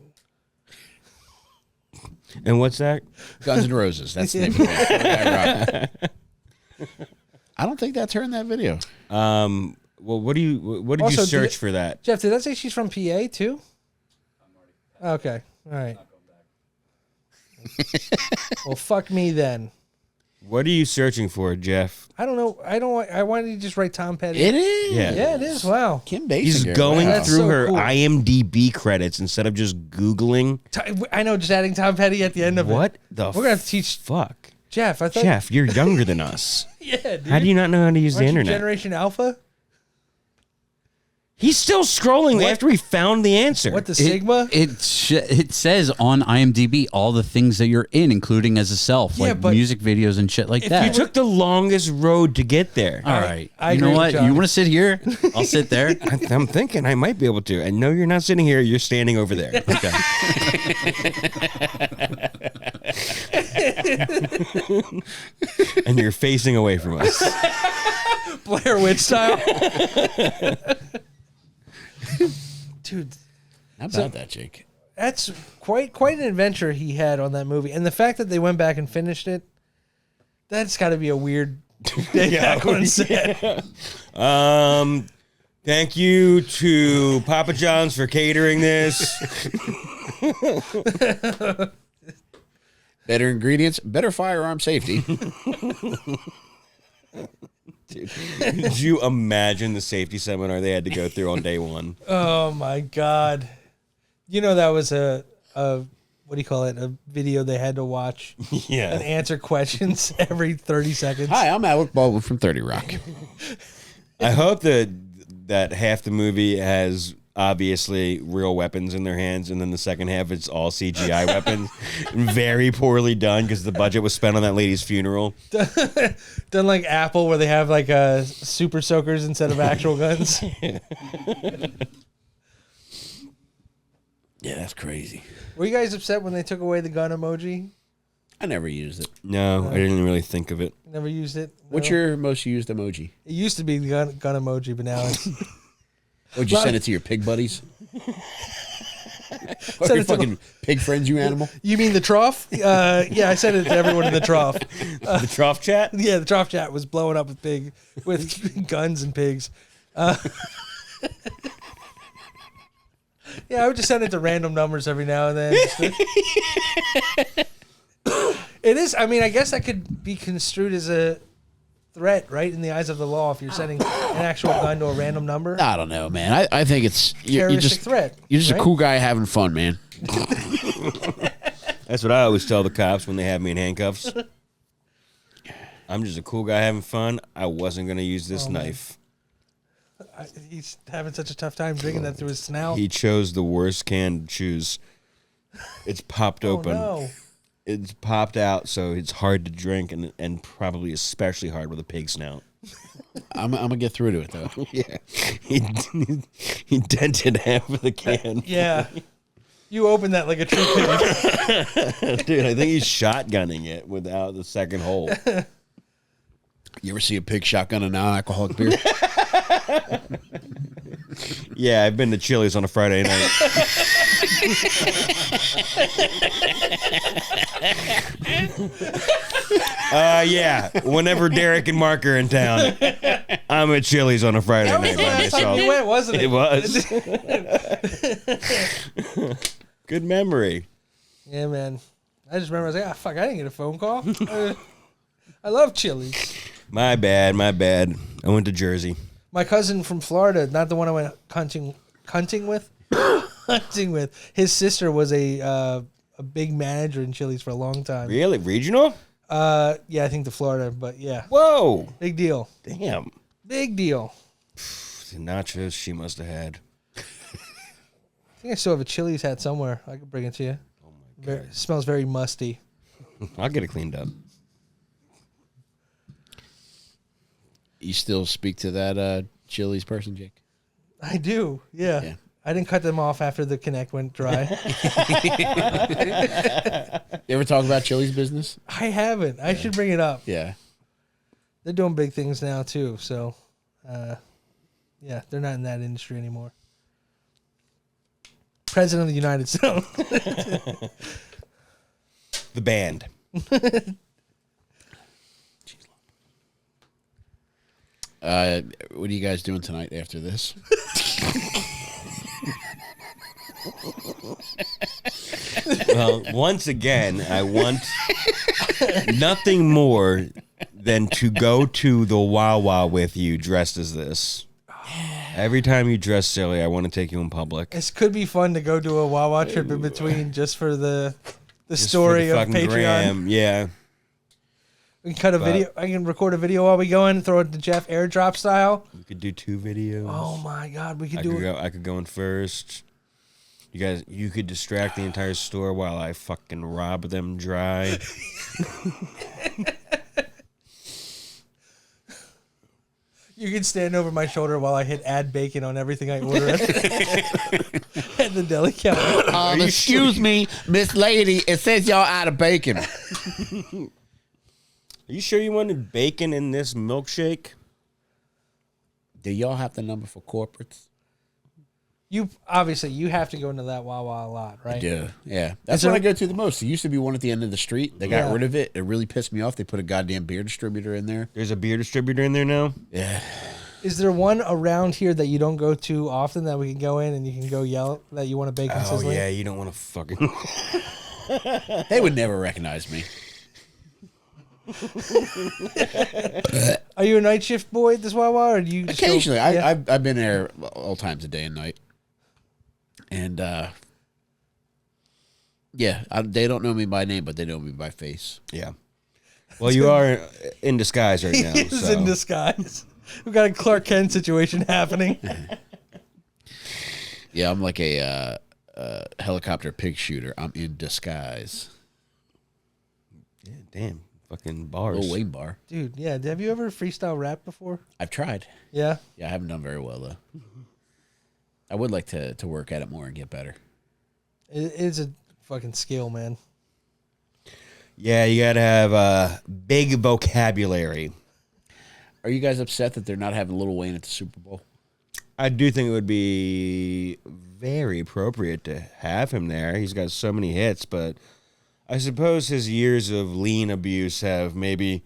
[SPEAKER 3] And what's that?
[SPEAKER 2] Guns N' Roses. That's the name of it. I don't think that's her in that video.
[SPEAKER 3] Well, what did
[SPEAKER 4] Also,
[SPEAKER 3] you search for that?
[SPEAKER 4] Jeff, did that say she's from PA too? Okay, all right. Well, fuck me then.
[SPEAKER 3] What are you searching for, Jeff?
[SPEAKER 4] I don't know. I wanted to just write Tom Petty.
[SPEAKER 2] It is.
[SPEAKER 3] Yeah.
[SPEAKER 4] Yeah, it is. Wow.
[SPEAKER 2] Kim Basinger.
[SPEAKER 3] He's going
[SPEAKER 2] Wow.
[SPEAKER 4] That's
[SPEAKER 3] through
[SPEAKER 4] so
[SPEAKER 3] her
[SPEAKER 4] cool.
[SPEAKER 3] IMDb credits instead of just Googling.
[SPEAKER 4] I know, just adding Tom Petty at the end of it.
[SPEAKER 3] What the
[SPEAKER 4] We're gonna have to teach
[SPEAKER 3] fuck?
[SPEAKER 4] Jeff. I thought.
[SPEAKER 3] Jeff, you're younger than us.
[SPEAKER 4] Yeah, dude.
[SPEAKER 3] How do you not know how to use the
[SPEAKER 4] Aren't you
[SPEAKER 3] internet?
[SPEAKER 4] Generation Alpha?
[SPEAKER 3] He's still scrolling after he found the answer.
[SPEAKER 4] What the Sigma?
[SPEAKER 5] It says on IMDb all the things that you're in, including as a self,
[SPEAKER 4] Yeah,
[SPEAKER 5] like
[SPEAKER 4] but
[SPEAKER 5] music videos and shit like
[SPEAKER 3] you
[SPEAKER 5] that.
[SPEAKER 3] took the longest road to get there.
[SPEAKER 5] All right.
[SPEAKER 4] I
[SPEAKER 5] You know
[SPEAKER 4] agree with
[SPEAKER 5] what?
[SPEAKER 4] John.
[SPEAKER 5] You want to sit here? I'll sit there.
[SPEAKER 3] I'm thinking I might be able to. And no, you're not sitting here. You're standing over there. Okay. And you're facing away from us.
[SPEAKER 4] Blair Witch style. Dude,
[SPEAKER 2] How about that, Jake?
[SPEAKER 4] that's quite an adventure he had on that movie, and the fact that they went back and finished it, that's got to be a weird day back on set.
[SPEAKER 3] Thank you to Papa John's for catering this.
[SPEAKER 2] Better ingredients, better firearm safety.
[SPEAKER 3] Did you imagine the safety seminar they had to go through on day one?
[SPEAKER 4] Oh my God, you know that was a what do you call it? A video they had to watch and
[SPEAKER 3] Yeah.
[SPEAKER 4] answer questions every 30 seconds.
[SPEAKER 2] Hi, I'm Alec Baldwin from 30 Rock.
[SPEAKER 3] I hope that half the movie has obviously real weapons in their hands, and then the second half it's all CGI weapons, and very poorly done because the budget was spent on that lady's funeral.
[SPEAKER 4] Done like Apple, where they have like super soakers instead of actual guns.
[SPEAKER 2] Yeah, that's crazy.
[SPEAKER 4] Were you guys upset when they took away the gun emoji?
[SPEAKER 2] I never used it.
[SPEAKER 3] No, I didn't really think of it.
[SPEAKER 4] Never used it.
[SPEAKER 2] What's
[SPEAKER 4] No?
[SPEAKER 2] your most used emoji?
[SPEAKER 4] It used to be the gun emoji, but now it's
[SPEAKER 2] Would you send it to your pig buddies? Or
[SPEAKER 4] Send
[SPEAKER 2] your
[SPEAKER 4] it to
[SPEAKER 2] fucking pig friends, you animal?
[SPEAKER 4] You mean the trough? Yeah, I sent it to everyone in the trough.
[SPEAKER 3] The trough chat?
[SPEAKER 4] Yeah, the trough chat was blowing up with guns and pigs. Yeah, I would just send it to random numbers every now and then. It is. I mean, I guess that could be construed as a threat, right, in the eyes of the law if you're sending an actual gun to a random number.
[SPEAKER 2] I don't know, man. I think it's you're
[SPEAKER 4] Terroristic
[SPEAKER 2] just
[SPEAKER 4] threat.
[SPEAKER 2] You're just
[SPEAKER 4] right?
[SPEAKER 2] a cool guy having fun, man.
[SPEAKER 3] That's what I always tell the cops when they have me in handcuffs. I'm just a cool guy having fun. I wasn't going to use this knife.
[SPEAKER 4] He's having such a tough time drinking that through his snout.
[SPEAKER 3] He chose the worst can to choose. It's popped open.
[SPEAKER 4] No.
[SPEAKER 3] It's popped out, so it's hard to drink and probably especially hard with a pig snout.
[SPEAKER 2] I'm gonna get through to it though.
[SPEAKER 3] Yeah. He dented half of the can.
[SPEAKER 4] Yeah. You opened that like a true pig.
[SPEAKER 3] Dude, I think he's shotgunning it without the second hole.
[SPEAKER 2] You ever see a pig shotgun a non-alcoholic beer?
[SPEAKER 3] Yeah, I've been to Chili's on a Friday night. Yeah. Wwnever Derek and Mark are in town, I'm at Chili's on a Friday
[SPEAKER 4] That was
[SPEAKER 3] night
[SPEAKER 4] the
[SPEAKER 3] by
[SPEAKER 4] last time
[SPEAKER 3] myself.
[SPEAKER 4] you went, wasn't it?
[SPEAKER 3] It was. Good memory.
[SPEAKER 4] Yeah, man. I just remember I was like, fuck, I didn't get a phone call. I love Chili's.
[SPEAKER 3] My bad. I went to Jersey.
[SPEAKER 4] My cousin from Florida, not the one I went hunting with. Hunting with. His sister was a big manager in Chili's for a long time.
[SPEAKER 3] Really? Regional?
[SPEAKER 4] Yeah, I think to Florida, but yeah.
[SPEAKER 3] Whoa.
[SPEAKER 4] Big deal.
[SPEAKER 3] Damn.
[SPEAKER 4] Big deal.
[SPEAKER 3] The nachos she must have had.
[SPEAKER 4] I think I still have a Chili's hat somewhere. I could bring it to you. Oh my God. It smells very musty.
[SPEAKER 3] I'll get it cleaned up.
[SPEAKER 2] You still speak to that Chili's person, Jake?
[SPEAKER 4] I do. Yeah.
[SPEAKER 2] Yeah.
[SPEAKER 4] I didn't cut them off after the Connect went dry.
[SPEAKER 2] You ever talk about Chili's business?
[SPEAKER 4] I haven't. I should bring it up.
[SPEAKER 2] Yeah.
[SPEAKER 4] They're doing big things now too. So, yeah, they're not in that industry anymore. President of the United States.
[SPEAKER 3] The band.
[SPEAKER 2] What are you guys doing tonight after this?
[SPEAKER 3] Well, once again, I want nothing more than to go to the Wawa with you dressed as this. Every time you dress silly, I want to take you in public.
[SPEAKER 4] This could be fun to go do a Wawa trip in between just for the
[SPEAKER 3] Just
[SPEAKER 4] story
[SPEAKER 3] for the
[SPEAKER 4] of
[SPEAKER 3] fucking
[SPEAKER 4] Patreon.
[SPEAKER 3] gram. Yeah.
[SPEAKER 4] We can cut a video. I can record a video while we go in, throw it to Jeff airdrop style.
[SPEAKER 3] We could do 2 videos.
[SPEAKER 4] Oh my God, we could
[SPEAKER 3] I
[SPEAKER 4] do
[SPEAKER 3] could
[SPEAKER 4] it.
[SPEAKER 3] go. I could go in first. You could distract the entire store while I fucking rob them dry.
[SPEAKER 4] You can stand over my shoulder while I hit add bacon on everything I order at the deli counter.
[SPEAKER 2] Excuse me, Miss Lady. It says y'all out of bacon.
[SPEAKER 3] Are you sure you wanted bacon in this milkshake?
[SPEAKER 2] Do y'all have the number for corporates?
[SPEAKER 4] You obviously you have to go into that Wawa a lot, right?
[SPEAKER 2] Yeah. That's what I go to the most. There used to be one at the end of the street. They got
[SPEAKER 4] Yeah.
[SPEAKER 2] rid of it. It really pissed me off. They put a goddamn beer distributor in there.
[SPEAKER 3] There's a beer distributor in there now?
[SPEAKER 2] Yeah.
[SPEAKER 4] Is there one around here that you don't go to often that we can go in and you can go yell that you want a bacon
[SPEAKER 3] Oh,
[SPEAKER 4] sizzling?
[SPEAKER 3] yeah, you don't want to fucking...
[SPEAKER 2] They would never recognize me.
[SPEAKER 4] Are you a night shift boy at this Wawa, or do you just go-
[SPEAKER 2] Occasionally.
[SPEAKER 4] Yeah.
[SPEAKER 2] I've been there all times of day and night. And, yeah, they don't know me by name, but they know me by face.
[SPEAKER 3] Yeah. Well, you are in disguise right now.
[SPEAKER 4] He is
[SPEAKER 3] so.
[SPEAKER 4] in disguise. We've got a Clark Kent situation happening.
[SPEAKER 2] Yeah, I'm like a helicopter pig shooter. I'm in disguise.
[SPEAKER 3] Yeah, damn. Fucking bars.
[SPEAKER 2] Little Wayne bar.
[SPEAKER 4] Dude, yeah. Have you ever freestyle rap before?
[SPEAKER 2] I've tried.
[SPEAKER 4] Yeah.
[SPEAKER 2] Yeah, I haven't done very well, though. I would like to work at it more and get better.
[SPEAKER 4] It is a fucking skill, man.
[SPEAKER 3] Yeah, you got to have a big vocabulary.
[SPEAKER 2] Are you guys upset that they're not having Lil Wayne at the Super Bowl?
[SPEAKER 3] I do think it would be very appropriate to have him there. He's got so many hits, but I suppose his years of lean abuse have maybe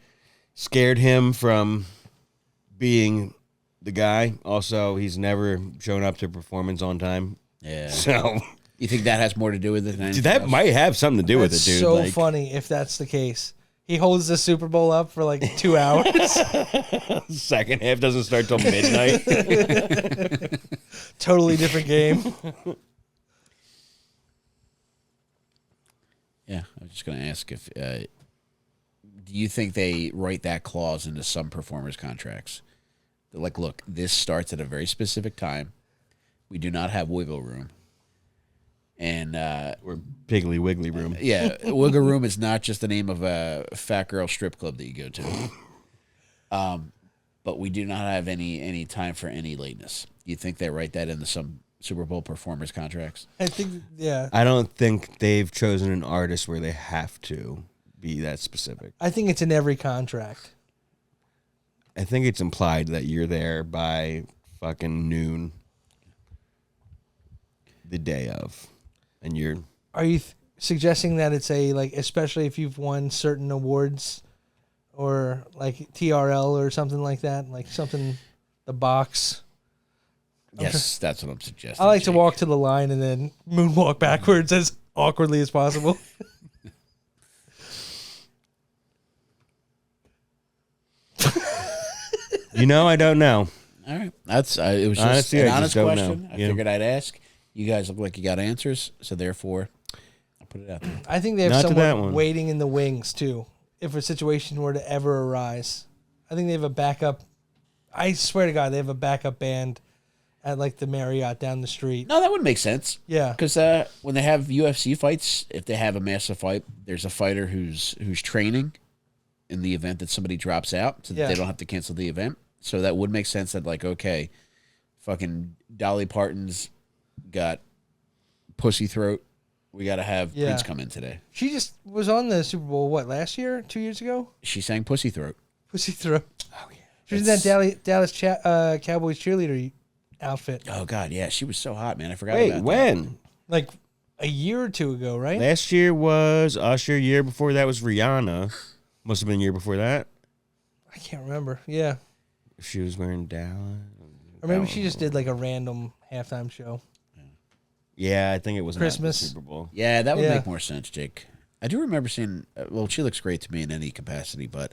[SPEAKER 3] scared him from being the guy. Also, he's never shown up to performance on time.
[SPEAKER 2] Yeah.
[SPEAKER 3] So
[SPEAKER 2] You think that has more to do with it than anything
[SPEAKER 3] that
[SPEAKER 2] else?
[SPEAKER 3] might have something to do with it,
[SPEAKER 4] That's
[SPEAKER 3] dude.
[SPEAKER 4] so
[SPEAKER 3] Like,
[SPEAKER 4] funny if that's the case. He holds the Super Bowl up for like 2 hours.
[SPEAKER 3] second half doesn't start till midnight.
[SPEAKER 4] Totally different game.
[SPEAKER 2] Yeah, I was just going to ask if do you think they write that clause into some performers' contracts? They're like, look, this starts at a very specific time. We do not have wiggle room. And
[SPEAKER 3] Or Piggly Wiggly Room.
[SPEAKER 2] yeah, wiggle room is not just the name of a fat girl strip club that you go to. But we do not have any time for any lateness. You think they write that into some Super Bowl performers' contracts?
[SPEAKER 4] I think, yeah.
[SPEAKER 3] I don't think they've chosen an artist where they have to be that specific.
[SPEAKER 4] I think it's in every contract.
[SPEAKER 3] I think it's implied that you're there by fucking noon the day of. And you're...
[SPEAKER 4] Are you suggesting that it's a, like, especially if you've won certain awards or like TRL or something like that, like something, the box?
[SPEAKER 2] Yes, that's what I'm suggesting.
[SPEAKER 4] I like to
[SPEAKER 2] Jake.
[SPEAKER 4] walk to the line and then moonwalk backwards as awkwardly as possible.
[SPEAKER 3] I don't know.
[SPEAKER 2] All right, that's it was just
[SPEAKER 3] Honestly,
[SPEAKER 2] an
[SPEAKER 3] I
[SPEAKER 2] honest
[SPEAKER 3] just don't
[SPEAKER 2] question.
[SPEAKER 3] know.
[SPEAKER 2] I
[SPEAKER 3] Yeah.
[SPEAKER 2] figured I'd ask. You guys look like you got answers, so therefore, I'll put it out there.
[SPEAKER 4] I think they have
[SPEAKER 3] Not to that
[SPEAKER 4] someone
[SPEAKER 3] one.
[SPEAKER 4] waiting in the wings too, if a situation were to ever arise. I think they have a backup. I swear to God, they have a backup band at like the Marriott down the street.
[SPEAKER 2] No, that would make sense.
[SPEAKER 4] Yeah,
[SPEAKER 2] Because when they have UFC fights, if they have a massive fight, there's a fighter who's training in the event that somebody drops out, so that
[SPEAKER 4] Yeah.
[SPEAKER 2] they don't have to cancel the event. So that would make sense that, like, okay, fucking Dolly Parton's got pussy throat. We got to have
[SPEAKER 4] Yeah.
[SPEAKER 2] Prince come in today.
[SPEAKER 4] she just was on the Super Bowl. What, last year? 2 years ago?
[SPEAKER 2] She sang pussy throat.
[SPEAKER 4] Pussy throat. Oh yeah. She was in that Dallas Cowboys cheerleader outfit
[SPEAKER 2] Oh God, yeah, she was so hot, man. I forgot
[SPEAKER 3] Wait,
[SPEAKER 2] about that.
[SPEAKER 3] when?
[SPEAKER 4] like a year or two ago, right?
[SPEAKER 3] Last year was Usher. Year before that was Rihanna. Must have been the year before that.
[SPEAKER 4] I can't remember. Yeah,
[SPEAKER 3] If she was wearing Dallas.
[SPEAKER 4] or maybe she just did like a random halftime show.
[SPEAKER 3] Yeah, I think it was not the
[SPEAKER 4] Christmas.
[SPEAKER 3] Super Bowl.
[SPEAKER 2] Yeah, that would
[SPEAKER 4] Yeah.
[SPEAKER 2] make more sense, Jake. I do remember seeing. Well, she looks great to me in any capacity, but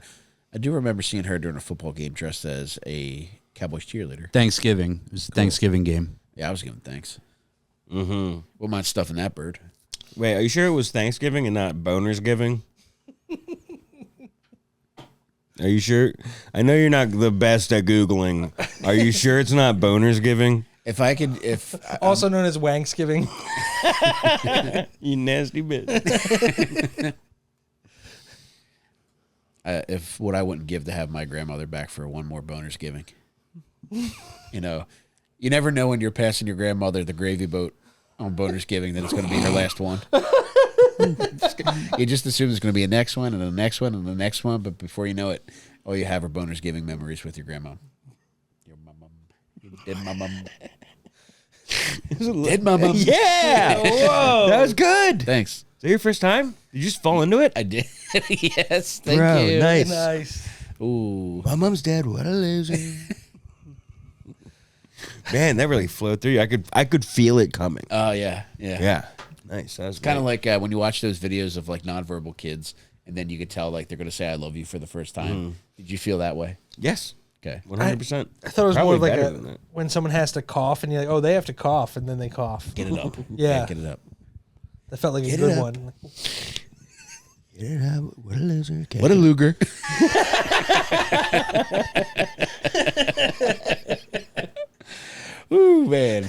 [SPEAKER 2] I do remember seeing her during a football game dressed as a Cowboys cheerleader.
[SPEAKER 5] Thanksgiving. It was a Thanksgiving game.
[SPEAKER 2] Yeah, I was giving thanks.
[SPEAKER 3] Mm-hmm.
[SPEAKER 2] Wouldn't mind stuffing that bird.
[SPEAKER 3] Wait, are you sure it was Thanksgiving and not Boners Giving? Are you sure? I know you're not the best at Googling. Are you sure it's not Boners Giving?
[SPEAKER 2] If I could, if
[SPEAKER 4] Also known as Wanksgiving.
[SPEAKER 3] You nasty bitch.
[SPEAKER 2] if what I wouldn't give to have my grandmother back for one more boners giving. You never know when you're passing your grandmother the gravy boat on boners giving that it's going to be her last one. You just assume there's going to be a next one and the next one and the next one, but before you know it, all you have are boners giving memories with your grandma. Your mum, you did my mum. Did my mum?
[SPEAKER 3] Yeah. Whoa. That was good. Is
[SPEAKER 2] Thanks.
[SPEAKER 3] that your first time? Did you just fall into it?
[SPEAKER 2] I did. Yes, thank
[SPEAKER 3] Bro,
[SPEAKER 2] you.
[SPEAKER 3] nice.
[SPEAKER 4] Nice.
[SPEAKER 2] Ooh.
[SPEAKER 3] My mom's dead. What a loser. Man, that really flowed through you. I could feel it coming.
[SPEAKER 2] Oh yeah, yeah.
[SPEAKER 3] Yeah. Nice. That was
[SPEAKER 2] Kind of
[SPEAKER 3] great.
[SPEAKER 2] like when you watch those videos of like nonverbal kids, and then you could tell like they're going to say "I love you" for the first time. Did you feel that way?
[SPEAKER 3] Yes.
[SPEAKER 2] Okay.
[SPEAKER 3] 100%.
[SPEAKER 4] I thought it was
[SPEAKER 3] Probably
[SPEAKER 4] more of like
[SPEAKER 3] better than that.
[SPEAKER 4] when someone has to cough and you're like, oh, they have to cough, and then they cough.
[SPEAKER 2] Get it up.
[SPEAKER 4] Yeah.
[SPEAKER 2] Get it up.
[SPEAKER 4] That felt like a
[SPEAKER 3] Get it
[SPEAKER 4] good
[SPEAKER 3] up.
[SPEAKER 4] one.
[SPEAKER 3] What a loser.
[SPEAKER 2] What a luger. Ooh, man.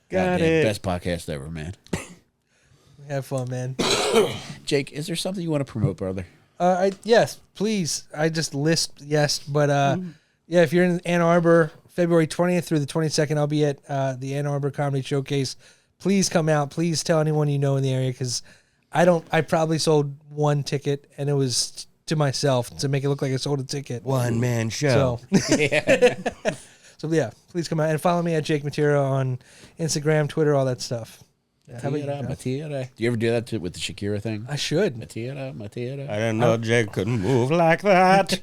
[SPEAKER 3] Got
[SPEAKER 2] Goddamn,
[SPEAKER 3] it.
[SPEAKER 2] best podcast ever, man.
[SPEAKER 4] Have fun, man.
[SPEAKER 2] Jake, is there something you want to promote, brother?
[SPEAKER 4] Yes, please. I just list yes, but yeah, if you're in Ann Arbor, February 20th through the 22nd, I'll be at the Ann Arbor Comedy Showcase. Please come out. Please tell anyone you know in the area, because I probably sold one ticket, and it was to myself to make it look like I sold a ticket.
[SPEAKER 3] One man show.
[SPEAKER 4] So so yeah, please come out and follow me at Jake Mattera on Instagram, Twitter, all that stuff. How about you,
[SPEAKER 2] Mattera,
[SPEAKER 4] Jeff?
[SPEAKER 2] Mattera. Do you ever do that with the Shakira thing?
[SPEAKER 4] I should.
[SPEAKER 2] Mattera, Mattera.
[SPEAKER 3] I didn't know Jake couldn't move like that.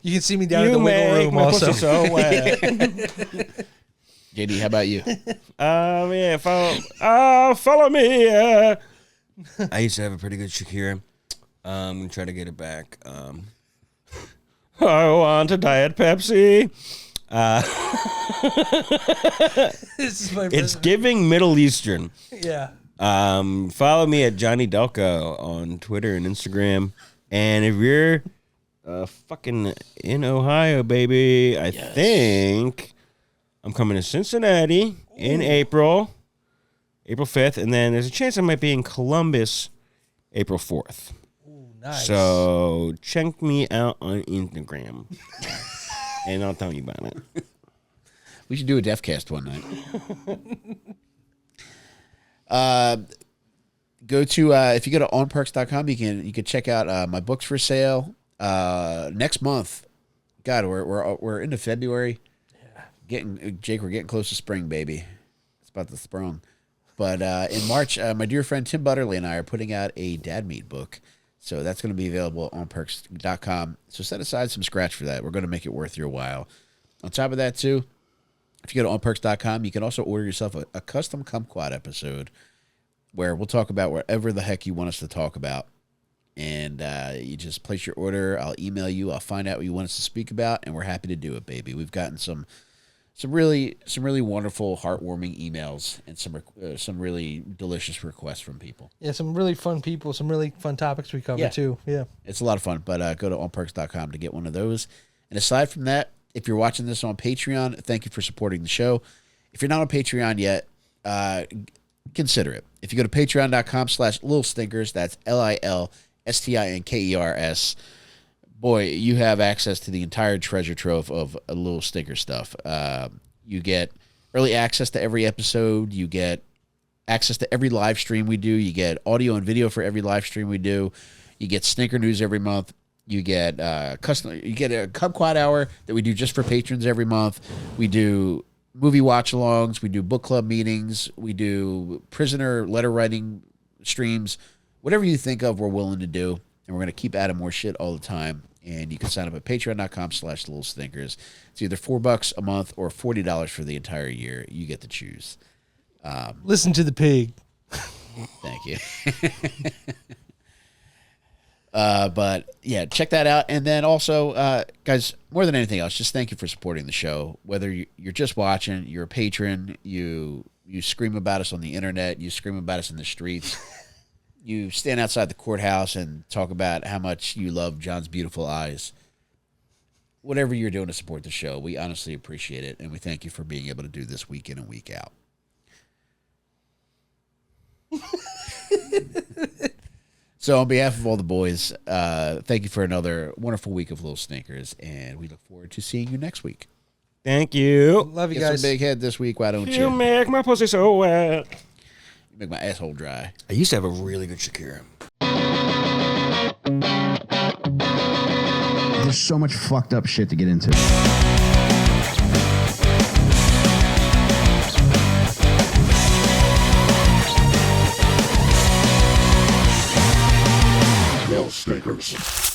[SPEAKER 4] You can see me down in the wiggle room also.
[SPEAKER 3] Pussy so wet.
[SPEAKER 2] JD, how about you?
[SPEAKER 3] Yeah, follow me. I used to have a pretty good Shakira. Try to get it back. I want a Diet Pepsi.
[SPEAKER 4] This is my
[SPEAKER 3] It's
[SPEAKER 4] president.
[SPEAKER 3] giving Middle Eastern.
[SPEAKER 4] Yeah.
[SPEAKER 3] Follow me at Jon Delcollo on Twitter and Instagram. And if you're fucking in Ohio, baby, I think I'm coming to Cincinnati in April 5th. And then there's a chance I might be in Columbus April 4th.
[SPEAKER 4] Nice.
[SPEAKER 3] So check me out on Instagram. And I'll tell you about it.
[SPEAKER 2] We should do a Deathcast one night. Go to if you go to onperks.com, you can check out my books for sale. Next month, God, we're into February. Yeah. We're getting close to spring, baby. It's about to sprung. But in March, my dear friend Tim Butterly and I are putting out a Dad Meat book. So that's going to be available on perks.com. So set aside some scratch for that. We're going to make it worth your while. On top of that, too, if you go to onperks.com, you can also order yourself a Kustom Kumquat episode where we'll talk about whatever the heck you want us to talk about. And you just place your order. I'll email you. I'll find out what you want us to speak about, and we're happy to do it, baby. We've gotten some really wonderful, heartwarming emails and some really delicious requests from people.
[SPEAKER 4] Yeah, some really fun people, some really fun topics we cover too. Yeah.
[SPEAKER 2] It's a lot of fun, but go to onperks.com to get one of those. And aside from that, if you're watching this on Patreon, thank you for supporting the show. If you're not on Patreon yet, consider it. If you go to patreon.com/lilstinkers, that's LILSTINKERS, boy, you have access to the entire treasure trove of a Little Stinker stuff. You get early access to every episode. You get access to every live stream we do. You get audio and video for every live stream we do. You get Stinker News every month. You get You get a Kumquat Hour that we do just for patrons every month. We do movie watch-alongs. We do book club meetings. We do prisoner letter writing streams. Whatever you think of, we're willing to do. And we're going to keep adding more shit all the time. And you can sign up at patreon.com/lilstinkers. It's either $4 a month or $40 for the entire year. You get to choose.
[SPEAKER 4] Listen to the pig.
[SPEAKER 2] Thank you. But yeah, check that out. And then also, guys, more than anything else, just thank you for supporting the show. Whether you're just watching, you're a patron, you scream about us on the internet, you scream about us in the streets. You stand outside the courthouse and talk about how much you love John's beautiful eyes. Whatever you're doing to support the show, we honestly appreciate it, and we thank you for being able to do this week in and week out. So on behalf of all the boys, thank you for another wonderful week of Little Stinkers, and we look forward to seeing you next week.
[SPEAKER 3] Thank you.
[SPEAKER 4] Love you
[SPEAKER 2] Get
[SPEAKER 4] guys.
[SPEAKER 2] some big head this week, why don't
[SPEAKER 3] You
[SPEAKER 2] you?
[SPEAKER 3] make my pussy so wet.
[SPEAKER 2] You make my asshole dry.
[SPEAKER 3] I used to have a really good Shakira.
[SPEAKER 1] There's so much fucked up shit to get into.
[SPEAKER 6] Little Stinkers.